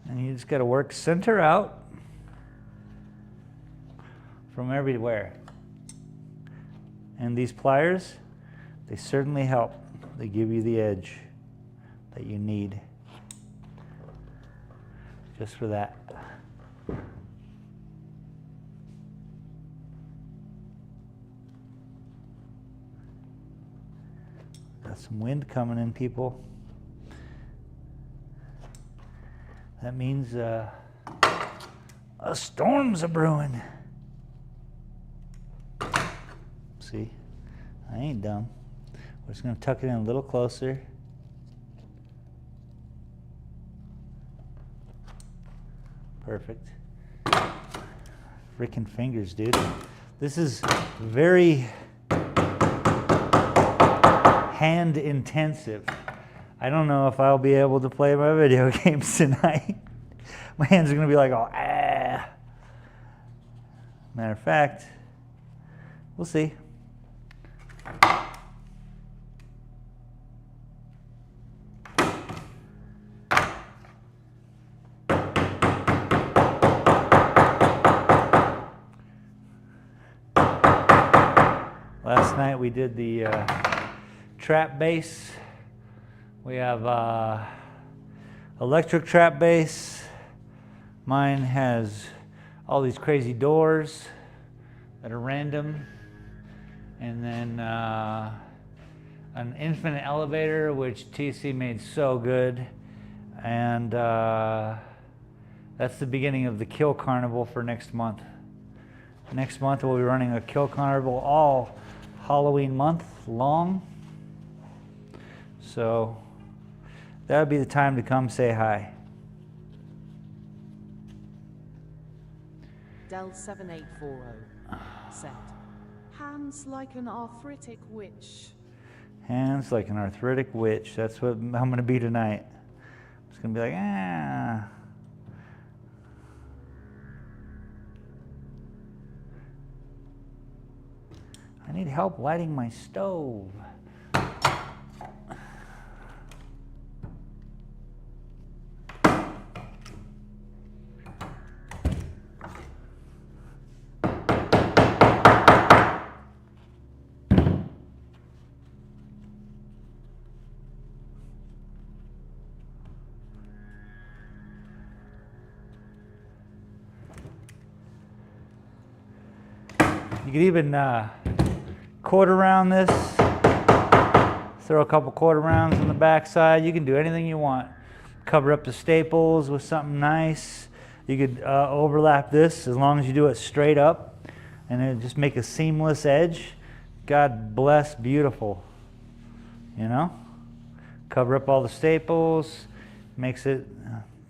B: And you just got to work center out from everywhere. And these pliers, they certainly help. They give you the edge that you need just for that. Got some wind coming in, people. That means a storm's a brewing. See, I ain't dumb. We're just gonna tuck it in a little closer. Perfect. Freaking fingers, dude. This is very hand intensive. I don't know if I'll be able to play my video games tonight. My hands are gonna be like, oh, ah. Matter of fact, we'll see. Last night we did the trap bass. We have electric trap bass. Mine has all these crazy doors that are random. And then an infinite elevator, which TC made so good. And that's the beginning of the Kill Carnival for next month. Next month we'll be running a Kill Carnival all Halloween month long. So that would be the time to come say hi.
C: Del 7840 said, hands like an arthritic witch.
B: Hands like an arthritic witch. That's what I'm going to be tonight. It's going to be like, ah. I need help lighting my stove. You could even quarter round this, throw a couple quarter rounds on the back side. You can do anything you want. Cover up the staples with something nice. You could overlap this as long as you do it straight up and then just make a seamless edge. God bless, beautiful. You know? Cover up all the staples, makes it,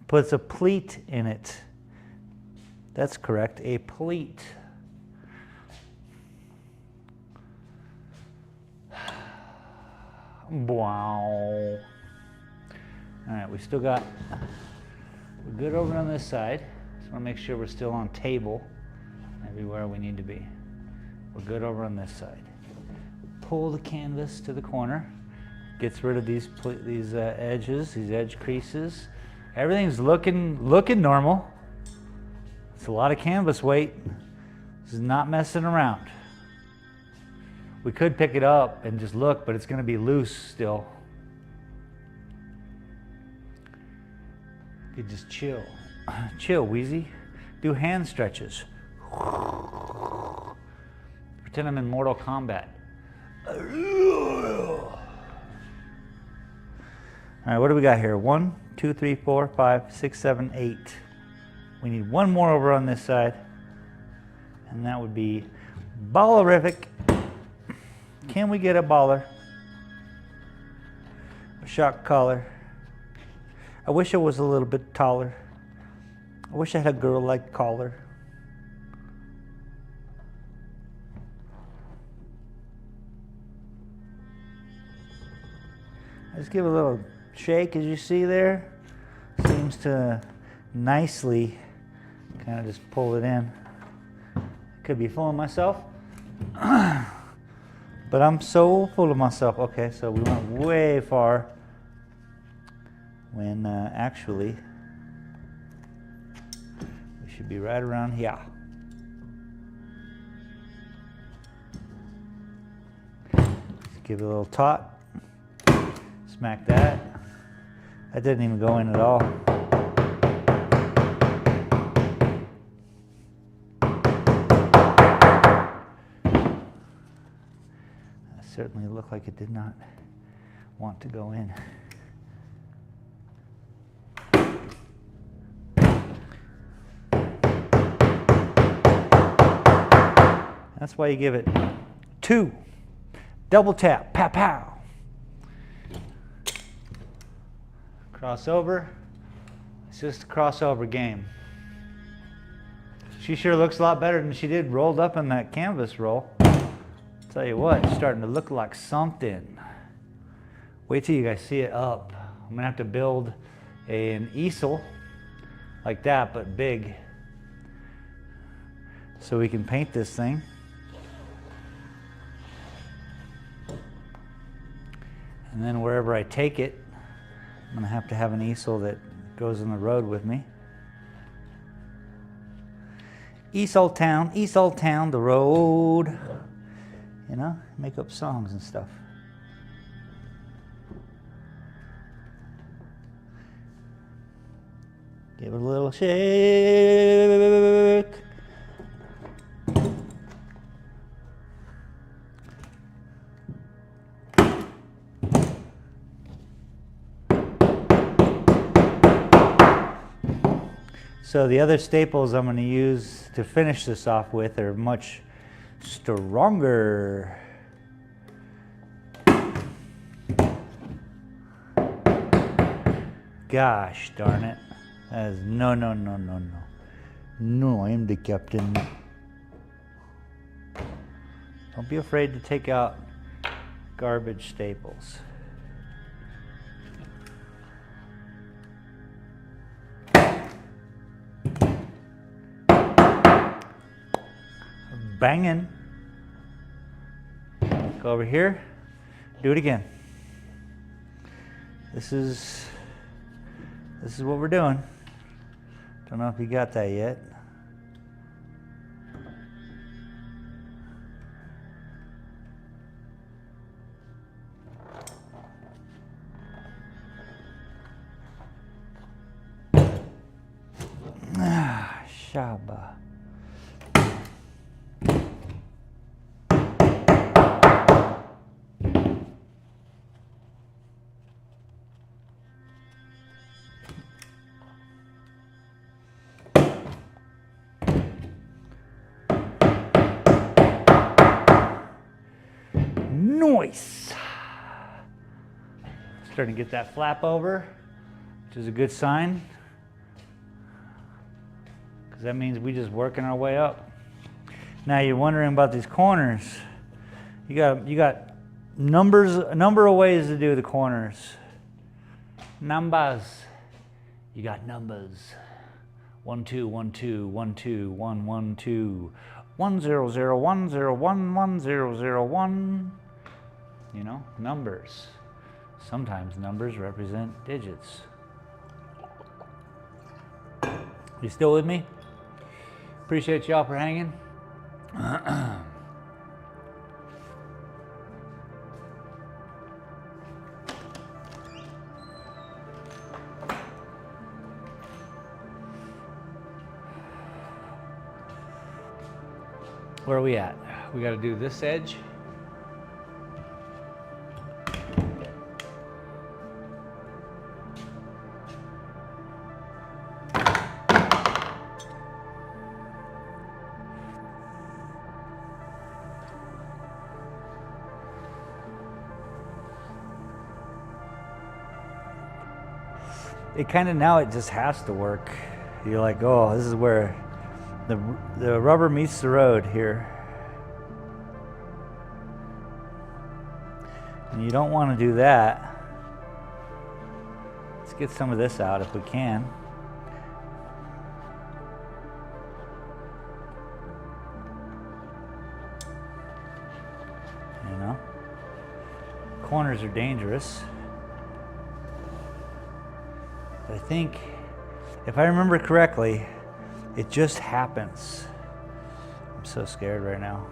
B: puts a pleat in it. That's correct, a pleat. Wow. All right, we still got, we're good over on this side. Just want to make sure we're still on table everywhere we need to be. We're good over on this side. Pull the canvas to the corner. Gets rid of these edges, these edge creases. Everything's looking normal. It's a lot of canvas weight. This is not messing around. We could pick it up and just look, but it's going to be loose still. You could just chill. Chill, Wheezy. Do hand stretches. Pretend I'm in Mortal Kombat. All right, what do we got here? 1, 2, 3, 4, 5, 6, 7, 8. We need one more over on this side. And that would be ballerific. Can we get a baller? A shock collar. I wish I was a little bit taller. I wish I had a girl-like collar. I just give a little shake, as you see there.
A: seems to nicely kind of just pull it in. Could be fooling myself, but I'm so full of myself. Okay, so we went way far when actually we should be right around here. Just give it a little tot, smack that. That didn't even go in at all. Certainly looked like it did not want to go in. That's why you give it 2. Double tap, pow pow. Crossover. It's just a crossover game. She sure looks a lot better than she did rolled up in that canvas roll. Tell you what, it's starting to look like something. Wait till you guys see it up. I'm gonna have to build an easel like that, but big, so we can paint this thing. And then wherever I take it, I'm gonna have to have an easel that goes on the road with me. Easel Town, the road. You know, make up songs and stuff. Give it a little shake. So the other staples I'm going to use to finish this off with are much stronger. Gosh darn it. That is no. No, I am the captain. Don't be afraid to take out garbage staples. Banging. Go over here. Do it again. This is what we're doing. Don't know if you got that yet. Ah, Shaba. Nice. Starting to get that flap over, which is a good sign, because that means we just working our way up. Now you're wondering about these corners. You got numbers, a number of ways to do the corners. Numbers. You got numbers. 1 2 1 2 1 2 1 1 2 1 0 0 1 0 1 1 0 0 1. You know, numbers. Sometimes numbers represent digits. You still with me? Appreciate y'all for hanging. Where are we at? We got to do this edge. It kind of, now it just has to work. You're like, oh, this is where the rubber meets the road here. And you don't want to do that. It's
B: Let's get some of this out if we can. You know, corners are dangerous. But I think, if I remember correctly, it just happens. I'm so scared right now.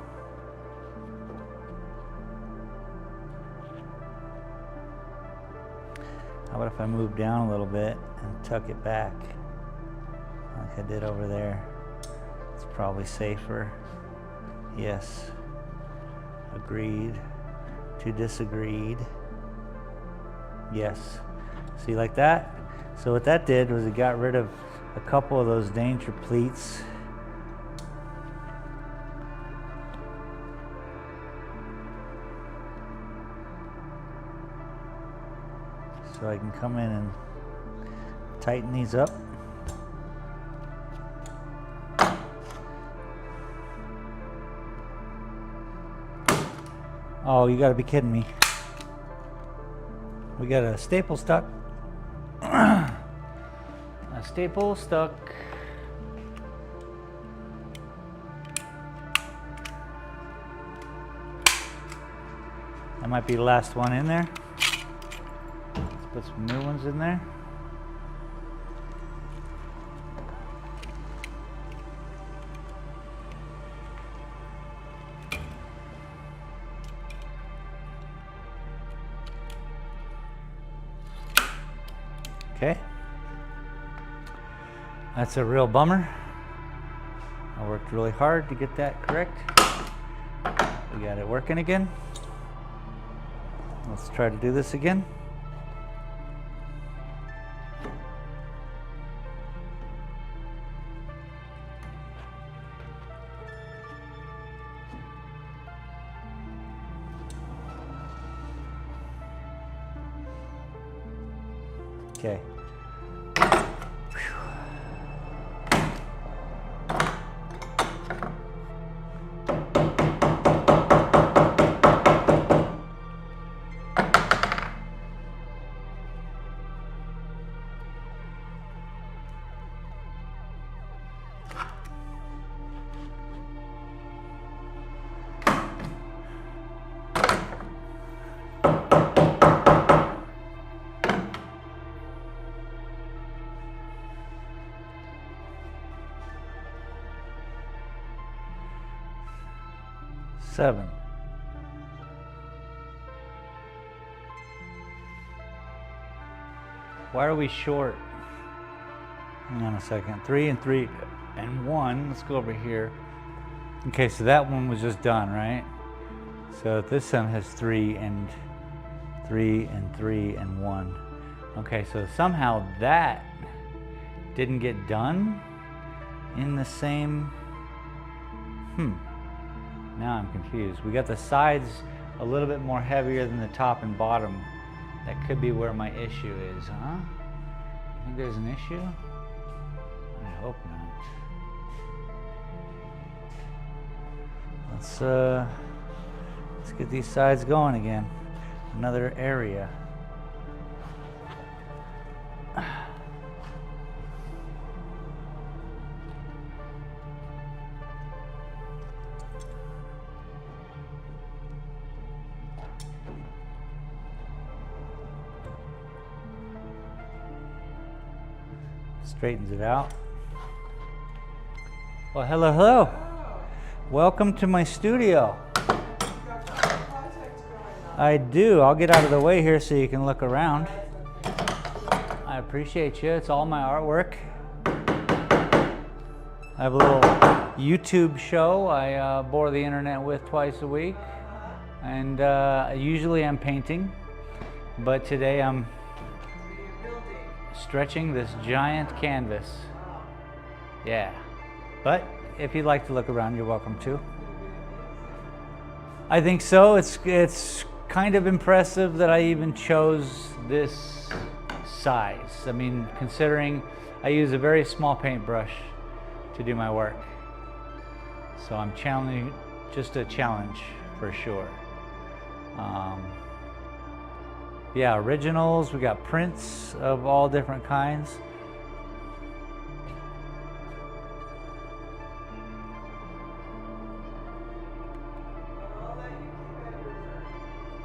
B: How about if I move down a little bit and tuck it back like I did over there? It's probably safer. Yes. Agreed to disagreed. Yes. See, like that? So what that did was it got rid of a couple of those danger pleats. So I can come in and tighten these up. Oh, you gotta be kidding me. We got a staple stuck. A staple stuck. That might be the last one in there. Let's put some new ones in there. Okay. That's a real bummer. I worked really hard to get that correct. We got it working again. Let's try to do this again. Okay. Seven. Why are we short? Hang on a second. 3 and 3 and 1. Let's go over here. Okay, so that one was just done, right? So this one has 3 and 3 and 3 and 1. Okay, so somehow that didn't get done in the same. Now I'm confused. We got the sides a little bit more heavier than the top and bottom. That could be where my issue is, huh? You think there's an issue? I hope not. Let's get these sides going again. Another area. Straightens it out. Well, hello, hello. Welcome to my studio. I do. I'll get out of the way here so you can look around. I appreciate you. It's all my artwork. I have a little YouTube show I bore the internet with twice a week. And usually I'm painting. But today I'm stretching this giant canvas. Yeah. But if you'd like to look around, you're welcome to. I think so. It's kind of impressive that I even chose this size. I mean, considering I use a very small paintbrush to do my work. So I'm challenging, just a challenge for sure. Yeah, originals. We got prints of all different kinds.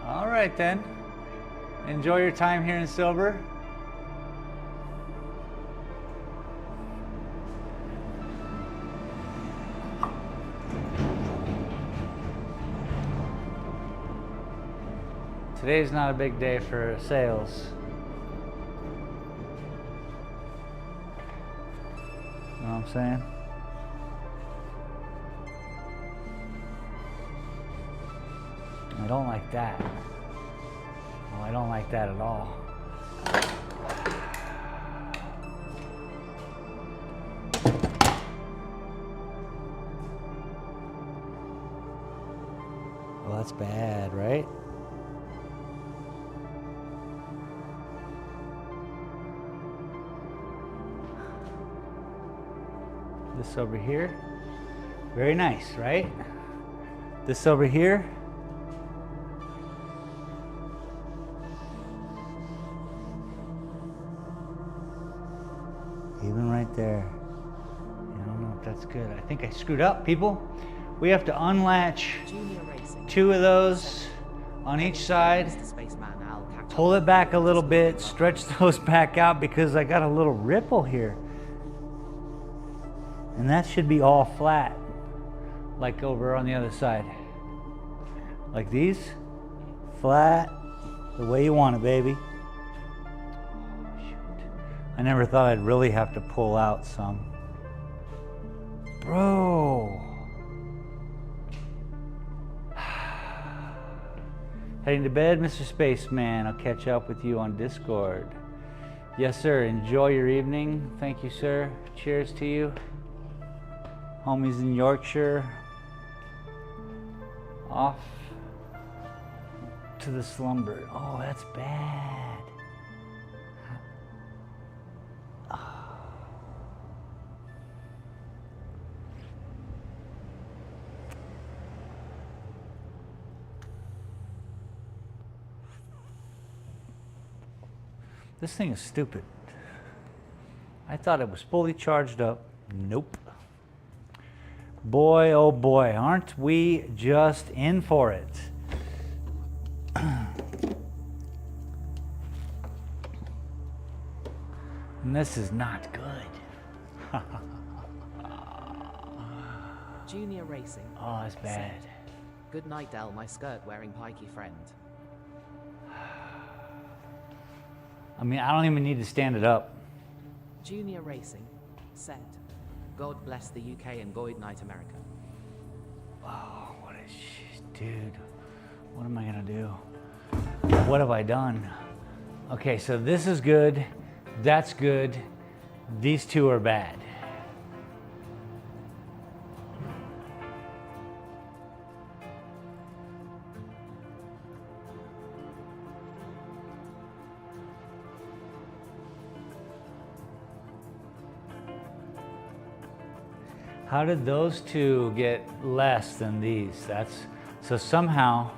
B: All right then. Enjoy your time here in Silver. Today's not a big day for sales. You know what I'm saying? I don't like that. Oh, I don't like that at all. Well, that's bad, right? This over here, very nice, right? This over here, even right there. I don't know if that's good. I think I screwed up, people. We have to unlatch
C: Junior Racing.
B: 2 of those on each side.
C: Mr. Spaceman Al catch
B: Pull
C: up
B: it back a
C: with
B: little
C: the
B: bit,
C: speed
B: stretch those back out because I got a little ripple here. And that should be all flat, like over on the other side. Like these, flat, the way you want it, baby. Oh, shoot. I never thought I'd really have to pull out some. Bro. Heading to bed, Mr. Spaceman. I'll catch up with you on Discord. Yes, sir. Enjoy your evening. Thank you, sir. Cheers to you. Homies in Yorkshire. Off to the slumber. Oh, that's bad. This thing is stupid. I thought it was fully charged up. Nope. Boy, oh boy, aren't we just in for it? And this is not good.
C: Junior Racing.
B: Oh, it's bad.
C: Set. Good night, Del, my skirt-wearing pikey friend.
B: I mean, I don't even need to stand it up.
C: Junior Racing. Set. God bless the UK and good night, America.
B: Oh, what a dude. What am I gonna do? What have I done? Okay, so this is good. That's good. These 2 are bad. How did those 2 get less than these? That's so somehow.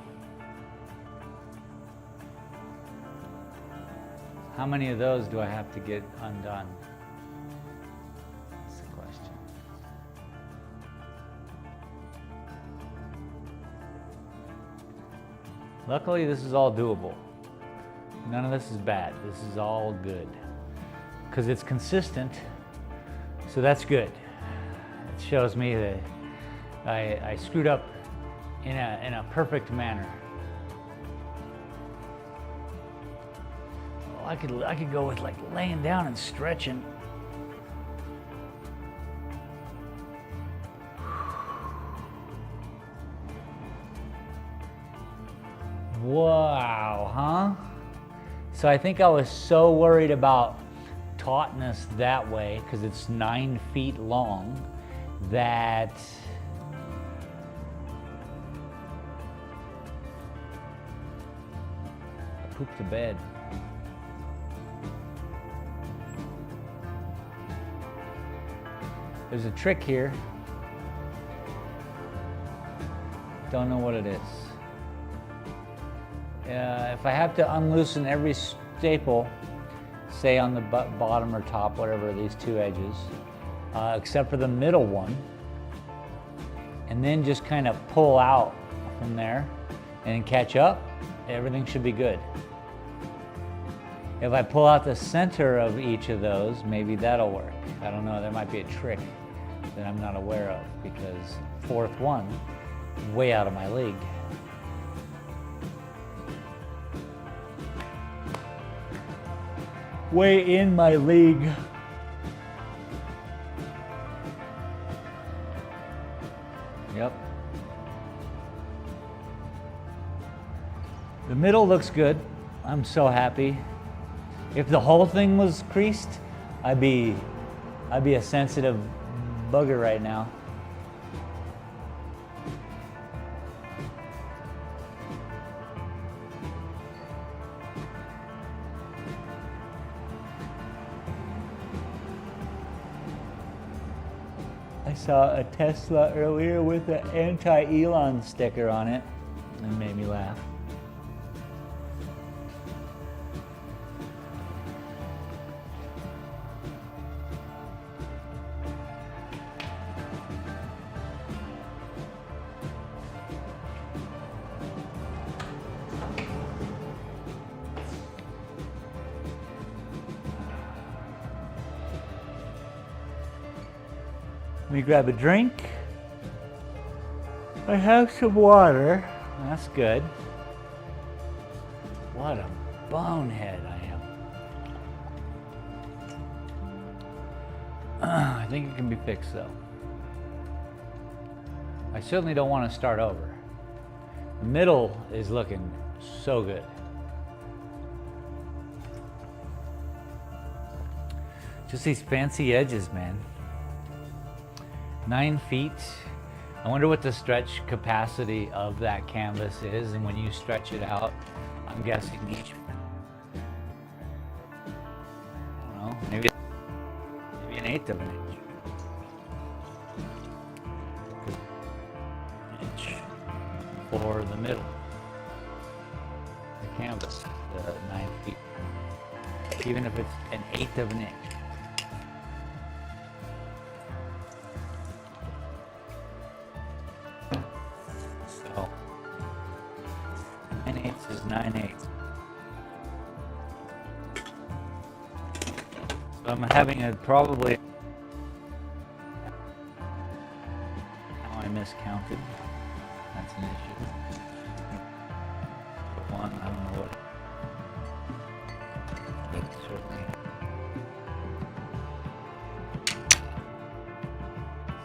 B: How many of those do I have to get undone? That's the question. Luckily, this is all doable. None of this is bad. This is all good because it's consistent. So that's good. Shows me that I screwed up in a perfect manner. Well, I could go with like laying down and stretching. Wow, huh? So I think I was so worried about tautness that way because it's 9 feet long. That I pooped the bed. There's a trick here. Don't know what it is. if I have to unloosen every staple, say on the bottom or top, whatever, these two edges, except for the middle one, and then just kind of pull out from there and catch up, everything should be good. If I pull out the center of each of those, maybe that'll work. I don't know, there might be a trick that I'm not aware of, because fourth one, way out of my league. Way in my league. Yep. The middle looks good. I'm so happy. If the whole thing was creased, I'd be a sensitive bugger right now. I saw a Tesla earlier with an anti-Elon sticker on it, and it made me laugh. Let me grab a drink. I have some water. That's good. What a bonehead I am. I think it can be fixed though. I certainly don't want to start over. The middle is looking so good. Just these fancy edges, man. 9 feet. I wonder what the stretch capacity of that canvas is, and when you stretch it out, I'm guessing each, I don't know, maybe an eighth of an inch for the middle. The canvas, the 9 feet, even if it's an eighth of an inch. So 9/8 is 9/8. So I'm having a probably. Now I miscounted. That's an issue. One, I don't know what. It's certainly.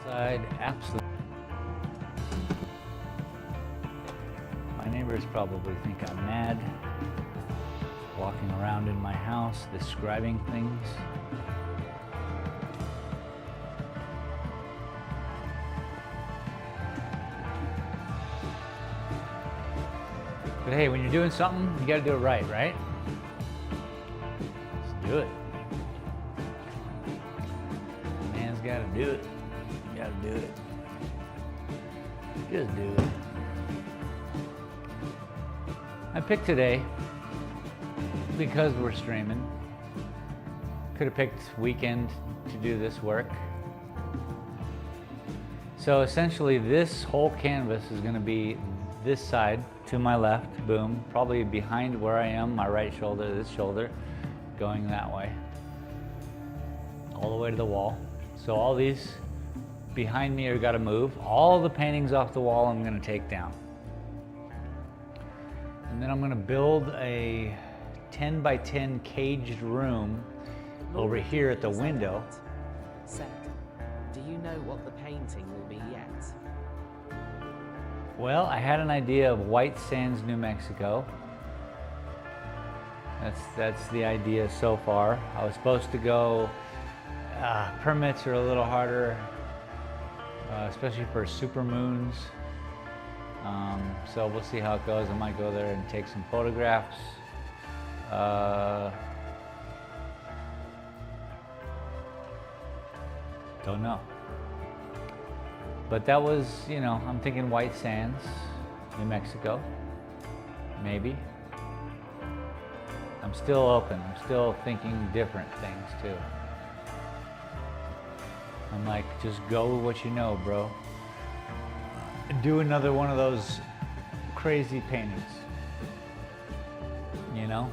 B: Side, absolutely. My neighbors probably think I'm mad, walking around in my house, describing things. But hey, when you're doing something, you gotta do it right, right? Let's do it. Man's gotta do it. You gotta do it. Just do it. I picked today because we're streaming. Could have picked weekend to do this work. So essentially this whole canvas is going to be this side to my left, boom, probably behind where I am, my right shoulder, this shoulder, going that way. All the way to the wall. So all these behind me are got to move. All the paintings off the wall I'm going to take down. And then I'm going to build a 10 by 10 caged room over here at the window.
C: Seth, do you know what the painting will be yet?
B: Well, I had an idea of White Sands, New Mexico. That's the idea so far. I was supposed to go, permits are a little harder, especially for supermoons. So we'll see how it goes. I might go there and take some photographs. Don't know. But that was, you know, I'm thinking White Sands, New Mexico, maybe. I'm still open. I'm still thinking different things too. I'm like, just go with what you know, bro. Do another one of those crazy paintings. You know?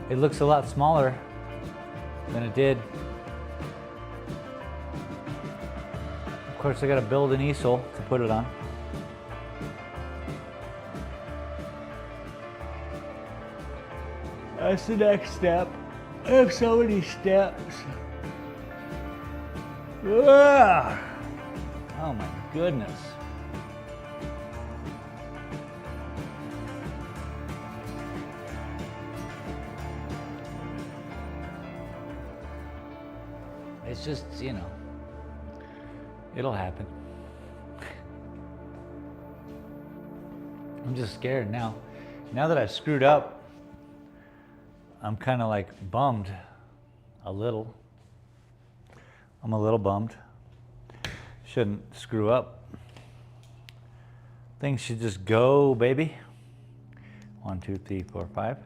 B: It looks a lot smaller than it did. Of course, I gotta build an easel to put it on. That's the next step. I have so many steps. Ugh. Oh my goodness. It's just, you know, it'll happen. I'm just scared now. Now that I've screwed up, I'm kind of like bummed a little. I'm a little bummed. Shouldn't screw up. Things should just go, baby. 1, 2, 3, 4, 5.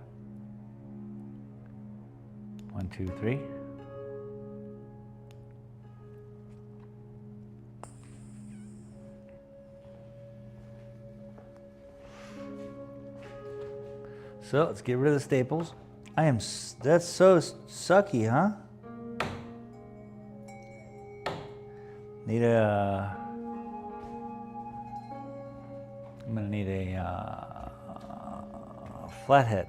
B: 1, 2, 3. So let's get rid of the staples. That's so sucky, huh? I'm gonna need a flathead.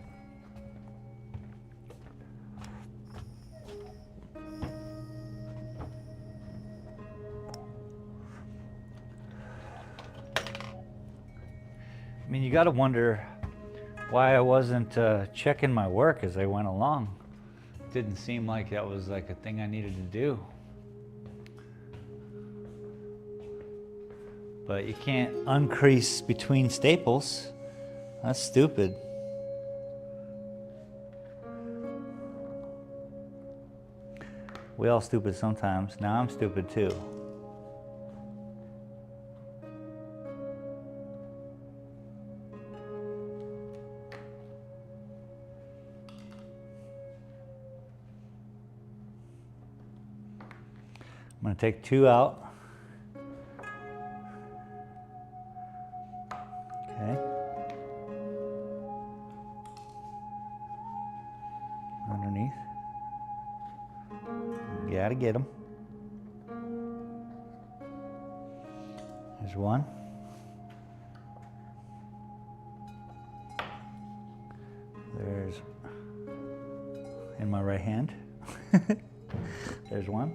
B: I mean, you gotta wonder why I wasn't checking my work as I went along. It didn't seem like that was like a thing I needed to do. But you can't uncrease between staples. That's stupid. We all stupid sometimes. Now I'm stupid too. I'm going to take 2 out. Okay. Underneath. You got to get them. There's one. There's in my right hand. There's one.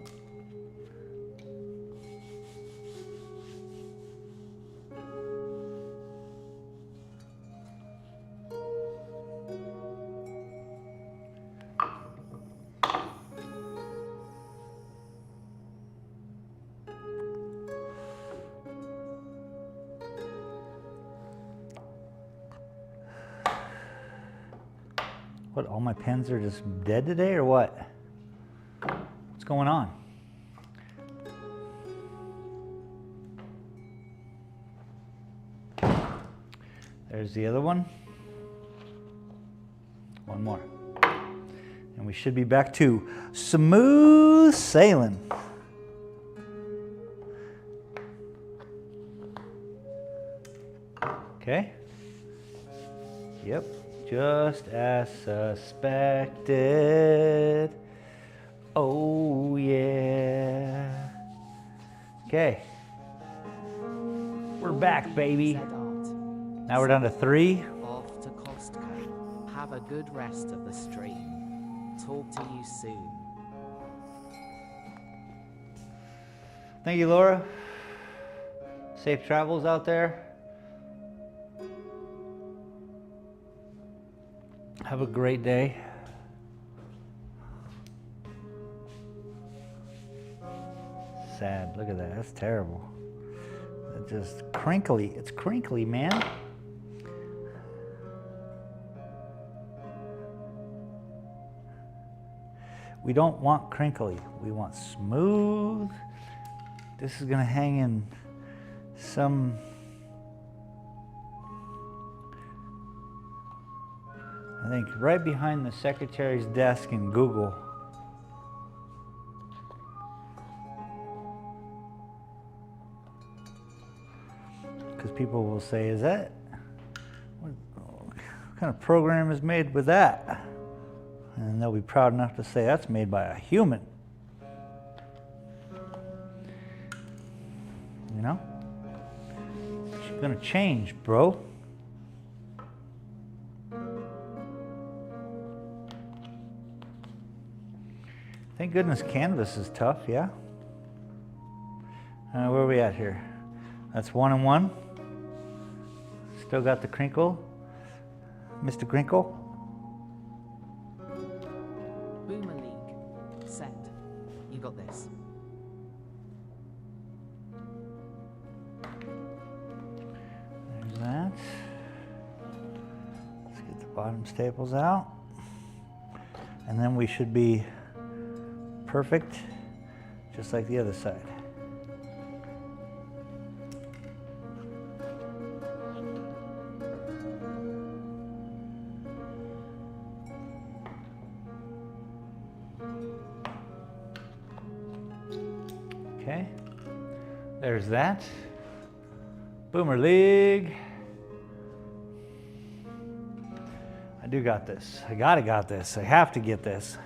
B: What, all my pens are just dead today or what? What's going on? There's the other one. One more. And we should be back to smooth sailing. Okay. Yep. Just as suspected. Oh yeah. Okay. We're back, baby. Now we're down to 3.
C: Off to Costco. Have a good rest of the stream. Talk to you soon.
B: Thank you, Laura. Safe travels out there. Have a great day. Sad. Look at that. That's terrible. It's just crinkly. It's crinkly, man. We don't want crinkly. We want smooth. This is gonna hang in some, I think right behind the secretary's desk in Google. Because people will say, is that, what kind of program is made with that? And they'll be proud enough to say that's made by a human. You know? It's gonna change, bro. Thank goodness canvas is tough, yeah? Where are we at here? That's 1 and 1. Still got the crinkle. Mr. Crinkle.
C: Boomer League. Set. You got this.
B: There's that. Let's get the bottom staples out. And then we should be perfect, just like the other side. Okay, there's that. Boomer League. I do got this. I got this. I have to get this.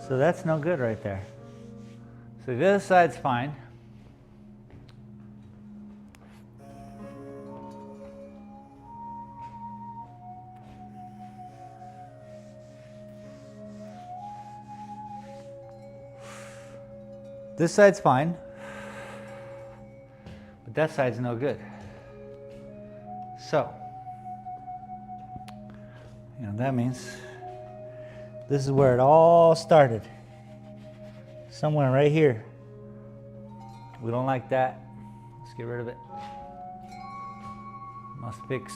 B: So that's no good right there. So the other side's fine. This side's fine, but that side's no good. So, you know, that means this is where it all started. Somewhere right here. We don't like that. Let's get rid of it. Must fix.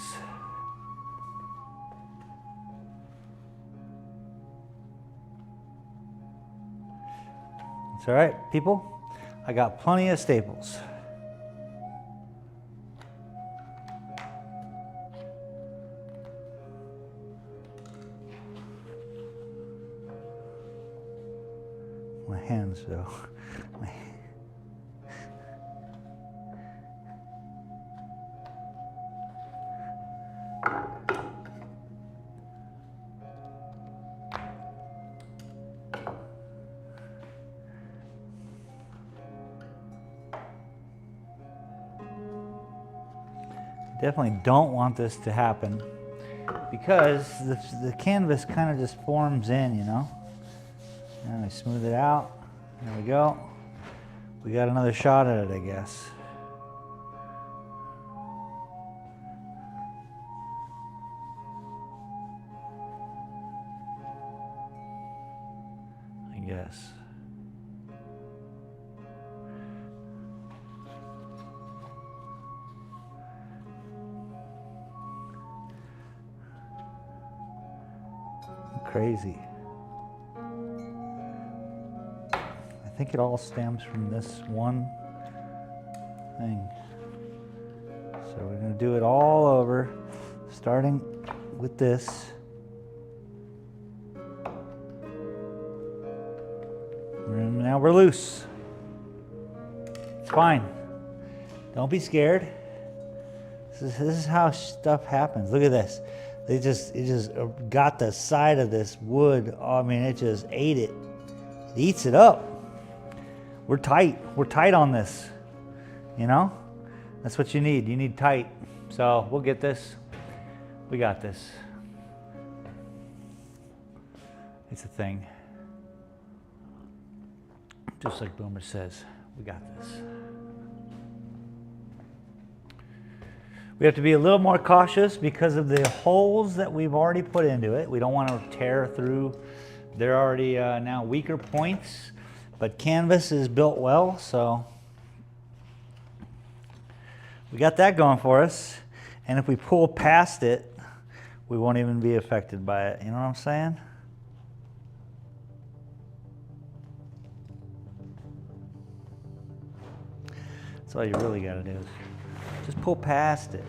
B: It's all right, people. I got plenty of staples. My hands, though. Definitely don't want this to happen because the canvas kind of just forms in, you know. And I smooth it out. There we go. We got another shot at it, I guess. I guess. Crazy. I think it all stems from this one thing. So we're going to do it all over, starting with this. And now we're loose. It's fine. Don't be scared. This is how stuff happens. Look at this. It just got the side of this wood. I mean, it just ate it. It eats it up. We're tight. We're tight on this. You know? That's what you need. You need tight. So we'll get this. We got this. It's a thing. Just like Boomer says, we got this. We have to be a little more cautious because of the holes that we've already put into it. We don't want to tear through. They're already now weaker points, but canvas is built well, so we got that going for us. And if we pull past it, we won't even be affected by it. You know what I'm saying? That's all you really got to do is just pull past it.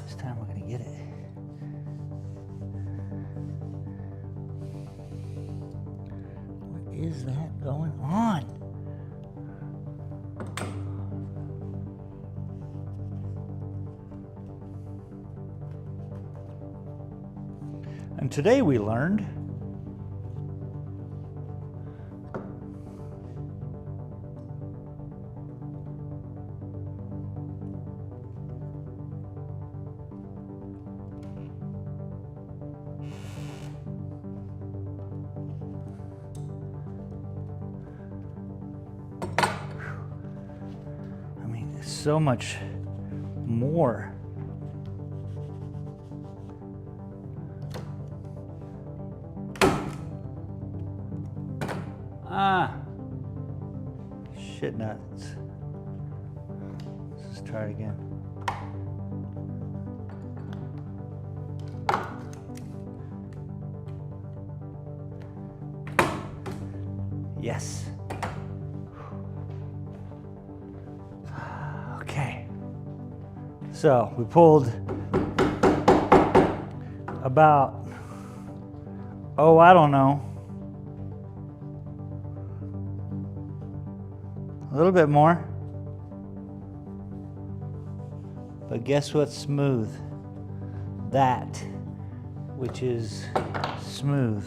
B: This time we're going to get it. What is that going on? And today we learned there's so much more. Shit nuts. Let's just try it again. Yes. Okay. So we pulled about, oh, I don't know, a little bit more. But guess what's smooth? That which is smooth.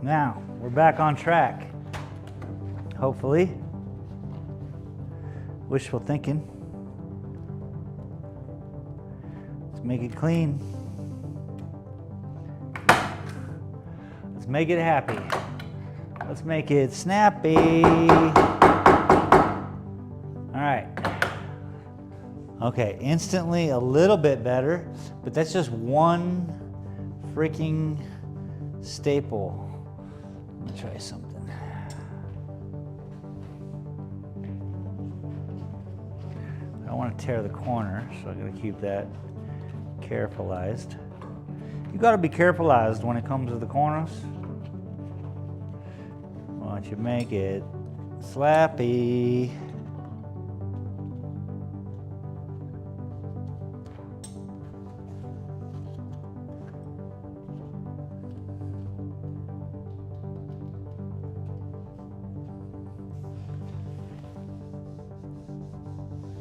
B: Now, we're back on track. Hopefully. Wishful thinking. Let's make it clean. Let's make it happy. Let's make it snappy. All right. Okay, instantly a little bit better, but that's just one freaking staple. Let me try something. I don't want to tear the corner, so I gotta keep that carefulized. You gotta be carefulized when it comes to the corners. Why don't you make it slappy?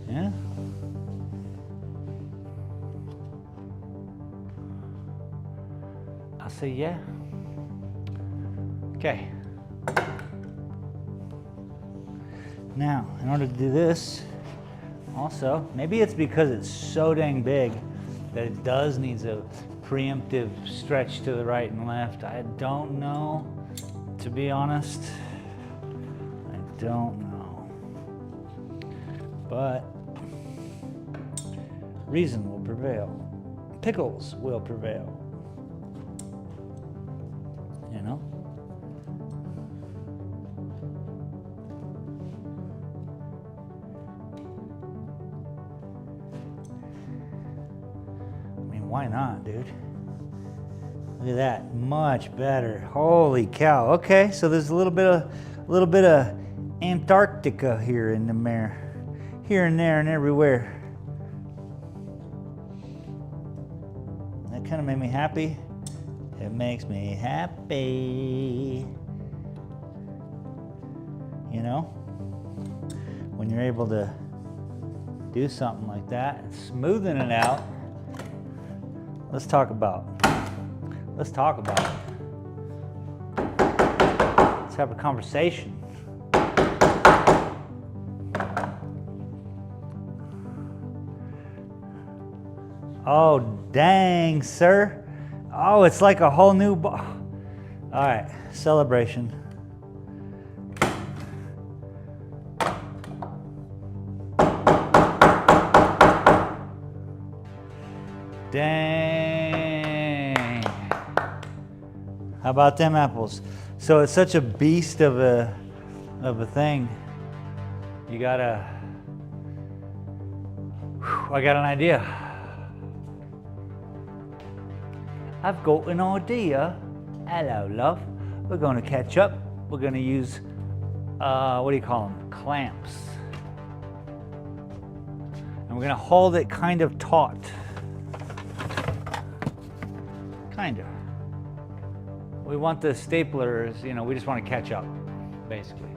B: Yeah. I'll say yeah. Okay. Now, in order to do this, also, maybe it's because it's so dang big that it does need a preemptive stretch to the right and left. I don't know, to be honest. I don't know. But reason will prevail. Pickles will prevail. You know? Why not, dude? Look at that, much better. Holy cow. Okay, so there's a little bit of Antarctica here in the mare, here and there and everywhere. That kind of made me happy. It makes me happy. You know, when you're able to do something like that and smoothing it out. Let's talk about it. Let's have a conversation. Oh, dang, sir. Oh, it's like a whole new all right, celebration. Dang. How about them apples? So it's such a beast of a thing. You gotta, I got an idea. I've got an idea. Hello, love. We're gonna catch up. We're gonna use, what do you call them? Clamps. And we're gonna hold it kind of taut. Kind of. We want the staplers, you know, we just want to catch up, basically.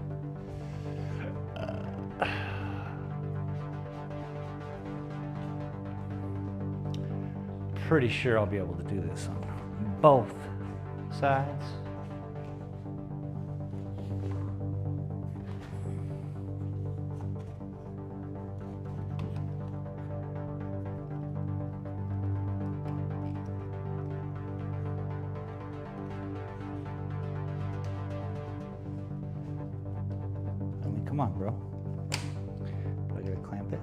B: Pretty sure I'll be able to do this on both sides. Come on, bro. I gotta clamp it.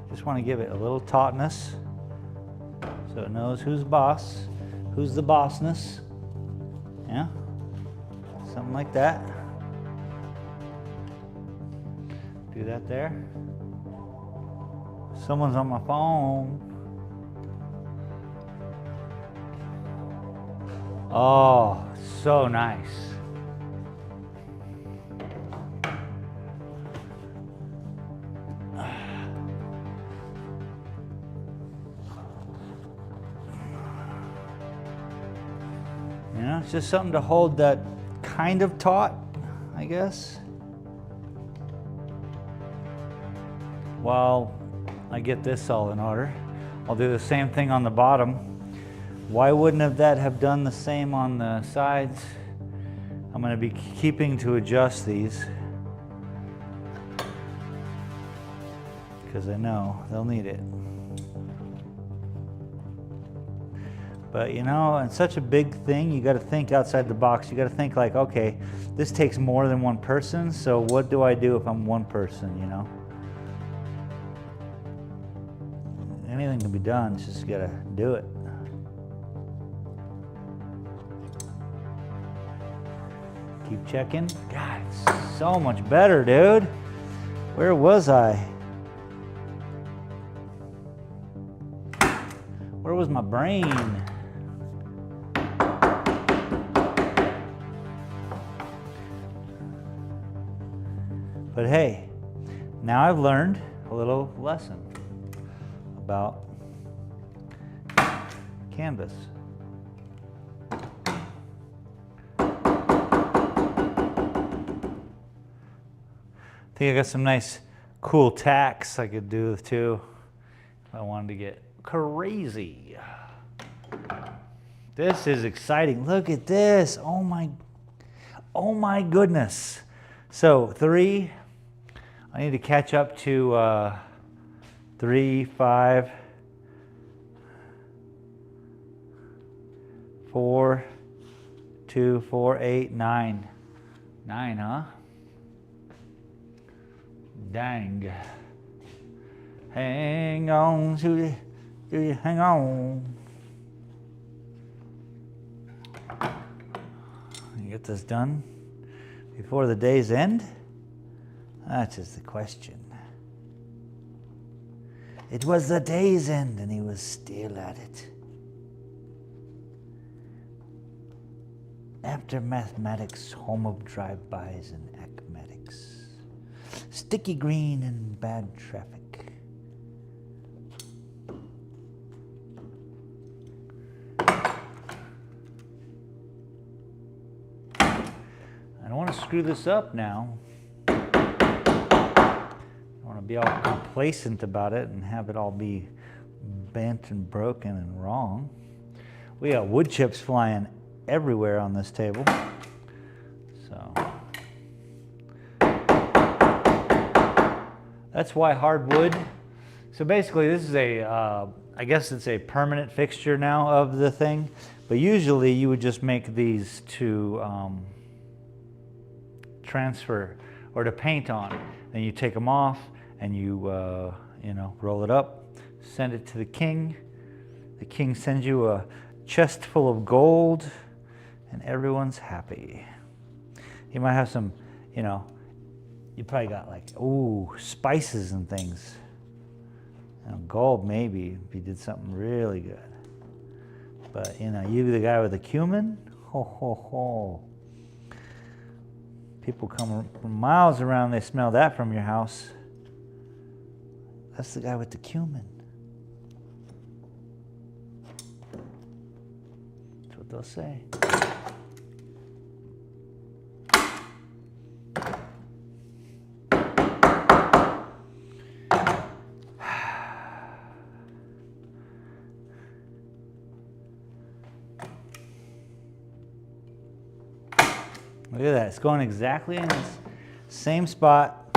B: Just want to give it a little tautness so it knows who's boss, who's the bossness. Yeah? Something like that. Do that there. Someone's on my phone. Oh, so nice. You know, it's just something to hold that kind of taut, I guess. While I get this all in order, I'll do the same thing on the bottom. Why wouldn't that have done the same on the sides? I'm going to be keeping to adjust these because I know they'll need it. But you know, it's such a big thing, you got to think outside the box. You got to think like, okay, this takes more than one person, so what do I do if I'm one person, you know? Anything can be done, it's just got to do it. Keep checking. God, it's so much better, dude. Where was I? Where was my brain? But hey, now I've learned a little lesson about canvas. I think I got some nice cool tacks I could do too if I wanted to get crazy. This is exciting. Look at this. Oh my goodness. So 3, I need to catch up to 3, 5, 4, 2, 4, 8, 9. 9, huh? Dang. Hang on, Susie. Hang on. Get this done before the day's end? That is the question. It was the day's end and he was still at it. After mathematics, home of drive-bys and acmatics. Sticky green and bad traffic. I don't want to screw this up now. I don't want to be all complacent about it and have it all be bent and broken and wrong. We got wood chips flying everywhere on this table. So that's why hardwood. So basically this is a, I guess it's a permanent fixture now of the thing, but usually you would just make these to transfer or to paint on. Then you take them off and you, you know, roll it up, send it to the king. The king sends you a chest full of gold, and everyone's happy. You might have some, you know, you probably got like, ooh, spices and things. You know, gold maybe, if you did something really good. But, you know, you the guy with the cumin, ho, ho, ho. People come from miles around, they smell that from your house. That's the guy with the cumin. That's what they'll say. Look at that, it's going exactly in the same spot.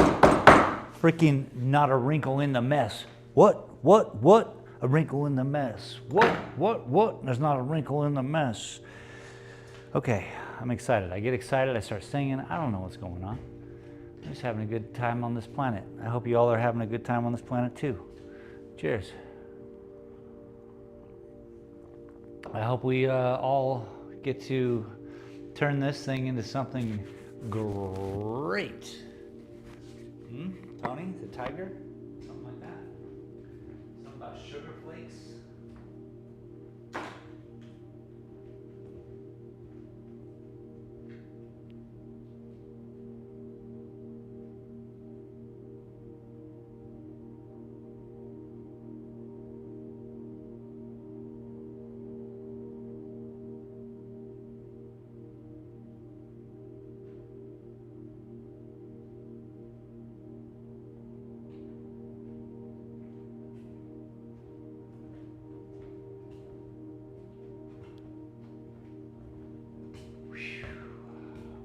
B: Freaking not a wrinkle in the mess. What? A wrinkle in the mess. What? There's not a wrinkle in the mess. Okay, I'm excited. I get excited, I start singing. I don't know what's going on. I'm just having a good time on this planet. I hope you all are having a good time on this planet too. Cheers. I hope we all get to turn this thing into something great. Tony, the tiger? Something like that. Something about sugar flakes.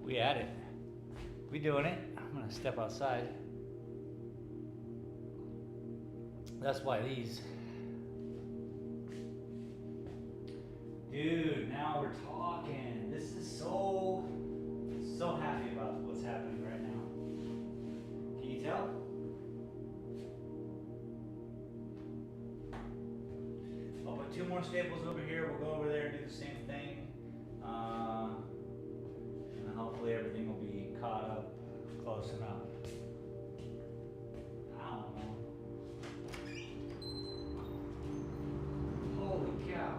B: We at it. We doing it. I'm gonna step outside. That's why these. Dude, now we're talking. This is so happy about what's happening right now. Can you tell? I'll put 2 more staples over here. We'll go over there and do the same thing. And hopefully everything will be caught up close enough. I don't know. Holy cow.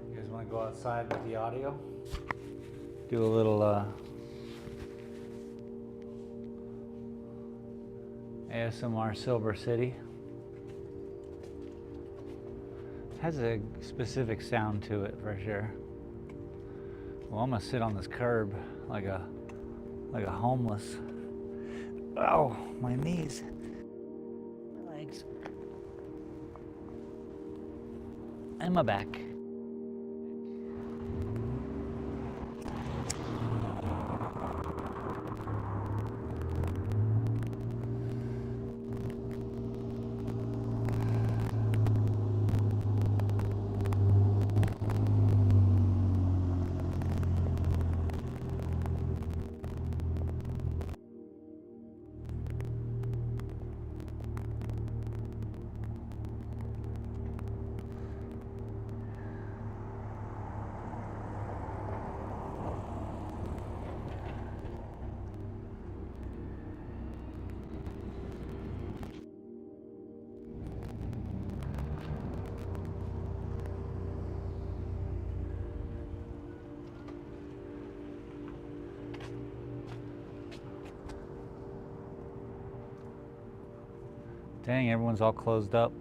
B: You guys want to go outside with the audio? Do a little ASMR Silver City. Has a specific sound to it for sure. Well, I'm gonna sit on this curb like a homeless. Oh, my knees, my legs, and my back. Dang, everyone's all closed up.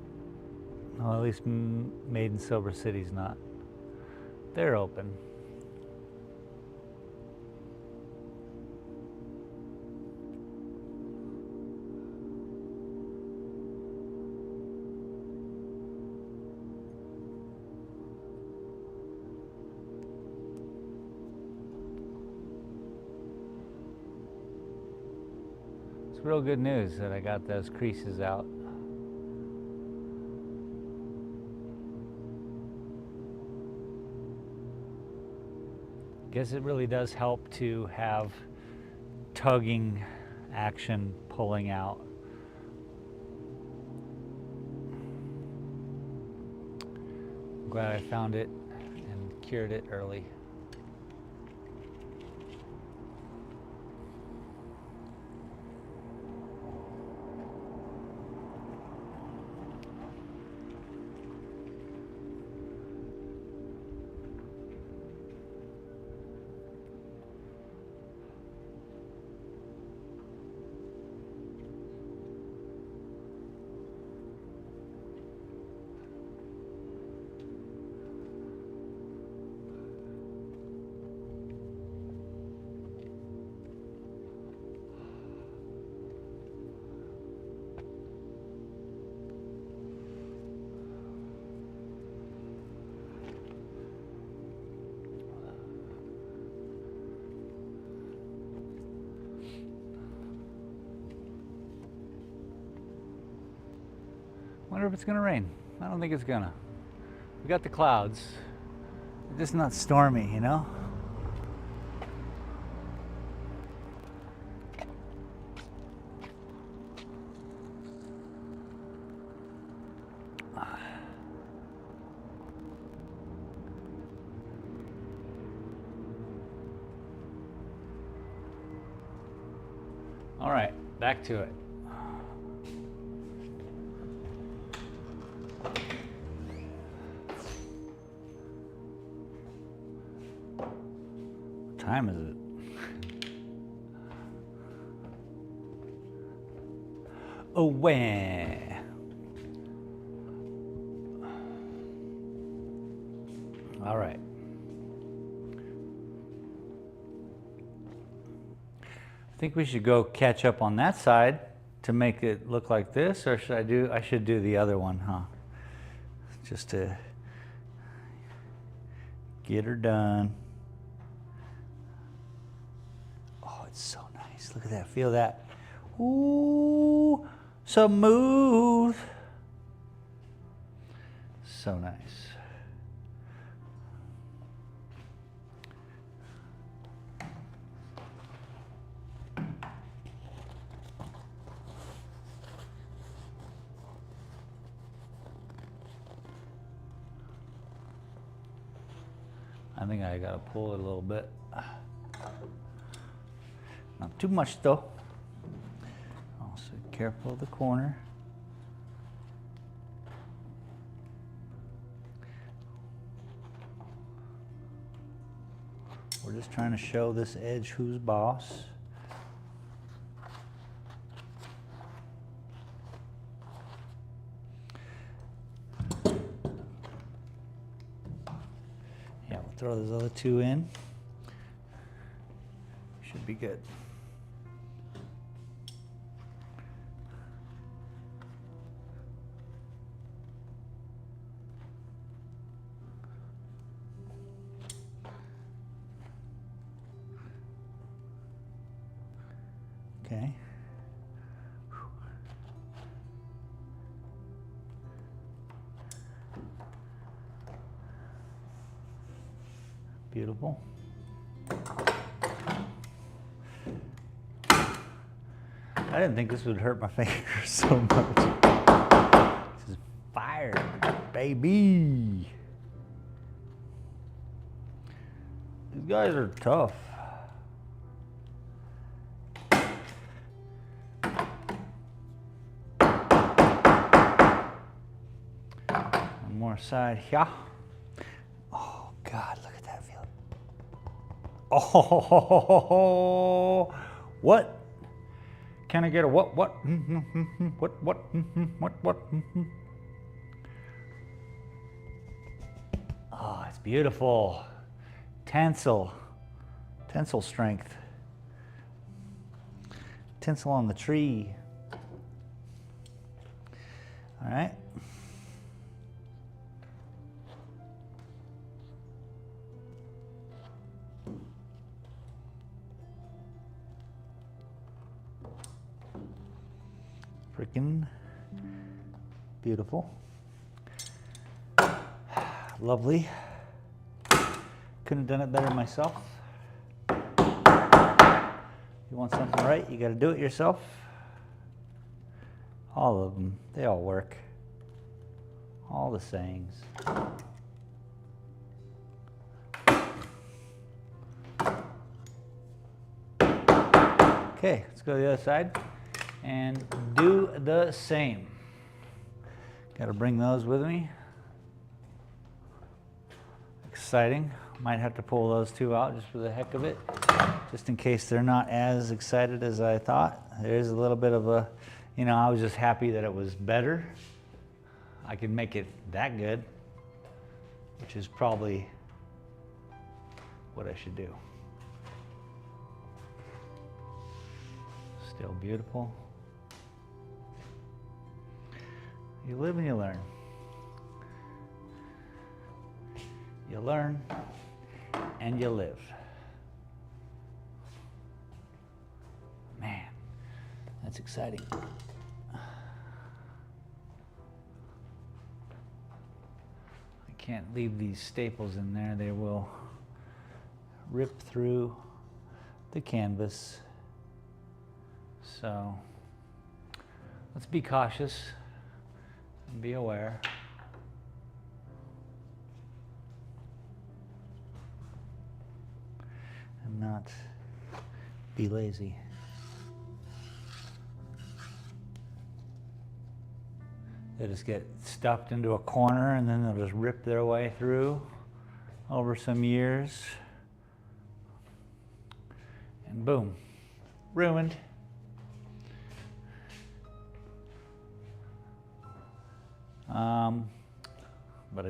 B: Well, at least Made in Silver City's not. They're open. It's real good news that I got those creases out. Guess it really does help to have tugging action pulling out. I'm glad I found it and cured it early. Wonder if it's gonna rain. I don't think it's gonna. We got the clouds. It's just not stormy, you know? All right, back to it. What time is it? Away. All right. I think we should go catch up on that side to make it look like this, or I should do the other one, huh? Just to get her done. Oh, it's so nice. Look at that, feel that. Ooh, smooth. So nice. I think I gotta pull it a little bit. Not too much though. Also careful of the corner. We're just trying to show this edge who's boss. Throw those other two in. Should be good. Okay. Beautiful. I didn't think this would hurt my fingers so much. This is fire, baby. These guys are tough. One more side here. Oh God, look at that feel. Oh, what? Can I get a what? What? What? What? Oh, it's beautiful. Tensile strength. Tinsel on the tree. All right. Freaking beautiful. Lovely. Couldn't have done it better myself. You want something right, you got to do it yourself. All of them, they all work. All the sayings. Okay, let's go to the other side and do the same. Got to bring those with me. Exciting. Might have to pull those two out just for the heck of it, just in case they're not as excited as I thought. There's a little bit of a, you know, I was just happy that it was better. I could make it that good, which is probably what I should do. Still beautiful. You live and you learn. You learn and you live. Man, that's exciting. I can't leave these staples in there. They will rip through the canvas. So let's be cautious and be aware. And not be lazy. They just get stuffed into a corner and then they'll just rip their way through over some years. And boom, ruined. But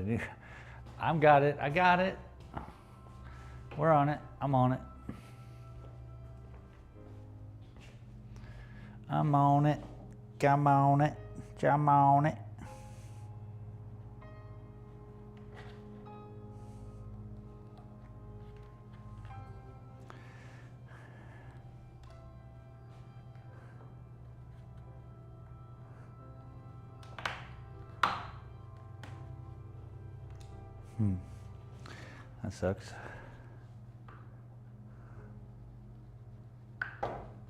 B: I got it. We're on it, I'm on it. I'm on it, come on it, jump on it. That sucks.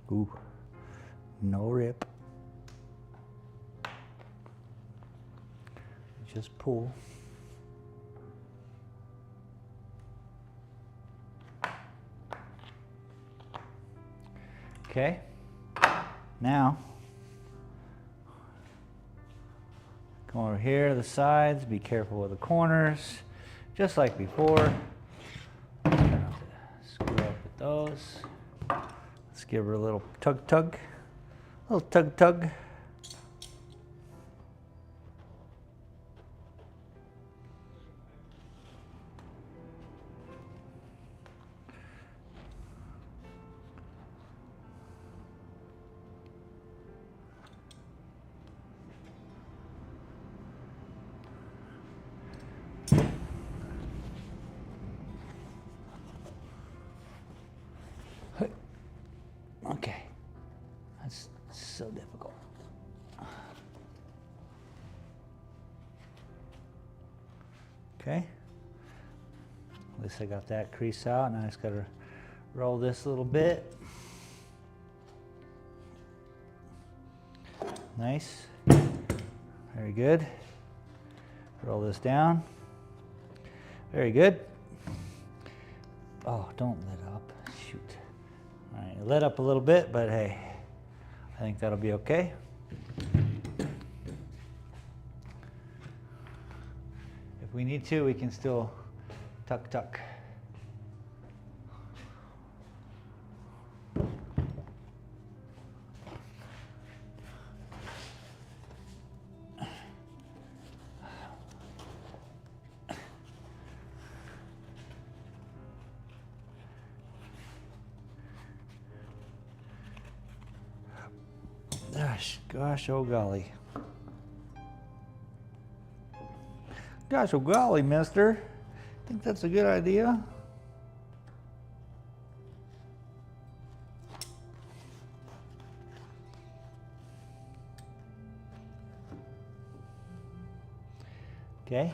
B: Ooh, no rip. Just pull. Okay, now come over here to the sides, be careful with the corners, just like before. Screw up with those. Let's give her a little tug tug, a little tug tug. Okay, that's so difficult. Okay, at least I got that crease out. Now I just gotta roll this a little bit. Nice, very good. Roll this down. Very good. Oh, don't let up, shoot. All right, it let up a little bit, but hey, I think that'll be okay. If we need to, we can still tuck tuck. Gosh, oh golly. Gosh, oh golly, mister. Think that's a good idea? Okay.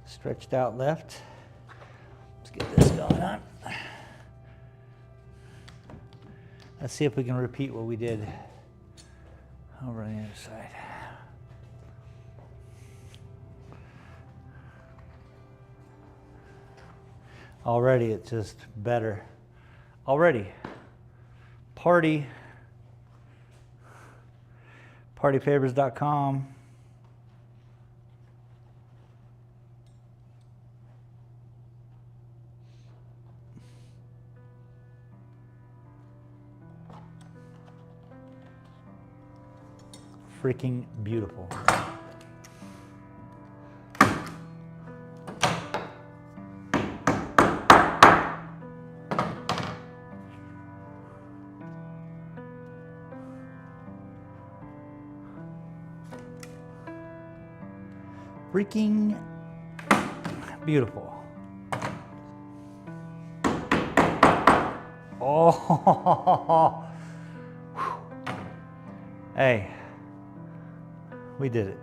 B: Stretched out left. Let's get this going on. Let's see if we can repeat what we did over on the other side. Already it's just better. Already. Partyfavors.com. Freaking beautiful. Freaking beautiful. Oh, hey, we did it.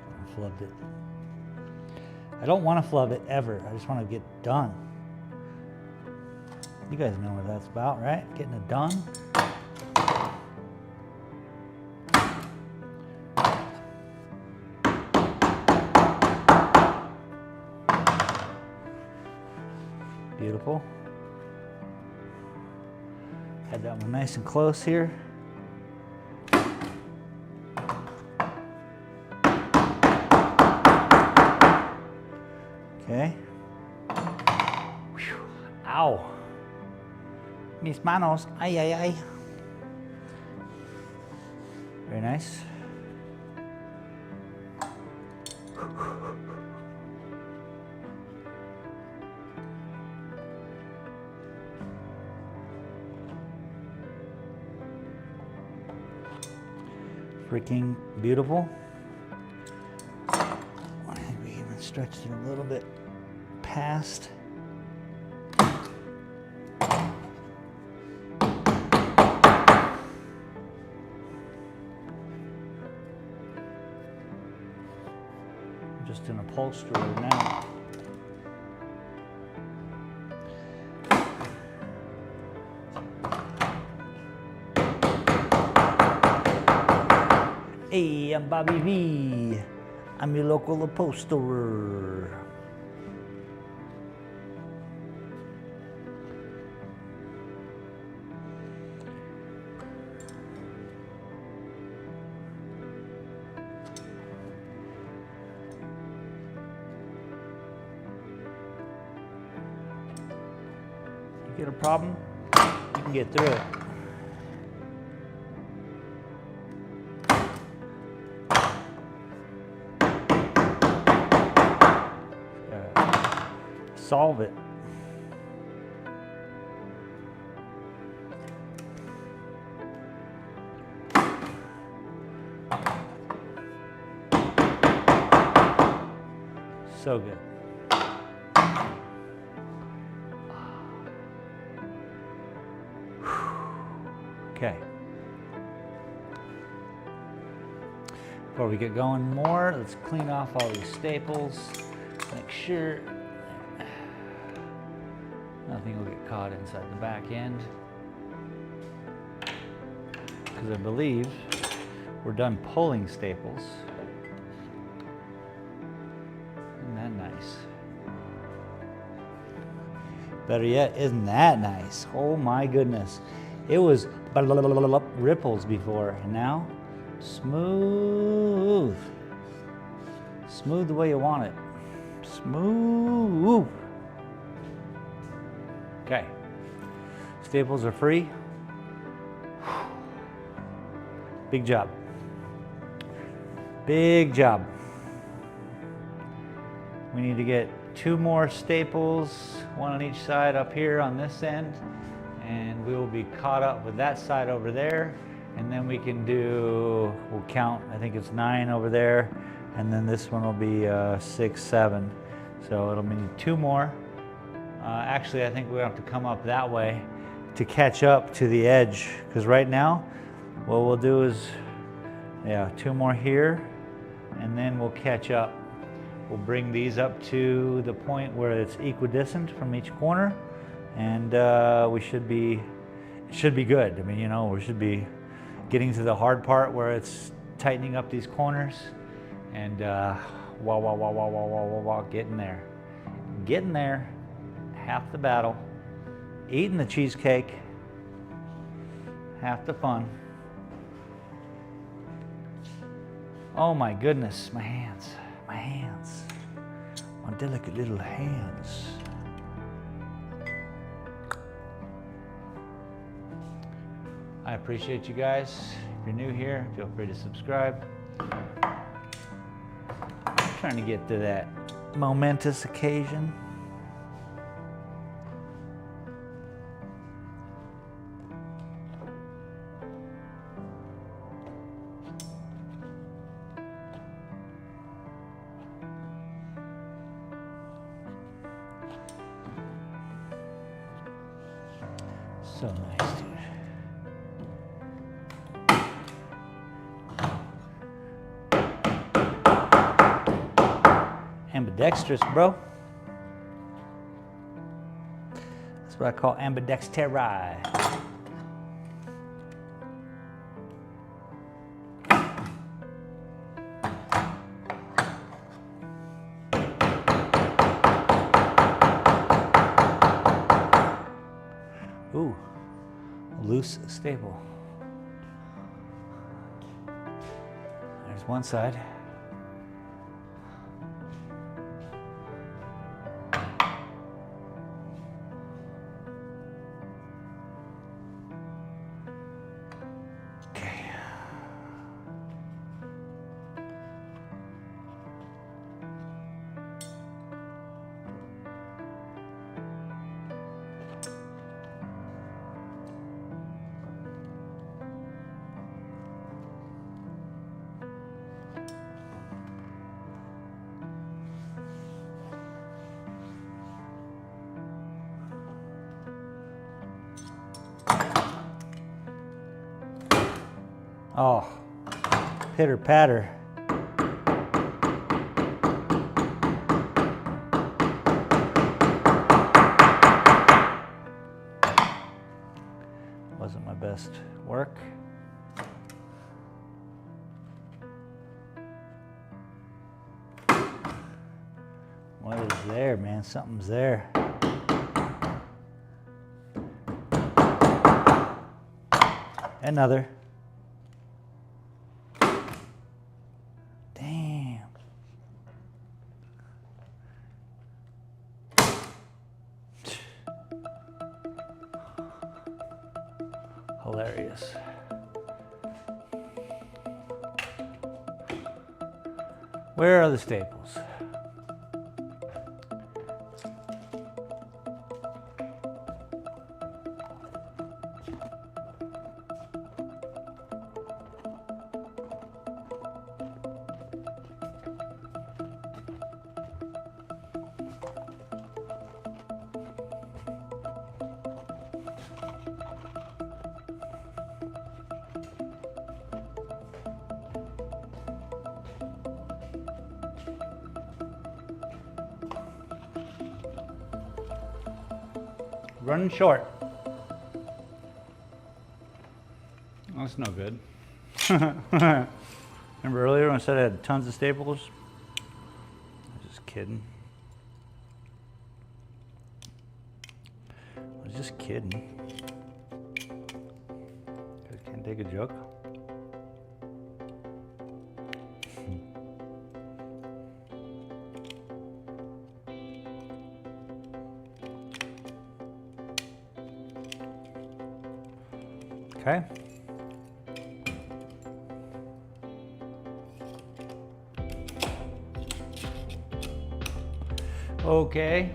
B: I flubbed it. I don't want to flub it ever. I just want to get done. You guys know what that's about, right? Getting it done. Beautiful. Had that one nice and close here. Okay. Whew. Ow. Mis manos. Ay, ay, ay. Very nice. Freaking beautiful. I think we even stretched it a little bit past. Just an upholsterer now. Hey, I'm Bobby V. I'm your local upholsterer. You get a problem, you can get through it. Solve it. So good. Okay. Before we get going more, let's clean off all these staples. Make sure nothing will get caught inside the back end. Because I believe we're done pulling staples. Isn't that nice? Better yet, isn't that nice? Oh my goodness. It was ripples before, and now smooth. Smooth the way you want it. Smooth. Okay, staples are free. Big job. Big job. We need to get 2 more staples, one on each side up here on this end, and we will be caught up with that side over there. And then we can do, we'll count, I think it's 9 over there, and then this one will be 6, 7. So it'll mean 2 more. Actually, I think we have to come up that way to catch up to the edge, because right now, what we'll do is, 2 more here, and then we'll catch up. We'll bring these up to the point where it's equidistant from each corner, and it should be good. I mean, you know, we should be getting to the hard part where it's tightening up these corners, and getting there. Getting there, half the battle. Eating the cheesecake, half the fun. Oh my goodness, my hands, my delicate little hands. I appreciate you guys. If you're new here, feel free to subscribe. I'm trying to get to that momentous occasion. So nice, dude. Ambidextrous, bro. That's what I call ambidexteri. Ooh, loose staple. There's one side. Okay. Oh, pitter patter. Wasn't my best work. What is there, man? Something's there. Another. Damn. Hilarious. Where are the staples? Running short. That's no good. Remember earlier when I said I had tons of staples? I was just kidding. I was just kidding. Guys can't take a joke. Okay. Okay.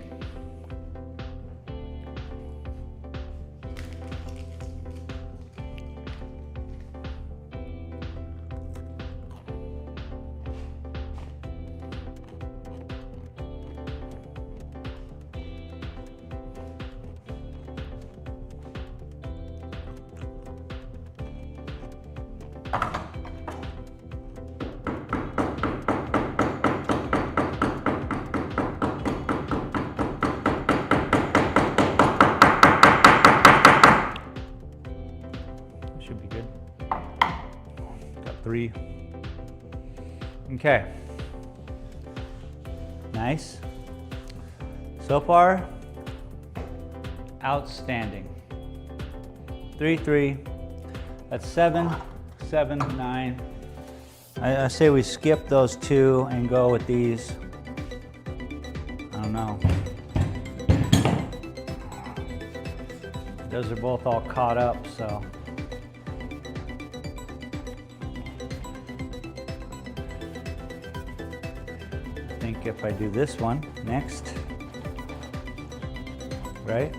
B: 3. Okay. Nice. So far, outstanding. 3, 3. That's 7, 7, 9. I say we skip those 2 and go with these. I don't know. Those are both all caught up, so. I think if I do this one next, right?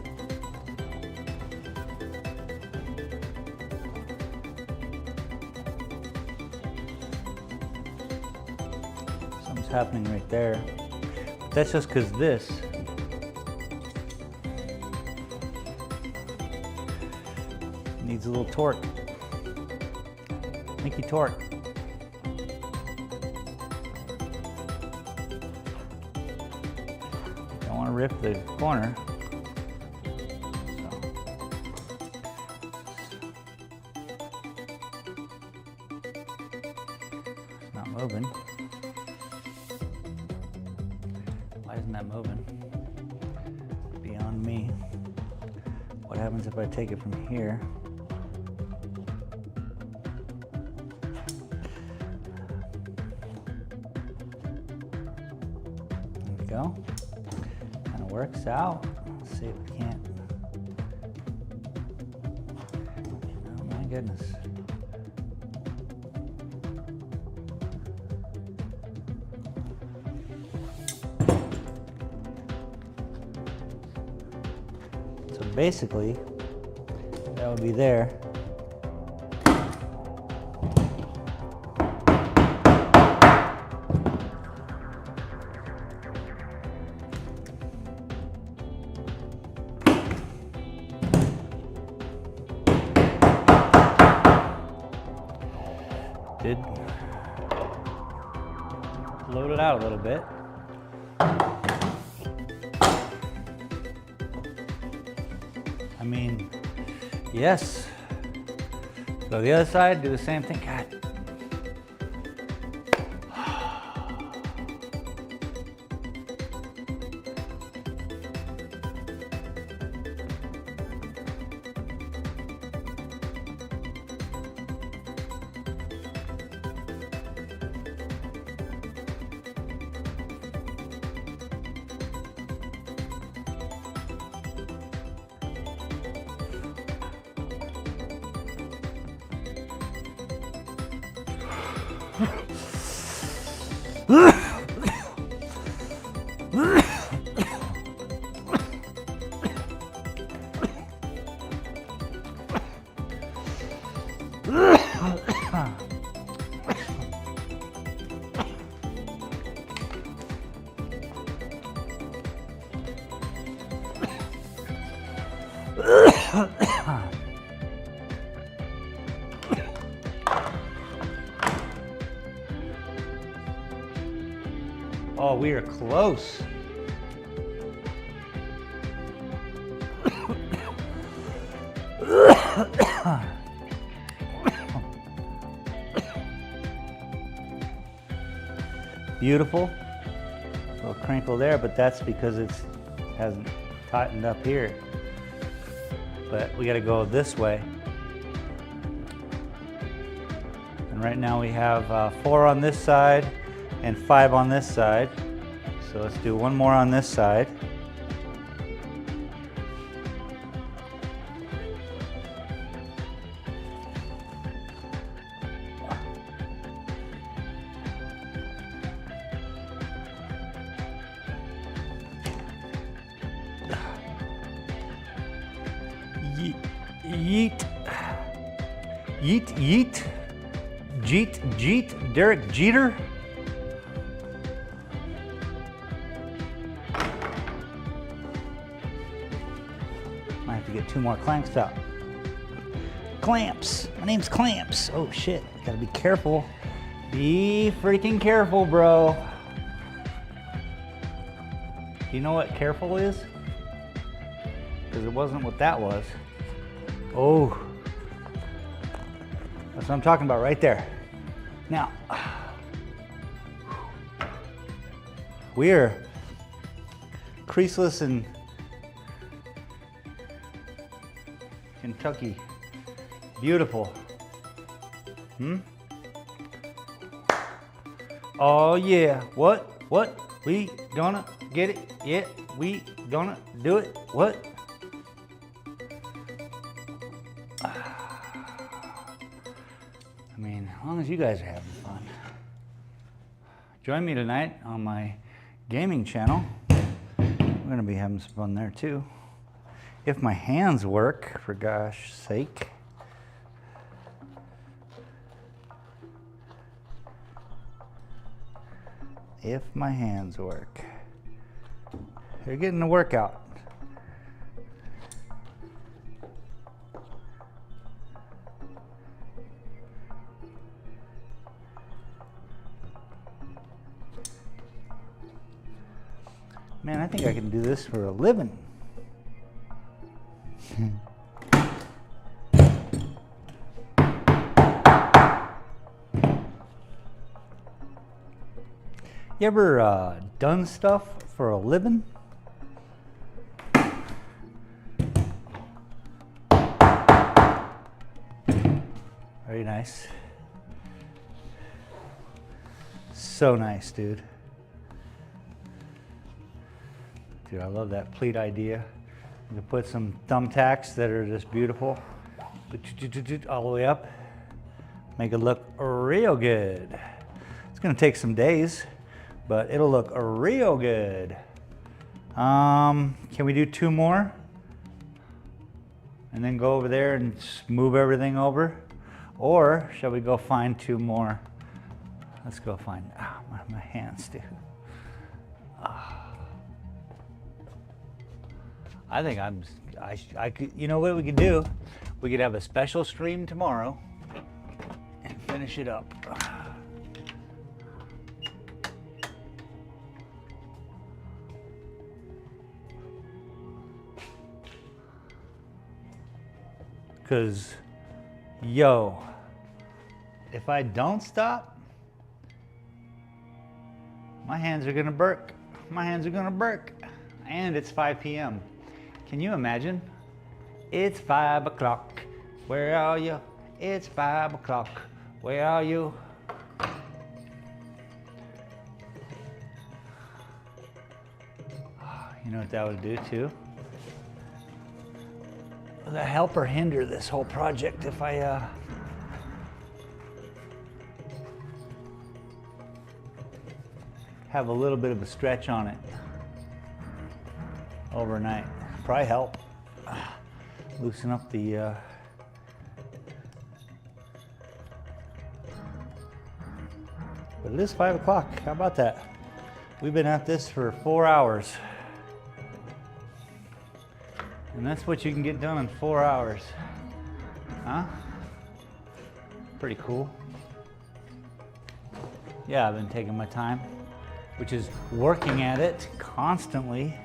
B: Something's happening right there. That's just because this needs a little torque. Mickey torque. Don't want to rip the corner. So. It's not moving. Why isn't that moving? Beyond me. What happens if I take it from here? There we go. Kind of works out. Let's see if we can't. Oh my goodness. So basically, that would be there. Did load it out a little bit. I mean, yes. Go to the other side, do the same thing. God. Oh, we are close. Beautiful. A little crinkle there, but that's because it hasn't tightened up here. But we got to go this way. And right now we have 4 on this side and 5 on this side. So let's do one more on this side. Yeet. Yeet, yeet. Jeet, jeet. Derek Jeter. Might have to get 2 more clamps out. Clamps. My name's Clamps. Oh shit. Gotta be careful. Be freaking careful, bro. Do you know what careful is? Because it wasn't what that was. Oh. That's what I'm talking about right there. Now, we're creaseless in Kentucky. Beautiful. Oh yeah. What? We gonna get it? Yeah, we gonna do it. What? I mean, as long as you guys are having fun. Join me tonight on my gaming channel. We're gonna be having some fun there too. If my hands work, for gosh sake. If my hands work. They're getting the workout. Man, I think I can do this for a living. You ever done stuff for a living? Very nice. So nice, dude. Dude, I love that pleat idea. You can put some thumbtacks that are just beautiful all the way up. Make it look real good. It's gonna take some days, but it'll look real good. Can we do 2 more? And then go over there and move everything over? Or shall we go find 2 more? Let's go find, my hands, dude. I think I could, you know what we could do? We could have a special stream tomorrow and finish it up. Because, yo, if I don't stop, my hands are gonna burk. My hands are gonna burk. And it's 5 p.m. Can you imagine? It's 5 o'clock. Where are you? It's 5 o'clock. Where are you? You know what that would do too? The help or hinder this whole project if I have a little bit of a stretch on it overnight. Probably help loosen up the but it is 5 o'clock. How about that? We've been at this for 4 hours. And that's what you can get done in 4 hours. Huh? Pretty cool. Yeah, I've been taking my time, which is working at it constantly.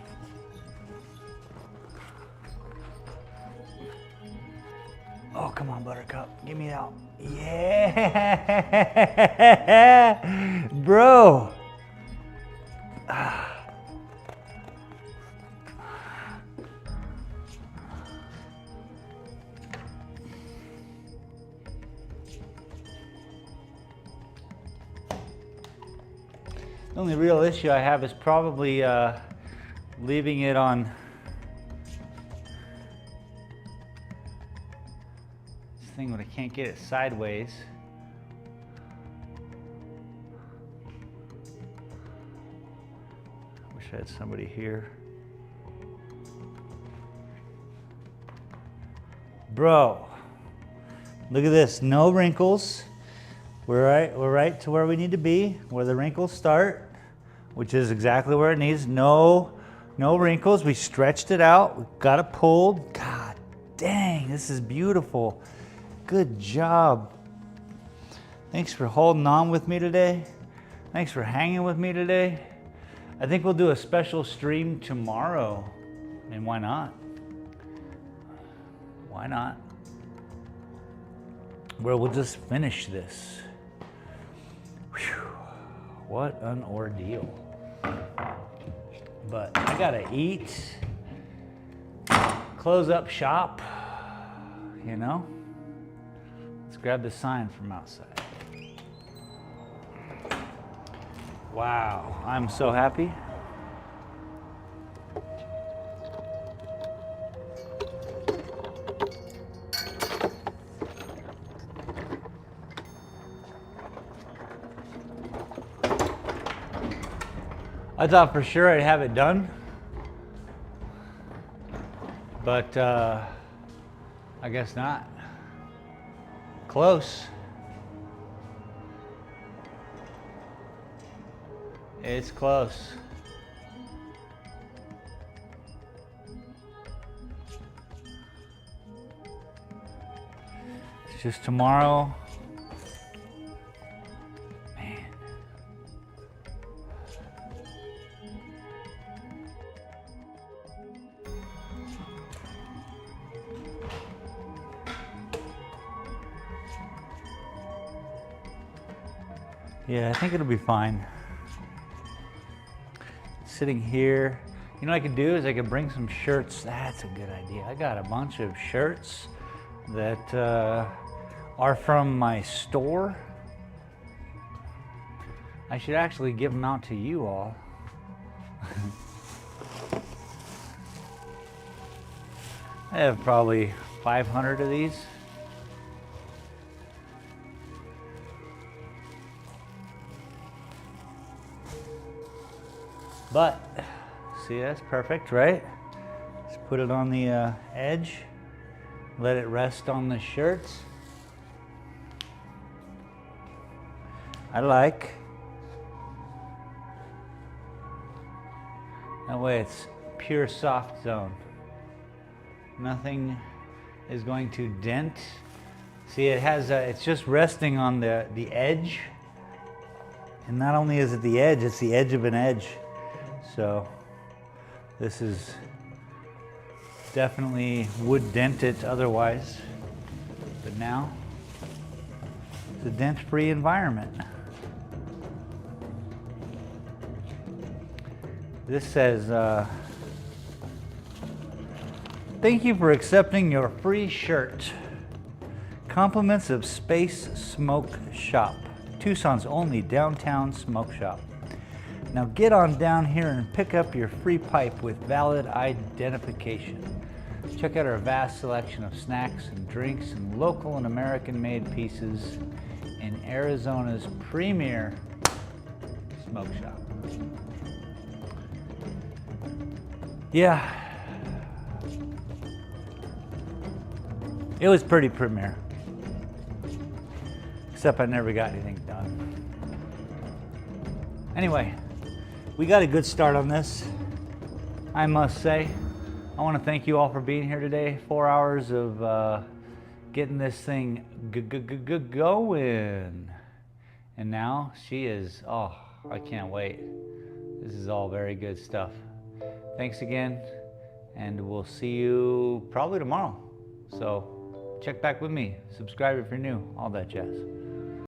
B: Oh, come on, Buttercup. Give me out. Yeah! Bro! The only real issue I have is probably leaving it on this thing when I can't get it sideways. Wish I had somebody here. Bro, look at this, no wrinkles. We're right to where we need to be, where the wrinkles start, which is exactly where it needs. No wrinkles. We stretched it out. We got it pulled. God dang, this is beautiful. Good job. Thanks for holding on with me today. Thanks for hanging with me today. I think we'll do a special stream tomorrow. And why not? Why not? Where we'll just finish this. What an ordeal. But I gotta eat, close up shop, you know? Let's grab the sign from outside. Wow, I'm so happy. I thought for sure I'd have it done, but I guess not. Close. It's close. It's just tomorrow. Man. Yeah, I think it'll be fine. Sitting here, you know what I could do is I could bring some shirts. That's a good idea. I got a bunch of shirts that are from my store. I should actually give them out to you all. I have probably 500 of these. But, see, that's perfect, right? Just put it on the edge, let it rest on the shirts. I like. That way it's pure soft zone. Nothing is going to dent. See, it has, it's just resting on the edge. And not only is it the edge, it's the edge of an edge. So this is definitely would dent it otherwise, but now it's a dent-free environment. This says, thank you for accepting your free shirt. Compliments of Space Smoke Shop, Tucson's only downtown smoke shop. Now get on down here and pick up your free pipe with valid identification. Check out our vast selection of snacks and drinks and local and American-made pieces in Arizona's premier smoke shop. Yeah, it was pretty premier, except I never got anything done. Anyway, we got a good start on this, I must say. I want to thank you all for being here today. 4 hours of getting this thing going. And now she is, oh, I can't wait. This is all very good stuff. Thanks again, and we'll see you probably tomorrow. So check back with me. Subscribe if you're new, all that jazz.